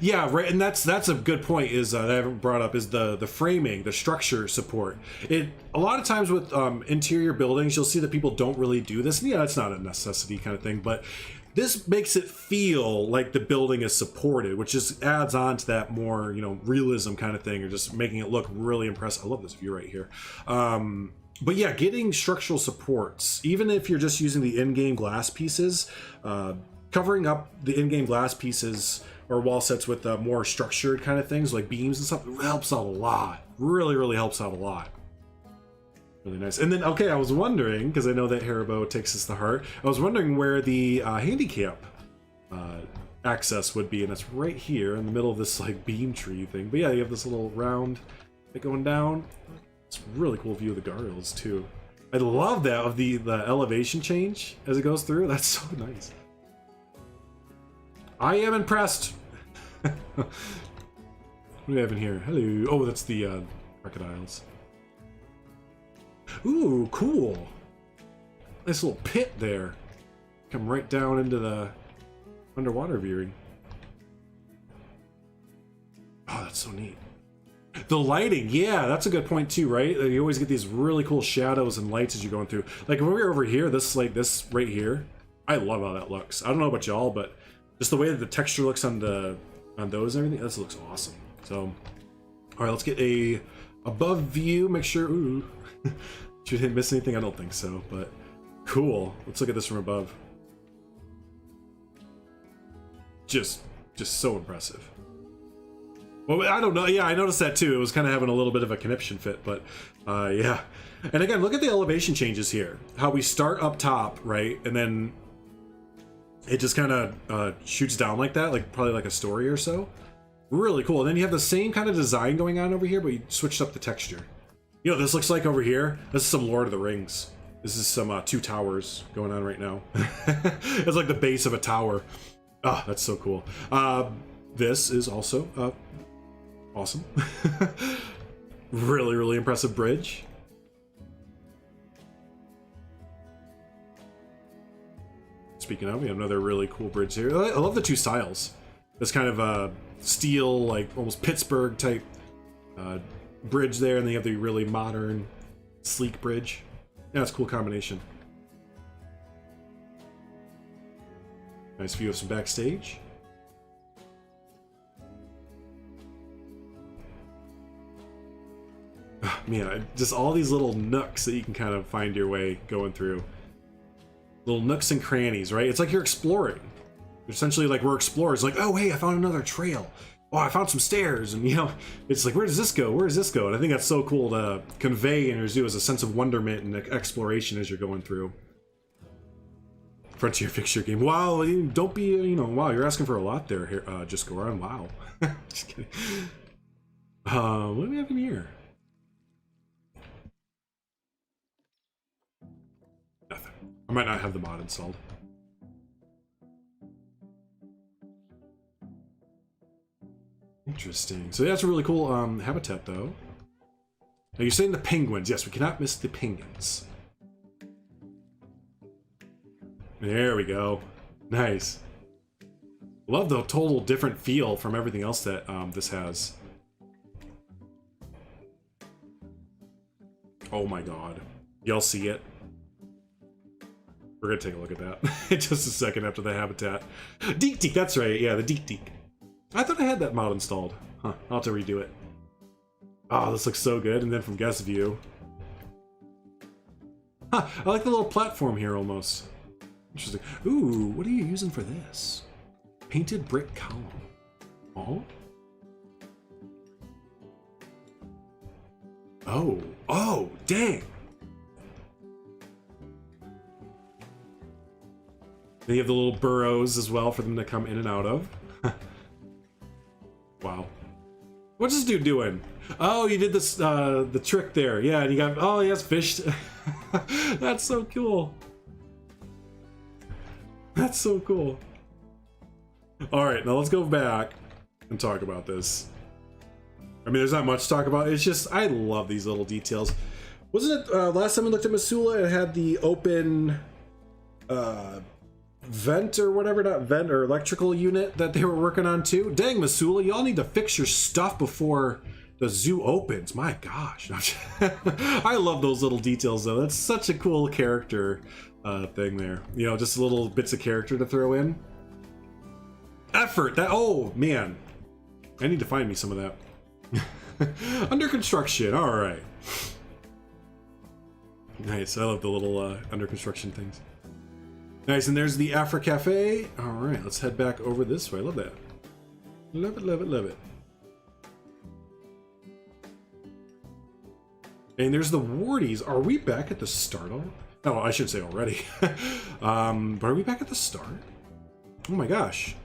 Yeah, right, and that's a good point. Is that I haven't brought up is the framing, the structure support. A lot of times with interior buildings, you'll see that people don't really do this. And yeah, it's not a necessity kind of thing, but this makes it feel like the building is supported, which just adds on to that more, you know, realism kind of thing, or just making it look really impressive. I love this view right here. But yeah, getting structural supports, even if you're just using the in-game glass pieces, covering up the in-game glass pieces or wall sets with more structured kind of things like beams and stuff, it helps out a lot. Really, really helps out a lot. Really nice. And then, okay, I was wondering, because I know that Haribo takes us to heart, I was wondering where the handicap access would be, and it's right here in the middle of this like beam tree thing. But yeah, you have this little round bit going down. It's a really cool view of the guardrails too. I love that of the elevation change as it goes through. That's so nice. I am impressed. What do we have in here? Hello. Oh, that's the crocodiles. Ooh, cool. Nice little pit there. Come right down into the underwater viewing. Oh, that's so neat. The lighting, yeah, that's a good point too, right? You always get these really cool shadows and lights as you're going through. Like when we're over here, this right here, I love how that looks. I don't know about y'all, but just the way that the texture looks on those and everything, this looks awesome. So, all right, let's get a above view. Make sure, ooh, didn't miss anything. I don't think so, but cool. Let's look at this from above. Just so impressive. Well, I don't know. Yeah, I noticed that too. It was kind of having a little bit of a conniption fit, but yeah. And again, look at the elevation changes here. How we start up top, right, and then it just kind of shoots down like that, like probably like a story or so. Really cool. And then you have the same kind of design going on over here, but you switched up the texture. You know what this looks like over here? This is some Lord of the Rings. This is some two towers going on right now. It's like the base of a tower. Oh, that's so cool. This is also awesome. Really, really impressive bridge. Speaking of, we have another really cool bridge here. I love the two styles. This kind of steel, like almost Pittsburgh type bridge there, and then you have the really modern, sleek bridge. Yeah, it's a cool combination. Nice view of some backstage. Man, just all these little nooks that you can kind of find your way going through. Little nooks and crannies, right? It's like you're exploring. Essentially, like, we're explorers. Like, oh, hey, I found another trail. Oh, I found some stairs. And, you know, it's like, where does this go? Where does this go? And I think that's so cool to convey in your zoo as a sense of wonderment and exploration as you're going through. Frontier fixture game. Wow, don't be, you know, wow, you're asking for a lot there, here, just go around. Wow. Just kidding. What do we have in here? Nothing. I might not have the mod installed. Interesting. So that's a really cool habitat, though. Now you're saying the penguins. Yes, we cannot miss the penguins. There we go. Nice. Love the total different feel from everything else that this has. Oh my god. Y'all see it? We're gonna take a look at that in just a second after the habitat. Deek Deek, that's right. Yeah, the Deek Deek. I thought I had that mod installed. Huh, I'll have to redo it. Oh, this looks so good. And then from guest view. Huh, I like the little platform here almost. Interesting. Ooh, what are you using for this? Painted brick column. Oh. Oh. Oh, dang. Then you have the little burrows as well for them to come in and out of. Wow. What's this dude doing? Oh, you did this, the trick there. Yeah, and you got, oh, he has fish. That's so cool. That's so cool. All right, now let's go back and talk about this. I mean, there's not much to talk about. It's just, I love these little details. Wasn't it last time we looked at Missoula, it had the open vent or whatever, not vent or electrical unit that they were working on too? Dang, Missoula, y'all need to fix your stuff before the zoo opens. My gosh. I love those little details though. That's such a cool character thing there. You know, just little bits of character to throw in. Effort, that, oh man. I need to find me some of that. Under construction, all right. Nice, I love the little under construction things. Nice, and there's the Afro Cafe. All right, let's head back over this way. I love that. Love it, love it, love it. And there's the Warties. Are we back at the start? Oh, I should say already. But are we back at the start? Oh my gosh.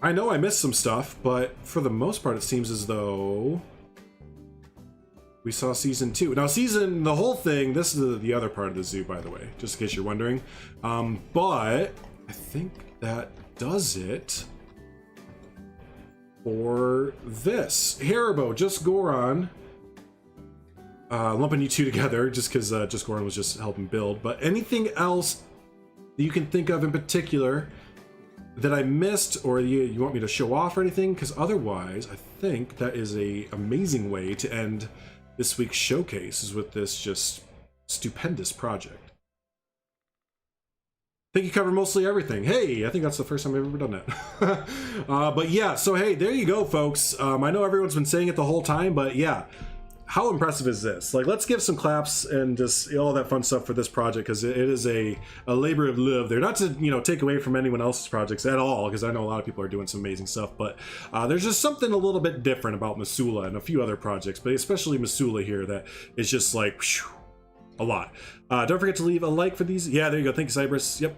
I know I missed some stuff, but for the most part, it seems as though we saw season 2. Now, the whole thing, this is the other part of the zoo, by the way, just in case you're wondering. But I think that does it for this. Haribo, just Goron. Lumping you two together just because just Goron was just helping build. But anything else that you can think of in particular that I missed or you want me to show off or anything? Because otherwise, I think that is a amazing way to end this week's showcase, is with this just stupendous project. I think you covered mostly everything. Hey, I think that's the first time I've ever done that. But yeah, so hey, there you go, folks. I know everyone's been saying it the whole time, but yeah. How impressive is this? Like, let's give some claps and just all that fun stuff for this project, because it is a labor of love there. Not to, you know, take away from anyone else's projects at all, because I know a lot of people are doing some amazing stuff, but there's just something a little bit different about Missoula and a few other projects, but especially Missoula here, that is just like, whew, a lot. Don't forget to leave a like for these. Yeah, there you go. Thank you, Cypress. Yep.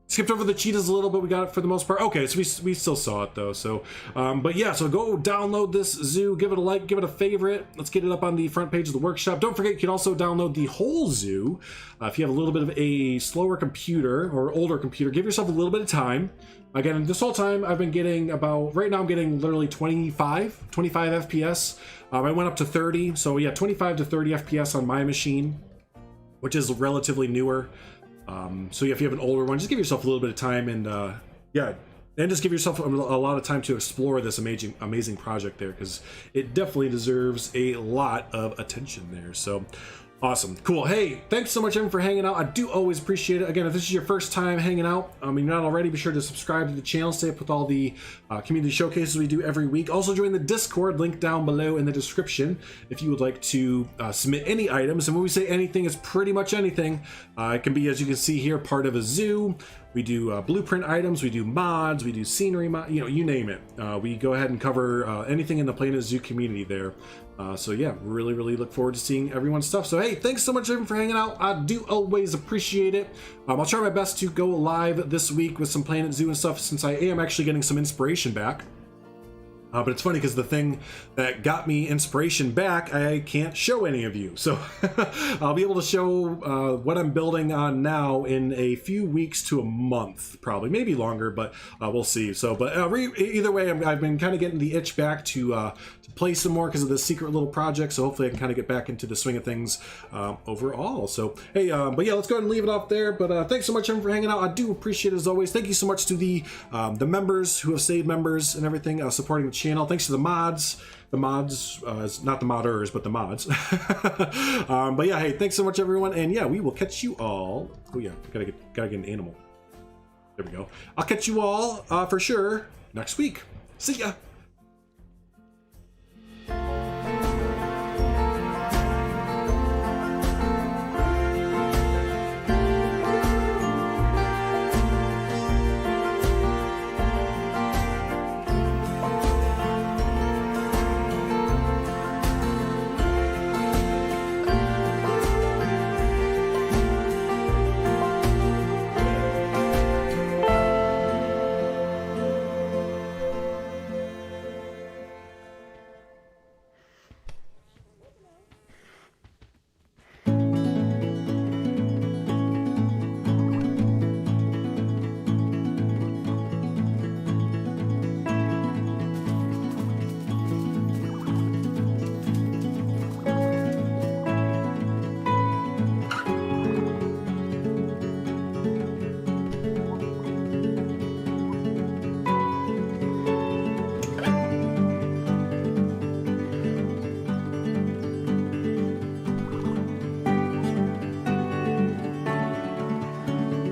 Skipped over the cheetahs a little bit. We got it for the most part. Okay, so we still saw it though. So, but yeah, so go download this zoo, give it a like, give it a favorite. Let's get it up on the front page of the workshop. Don't forget, you can also download the whole zoo. If you have a little bit of a slower computer or older computer, give yourself a little bit of time. Again, this whole time I've been getting about, right now I'm getting literally 25 FPS. I went up to 30. So yeah, 25 to 30 FPS on my machine, which is relatively newer. So yeah, if you have an older one, just give yourself a little bit of time, and yeah, and just give yourself a lot of time to explore this amazing project there, because it definitely deserves a lot of attention there. So Awesome. Cool. Hey, thanks so much, everyone, for hanging out. I do always appreciate it. Again, if this is your first time hanging out, you're not already, be sure to subscribe to the channel. Stay up with all the community showcases we do every week. Also, join the Discord, link down below in the description if you would like to submit any items. And when we say anything, it's pretty much anything. It can be, as you can see here, part of a zoo. We do blueprint items, we do mods, we do scenery, you name it. We go ahead and cover anything in the Planet Zoo community there. So yeah, really look forward to seeing everyone's stuff. So hey, thanks so much everyone for hanging out. I do always appreciate it. I'll try my best to go live this week with some Planet Zoo and stuff, since I am actually getting some inspiration back. But it's funny because the thing that got me inspiration back, I can't show any of you. So I'll be able to show what I'm building on now in a few weeks to a month, probably, maybe longer, but we'll see. So, but either way, I've been kind of getting the itch back to play some more because of this secret little project. So hopefully I can kind of get back into the swing of things overall. So, hey, but yeah, let's go ahead and leave it off there. But thanks so much everyone for hanging out. I do appreciate it as always. Thank you so much to the members who have stayed members and everything, supporting the channel. Thanks to the mods. The mods, not the modders, but the mods. But yeah, hey, thanks so much everyone, and yeah, we will catch you all. Oh yeah, gotta get an animal. There we go. I'll catch you all for sure next week. See ya.